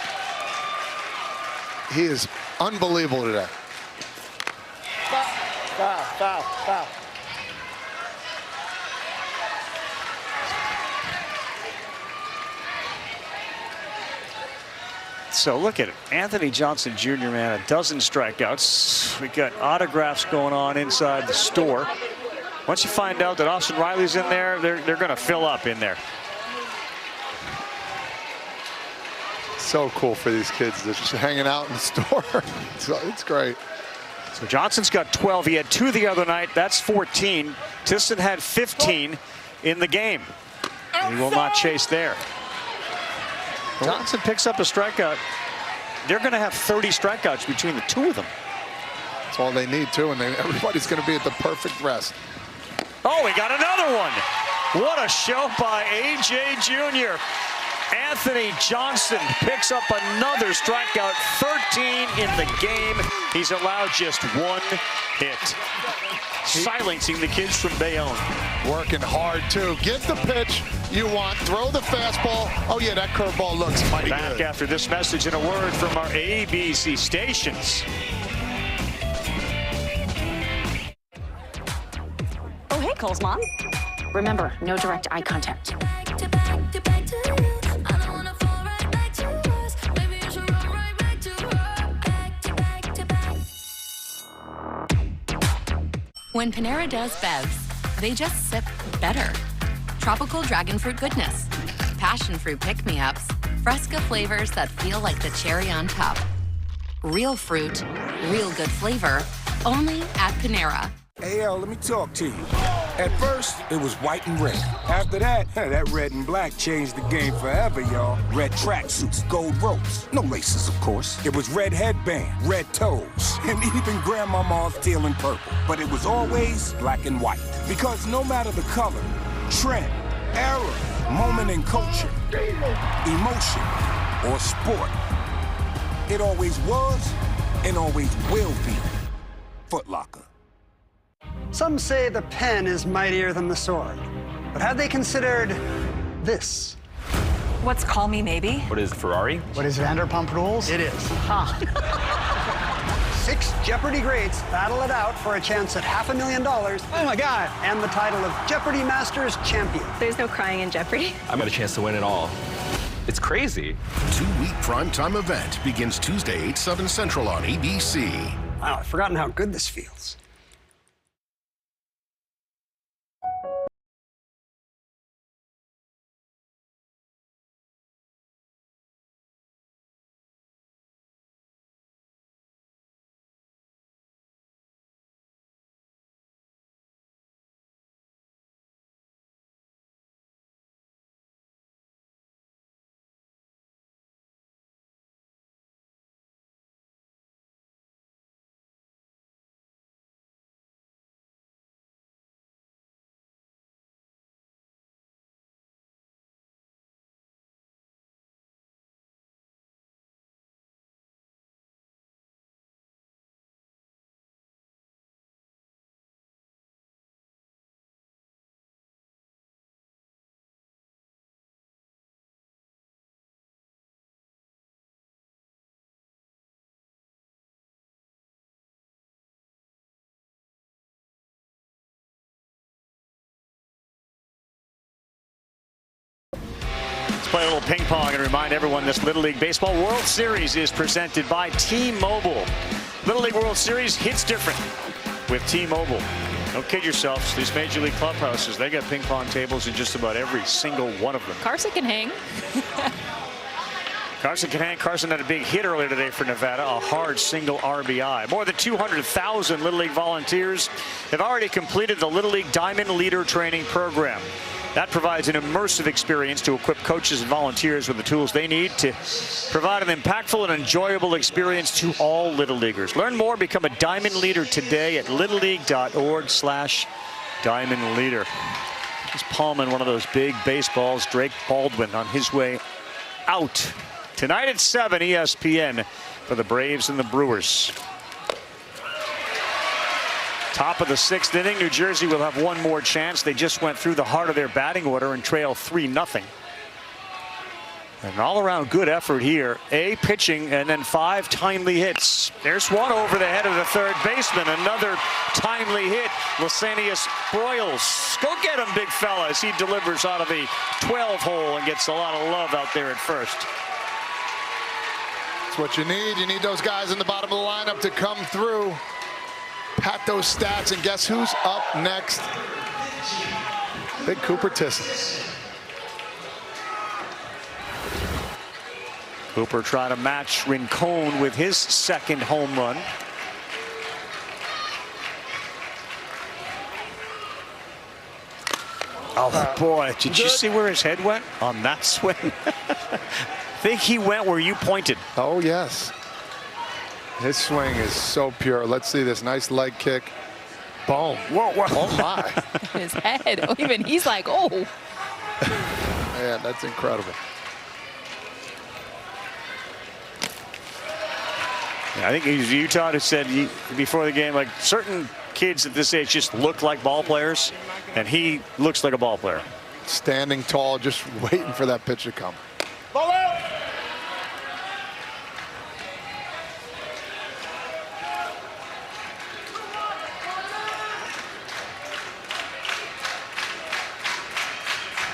He is unbelievable today. Foul, foul, foul. So look at it. Anthony Johnson Jr., man, a dozen strikeouts. We got autographs going on inside the store. Once you find out that Austin Riley's in there, they're going to fill up in there. So cool for these kids. They're just hanging out in the store. It's great. So Johnson's got 12. He had 2 the other night. That's 14. Tisson had 15 in the game. He will not chase there. Johnson picks up a strikeout. They're going to have 30 strikeouts between the two of them. That's all they need, too, and everybody's going to be at the perfect rest. Oh, we got another one. What a show by A.J. Jr. Anthony Johnson picks up another strikeout, 13 in the game. He's allowed just 1 hit. Silencing the kids from Bayonne. Working hard, too. Get the pitch you want. Throw the fastball. Oh, yeah, that curveball looks mighty good. Back after this message and a word from our ABC stations. Oh, hey, Cole's mom. Remember, no direct eye contact. When Panera does bevs, they just sip better. Tropical dragon fruit goodness, passion fruit pick-me-ups, Fresca flavors that feel like the cherry on top. Real fruit, real good flavor, only at Panera. Hey, yo, let me talk to you. At first, it was white and red. After that, that red and black changed the game forever, y'all. Red tracksuits, gold ropes. No laces, of course. It was red headband, red toes, and even grandmama's teal and purple. But it was always black and white. Because no matter the color, trend, era, moment in culture, emotion, or sport, it always was and always will be Foot Locker. Some say the pen is mightier than the sword. But have they considered this? What's Call Me Maybe? What is Ferrari? What is Vanderpump Rules? It is. Ha. 6 Jeopardy greats battle it out for a chance at $500,000. Oh my God. And the title of Jeopardy Masters Champion. There's no crying in Jeopardy. I've got a chance to win it all. It's crazy. 2-week primetime event begins Tuesday, 8/7 Central on ABC. Wow, I've forgotten how good this feels. Let's play a little ping pong and remind everyone this Little League Baseball World Series is presented by T-Mobile. Little League World Series hits different with T-Mobile. Don't kid yourselves. These Major League clubhouses, they got ping pong tables in just about every single one of them. Carson can hang. Carson can hang. Carson had a big hit earlier today for Nevada, a hard single RBI. More than 200,000 Little League volunteers have already completed the Little League Diamond Leader Training Program. That provides an immersive experience to equip coaches and volunteers with the tools they need to provide an impactful and enjoyable experience to all Little Leaguers. Learn more, become a Diamond Leader today at littleleague.org/Diamond Leader. He's palming one of those big baseballs. Drake Baldwin on his way out. Tonight at 7, ESPN for the Braves and the Brewers. Top of the 6th inning, New Jersey will have one more chance. They just went through the heart of their batting order and trail 3-0. An all-around good effort here. Pitching and then 5 timely hits. There's one over the head of the third baseman. Another timely hit. Lysanias Broyles. Go get him, big fella, as he delivers out of the 12 hole and gets a lot of love out there at first. That's what you need. You need those guys in the bottom of the lineup to come through. Pat those stats, and guess who's up next? Big Cooper Tisson. Cooper trying to match Rincon with his second home run. Oh boy, did you see where his head went on that swing? I think he went where you pointed. Oh yes. His swing is so pure. Let's see this nice leg kick. Boom. Whoa, whoa. Oh my. His head. Even he's like, oh. Man, that's incredible. Yeah, I think it was Utah who said before the game, like, certain kids at this age just look like ball players, and he looks like a ball player. Standing tall, just waiting for that pitch to come. Ball out!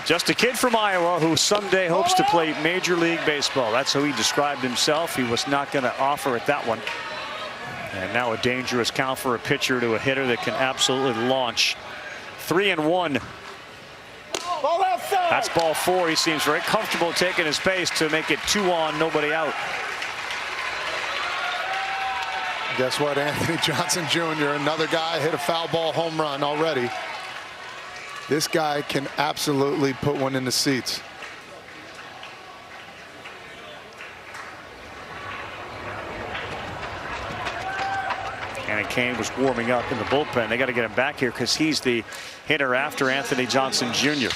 Just a kid from Iowa who someday hopes to play Major League Baseball. That's how he described himself. He was not going to offer at that one. And now a dangerous count for a pitcher to a hitter that can absolutely launch. 3-1. That's ball 4. He seems very comfortable taking his pace to make it 2 on, nobody out. Guess what? Anthony Johnson Jr., another guy, hit a foul ball home run already. This guy can absolutely put one in the seats. And Kane was warming up in the bullpen. They got to get him back here because he's the hitter after Anthony Johnson Jr.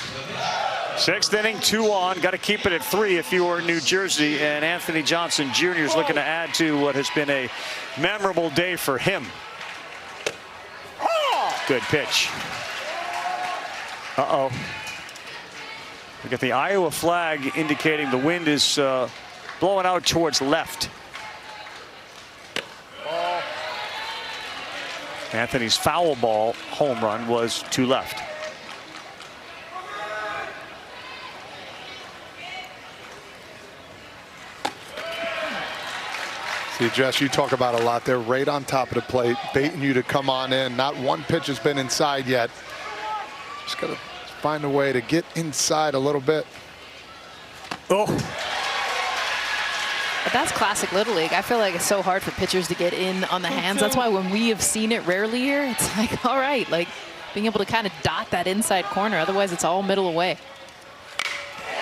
6th inning, 2 on. Got to keep it at 3 if you are New Jersey. And Anthony Johnson Jr. is looking to add to what has been a memorable day for him. Good pitch. Uh-oh. We got the Iowa flag indicating the wind is blowing out towards left. Anthony's foul ball home run was to left. See, Jess, you talk about a lot there, right on top of the plate, baiting you to come on in. Not one pitch has been inside yet. Just got to find a way to get inside a little bit. Oh. But that's classic Little League. I feel like it's so hard for pitchers to get in on the hands. That's why when we have seen it rarely here, it's like, all right, like being able to kind of dot that inside corner. Otherwise, it's all middle away.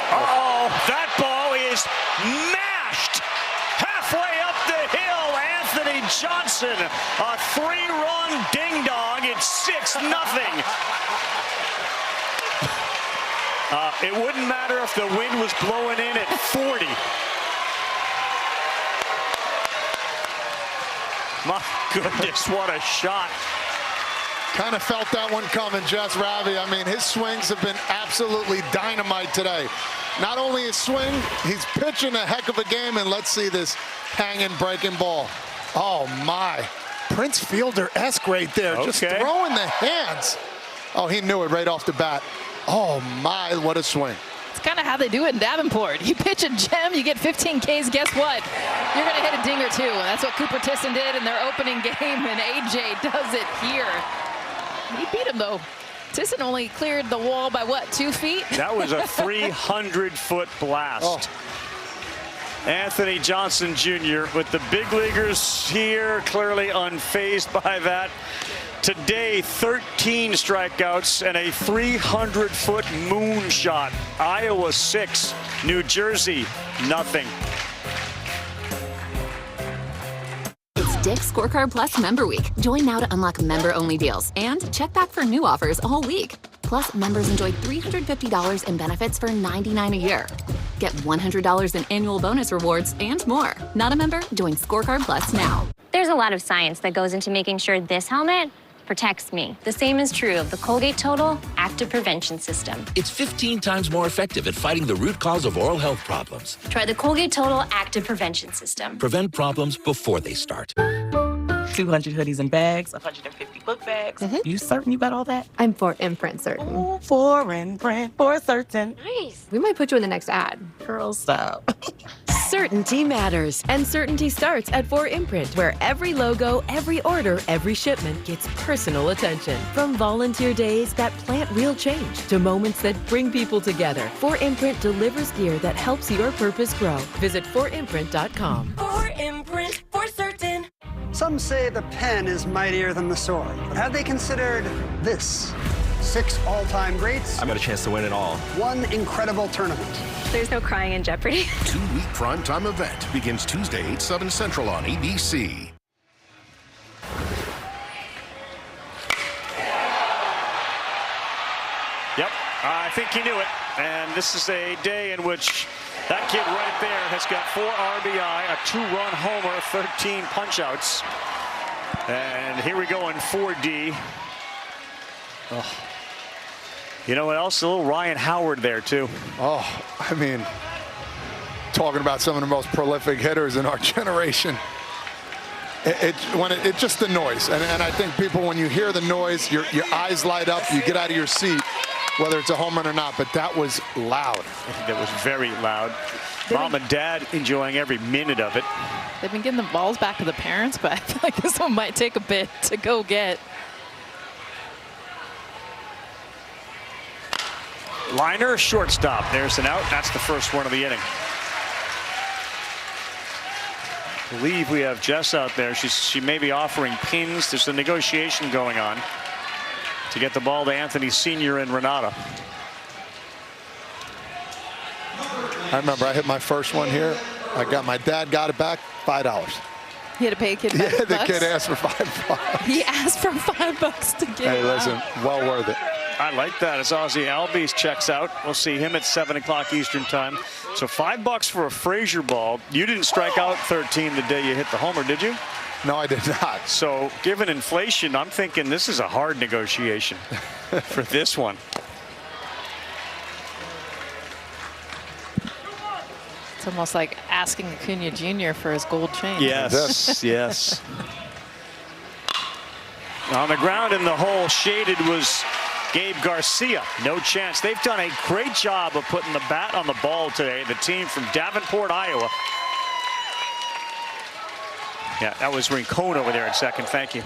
Oh, that ball is mashed halfway up the hill. Anthony Johnson, a 3-run ding-dong. It's 6-0. It wouldn't matter if the wind was blowing in at 40. My goodness, what a shot. Kind of felt that one coming, Jess Ravi. I mean, his swings have been absolutely dynamite today. Not only his swing, he's pitching a heck of a game, and let's see this hanging, breaking ball. Oh, my. Prince Fielder-esque right there, just throwing the hands. Oh, he knew it right off the bat. Oh, my, what a swing. It's kind of how they do it in Davenport. You pitch a gem, you get 15 Ks. Guess what? You're going to hit a ding or two. And that's what Cooper Tisson did in their opening game, and AJ does it here. He beat him, though. Tisson only cleared the wall by, what, 2 feet? That was a 300-foot blast. Anthony Johnson Jr. with the big leaguers here, clearly unfazed by that. Today, 13 strikeouts and a 300-foot moonshot. Iowa 6, New Jersey nothing. It's Dick's Scorecard Plus Member Week. Join now to unlock member-only deals and check back for new offers all week. Plus, members enjoy $350 in benefits for $99 a year. Get $100 in annual bonus rewards and more. Not a member? Join Scorecard Plus now. There's a lot of science that goes into making sure this helmet protects me. The same is true of the Colgate Total Active Prevention System. It's 15 times more effective at fighting the root cause of oral health problems. Try the Colgate Total Active Prevention System. Prevent problems before they start. 200 hoodies and bags, 150 book bags. You certain you got all that? I'm for imprint certain. Ooh, for imprint, for certain. Nice. We might put you in the next ad. Girl, stop. Certainty matters, and certainty starts at 4imprint, where every logo, every order, every shipment gets personal attention. From volunteer days that plant real change to moments that bring people together, 4imprint delivers gear that helps your purpose grow. Visit 4imprint.com. 4imprint, for certain. Some say the pen is mightier than the sword, but have they considered this? 6 all-time greats. I got a chance to win it all. 1 incredible tournament. There's no crying in Jeopardy. 2-week primetime event begins Tuesday, 8, 7 Central on ABC. Yep, I think he knew it. And this is a day in which that kid right there has got 4 RBI, a 2-run homer, 13 punch-outs. And here we go in 4D. Oh. You know what else? A little Ryan Howard there, too. Oh, I mean, talking about some of the most prolific hitters in our generation. It's just the noise. And I think people, when you hear the noise, your eyes light up, you get out of your seat, whether it's a home run or not. But that was loud. That was very loud. Mom and Dad enjoying every minute of it. They've been getting the balls back to the parents, but I feel like this one might take a bit to go get. Liner, shortstop. There's an out. That's the first one of the inning. I believe we have Jess out there. She may be offering pins. There's a negotiation going on to get the ball to Anthony Sr. and Renata. I remember I hit my first one here. My dad got it back, $5. He had to pay a kid $5. Yeah, the kid asked for $5. He asked for $5 to get Hey, listen, well worth it. I like that as Ozzie Albies checks out. We'll see him at 7 o'clock Eastern time. So $5 for a Frazier ball. You didn't strike out 13 the day you hit the homer, did you? No, I did not. So given inflation, I'm thinking this is a hard negotiation for this one. It's almost like asking Acuna Jr. for his gold chain. Yes, yes. On the ground in the hole, shaded was Gabe Garcia. No chance. They've done a great job of putting the bat on the ball today. The team from Davenport, Iowa. Yeah, that was Rincon over there at second. Thank you.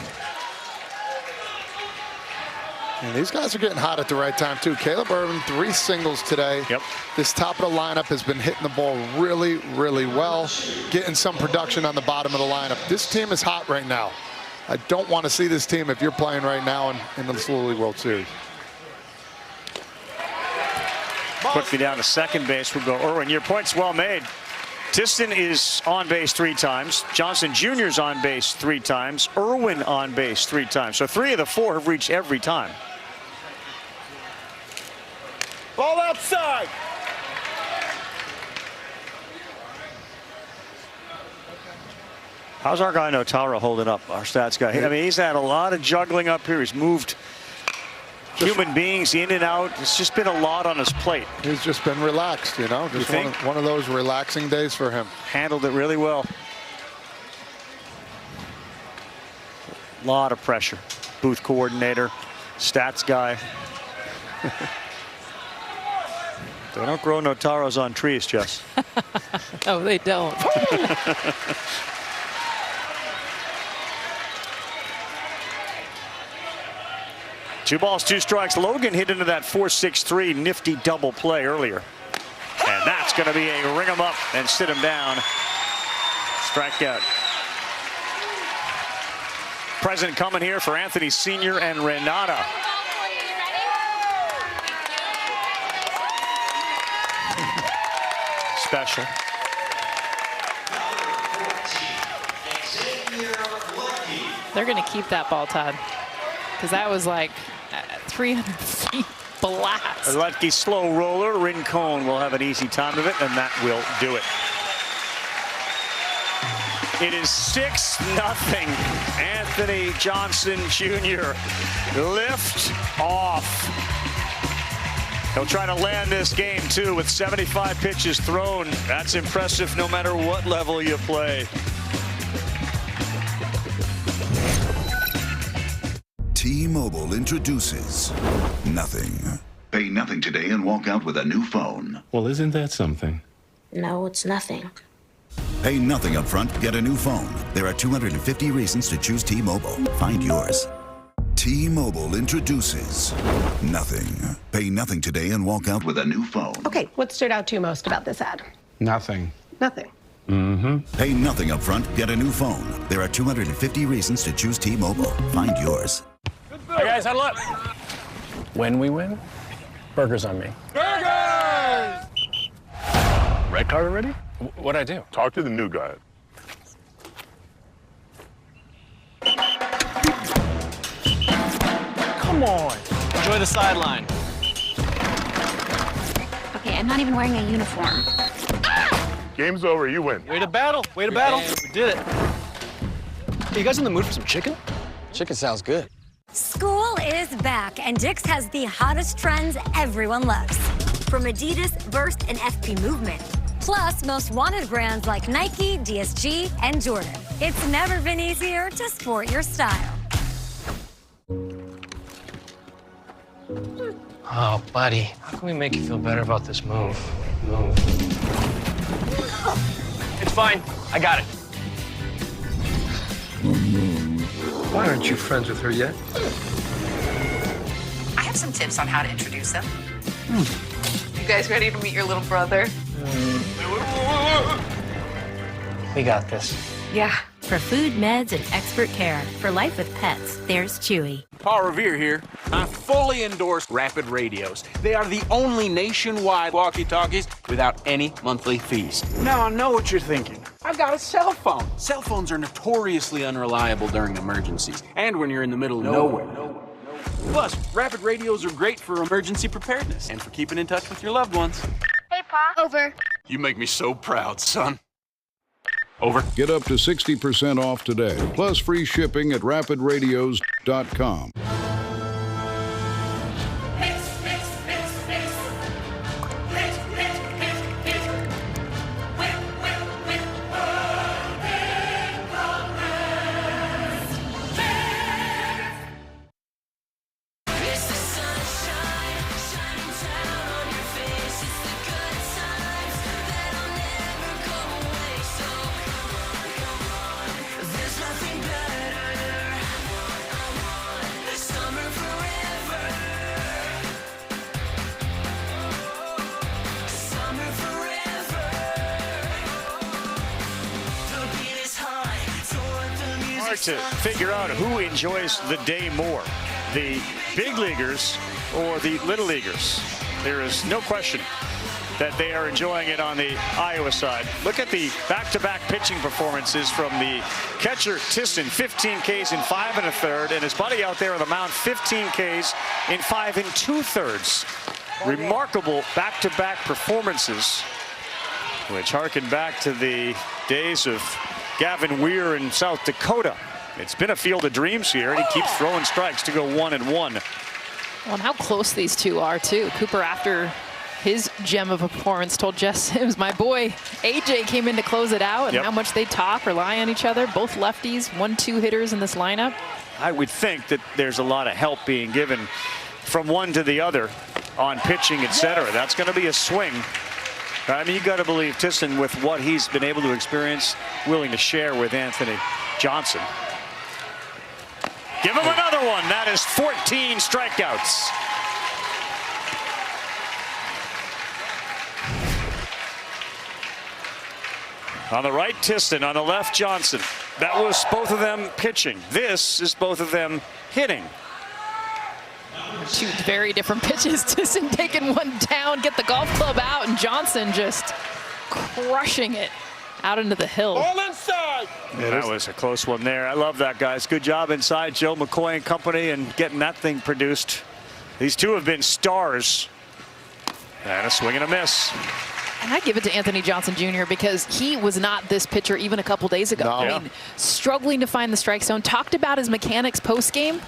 And these guys are getting hot at the right time, too. Caleb Irvin, 3 singles today. Yep. This top of the lineup has been hitting the ball really, really well, getting some production on the bottom of the lineup. This team is hot right now. I don't want to see this team if you're playing right now in the Little League World Series. Quickly down to second base will go Irwin. Your point's well made. Tiston is on base 3 times. Johnson Jr.'s on base 3 times. Irwin on base 3 times. So 3 of the 4 have reached every time. Ball outside. How's our guy Notaro holding up, our stats guy? I mean, he's had a lot of juggling up here. He's moved human beings in and out. It's just been a lot on his plate. He's just been relaxed, you know. Just one of those relaxing days for him. Handled it really well. A lot of pressure. Booth coordinator, stats guy. They don't grow Notaros on trees, Jess. No, they don't. 2 balls, 2 strikes. Logan hit into that 4-6-3 nifty double play earlier. And that's going to be a ring him up and sit him down. Strikeout. Present coming here for Anthony Sr. and Renata. Special. They're going to keep that ball, Todd, because that was like 300 feet blast. A lucky slow roller. Rincon will have an easy time of it, and that will do it. It is 6-0. Anthony Johnson Jr. lift off. He'll try to land this game, too, with 75 pitches thrown. That's impressive no matter what level you play. T-Mobile introduces nothing. Pay nothing today and walk out with a new phone. Well, isn't that something? No, it's nothing. Pay nothing up front, get a new phone. There are 250 reasons to choose T-Mobile. Find yours. T-Mobile introduces nothing. Pay nothing today and walk out with a new phone. Okay, what stood out to you most about this ad? Nothing. Nothing. Pay nothing up front, get a new phone. There are 250 reasons to choose T-Mobile. Find yours. Hey guys, huddle up. When we win, burgers on me. Burgers! Red card already? What'd I do? Talk to the new guy. Come on. Enjoy the sideline. Okay, I'm not even wearing a uniform. Game's over, you win. Way to battle. Way to battle. We did it. Hey, you guys in the mood for some chicken? Chicken sounds good. School is back, and Dick's has the hottest trends everyone loves. From Adidas, Burst, and FP Movement. Plus, most wanted brands like Nike, DSG, and Jordan. It's never been easier to sport your style. Oh, buddy. How can we make you feel better about this move? It's fine. I got it. Why aren't you friends with her yet? I have some tips on how to introduce them. You guys ready to meet your little brother? We got this. Yeah. For food, meds, and expert care. For life with pets, there's Chewy. Paul Revere here. I fully endorse Rapid Radios. They are the only nationwide walkie-talkies without any monthly fees. Now, I know what you're thinking. I've got a cell phone. Cell phones are notoriously unreliable during emergencies and when you're in the middle of nowhere. Plus, Rapid Radios are great for emergency preparedness and for keeping in touch with your loved ones. Hey, Pa. Over. You make me so proud, son. Over. Get up to 60% off today, plus free shipping at rapidradios.com. To figure out who enjoys the day more, the big leaguers or the little leaguers. There is no question that they are enjoying it on the Iowa side. Look at the back-to-back pitching performances from the catcher Tisson, 15 Ks in 5 1/3, and his buddy out there on the mound, 15 Ks in 5 2/3. Remarkable back-to-back performances, which harken back to the days of Gavin Weir in South Dakota. It's been a field of dreams here, and he keeps throwing strikes to go 1-1. Well, and how close these two are, too. Cooper, after his gem of a performance, told Jess Sims, my boy AJ came in to close it out, and how much they talk, rely on each other. Both lefties, 1-2 hitters in this lineup. I would think that there's a lot of help being given from one to the other on pitching, etc. That's going to be a swing. I mean, you got to believe Tisson, with what he's been able to experience, willing to share with Anthony Johnson. Give him another one. That is 14 strikeouts. On the right, Tiston. On the left, Johnson. That was both of them pitching. This is both of them hitting. Two very different pitches. Tiston taking one down, get the golf club out, and Johnson just crushing it out into the hill. All inside. Yeah, that was a close one there. I love that, guys. Good job inside, Joe McCoy and company, and getting that thing produced. These two have been stars. And a swing and a miss. And I give it to Anthony Johnson Jr. because he was not this pitcher even a couple days ago. No. I mean, struggling to find the strike zone. Talked about his mechanics post-game,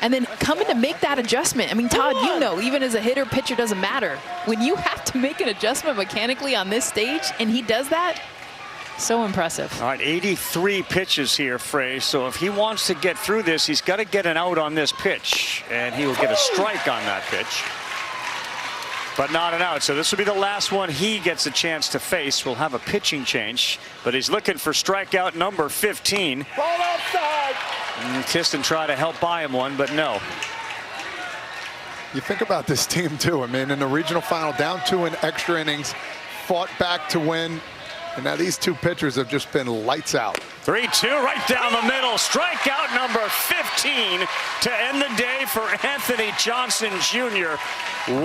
and then coming to make that adjustment. I mean, Todd, you know, even as a hitter, pitcher doesn't matter. When you have to make an adjustment mechanically on this stage, and he does that, so impressive. All right, 83 pitches here, Frey. So if he wants to get through this, he's got to get an out on this pitch, and he will get a strike on that pitch. But not an out. So this will be the last one he gets a chance to face. We'll have a pitching change, but he's looking for strikeout number 15. Ball outside. And Tiston tried to help buy him one, but no. You think about this team too. I mean, in the regional final, down 2 in extra innings, fought back to win. And now these two pitchers have just been lights out. 3-2 right down the middle. Strikeout number 15 to end the day for Anthony Johnson Jr.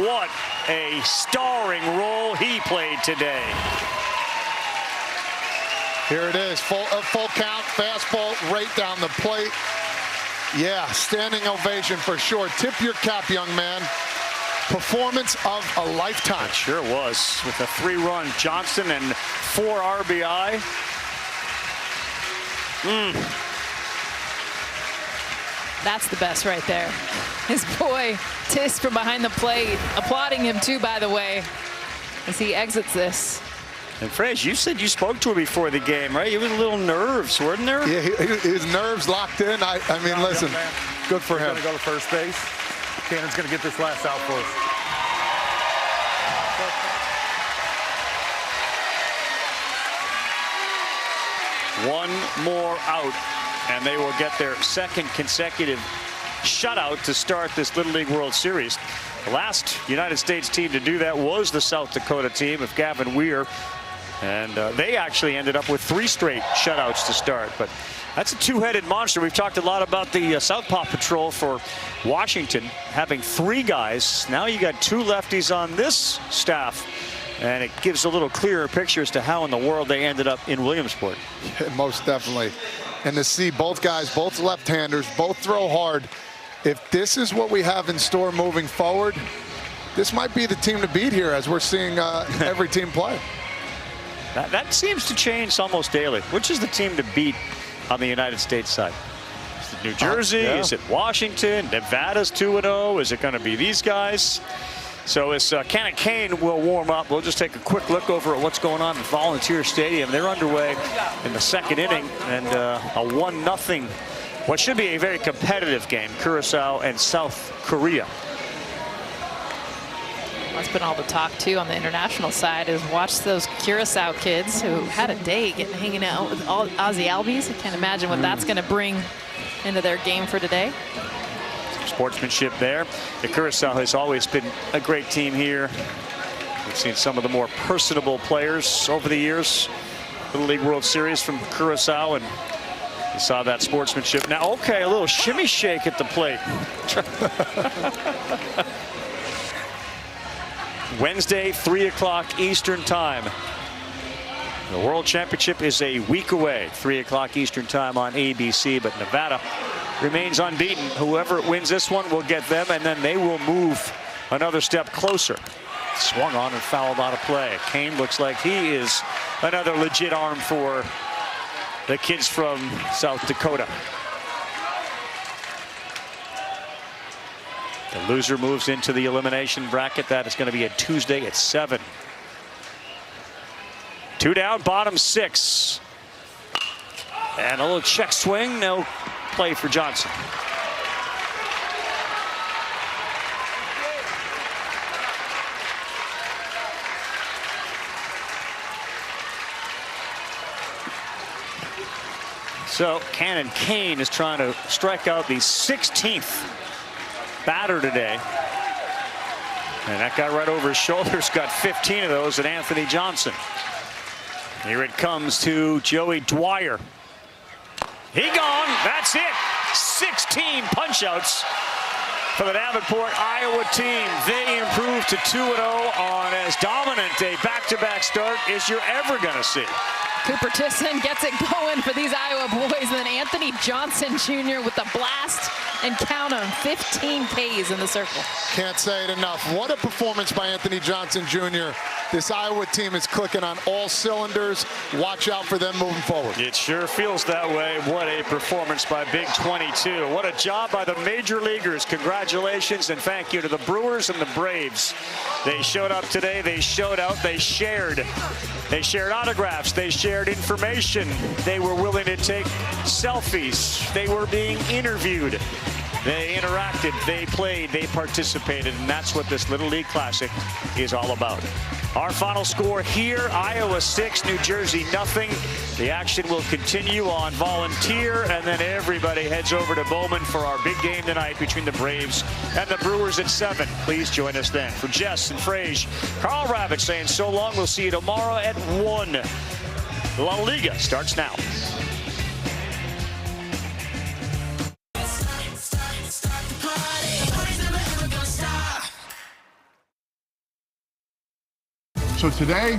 What a starring role he played today. Here it is, full count, fastball right down the plate. Yeah, standing ovation for sure. Tip your cap, young man. Performance of a lifetime. It sure was, with a 3-run Johnson and 4 RBI. That's the best right there. His boy Tis from behind the plate, applauding him too, by the way, as he exits this. And Frazier, you said you spoke to him before the game, right? He was a little nerves, weren't there? Yeah, his nerves locked in. I mean, listen, good for him. He's going to go to first base. Cannon's going to get this last out for us. One more out, and they will get their second consecutive shutout to start this Little League World Series. The last United States team to do that was the South Dakota team of Gavin Weir, and they actually ended up with 3 straight shutouts to start. But that's a two-headed monster. We've talked a lot about the Southpaw Patrol for Washington, having 3 guys. Now you got 2 lefties on this staff, and it gives a little clearer picture as to how in the world they ended up in Williamsport. Most definitely. And to see both guys, both left-handers, both throw hard. If this is what we have in store moving forward, this might be the team to beat here, as we're seeing every team play. That seems to change almost daily. Which is the team to beat on the United States side? Is it New Jersey? Yeah. Is it Washington? Nevada's 2-0. Is it going to be these guys? So as Cannon Kane will warm up, we'll just take a quick look over at what's going on in Volunteer Stadium. They're underway in the second inning, and a 1-0, what should be a very competitive game, Curacao and South Korea. That's been all the talk too on the international side, is watch those Curacao kids who had a day hanging out with all Aussie Albies. I can't imagine what that's going to bring into their game for today. Sportsmanship there. The Curacao has always been a great team here. We've seen some of the more personable players over the years. Little League World Series from Curacao, and you saw that sportsmanship. Now, okay, a little shimmy shake at the plate. Wednesday, 3 o'clock Eastern time. The World Championship is a week away, 3 o'clock Eastern time on ABC, but Nevada remains unbeaten. Whoever wins this one will get them, and then they will move another step closer. Swung on and fouled out of play. Kane looks like he is another legit arm for the kids from South Dakota. The loser moves into the elimination bracket. That is going to be a Tuesday at 7. 2 down, bottom 6. And a little check swing. No play for Johnson. So Cannon Kane is trying to strike out the 16th batter today. And that guy right over his shoulders got 15 of those, and Anthony Johnson. Here it comes to Joey Dwyer. He gone. That's it. 16 punch-outs for the Davenport, Iowa team. They improved to 2-0 on as dominant a back-to-back start as you're ever going to see. Cooper Tisson gets it going for these Iowa boys, and then Anthony Johnson Jr. with the blast, and count them, 15 Ks in the circle. Can't say it enough. What a performance by Anthony Johnson Jr. This Iowa team is clicking on all cylinders. Watch out for them moving forward. It sure feels that way. What a performance by Big 22. What a job by the major leaguers. Congratulations and thank you to the Brewers and the Braves. They showed up today. They showed out. They shared. They shared autographs. They shared information. They were willing to take selfies. They were being interviewed. They interacted, they played, they participated, and that's what this Little League Classic is all about. Our final score here, Iowa 6, New Jersey nothing. The action will continue on Volunteer, and then everybody heads over to Bowman for our big game tonight between the Braves and the Brewers at 7. Please join us then. For Jess and Frage, Carl Rabbit saying so long. We'll see you tomorrow at 1. La Liga starts now. So today,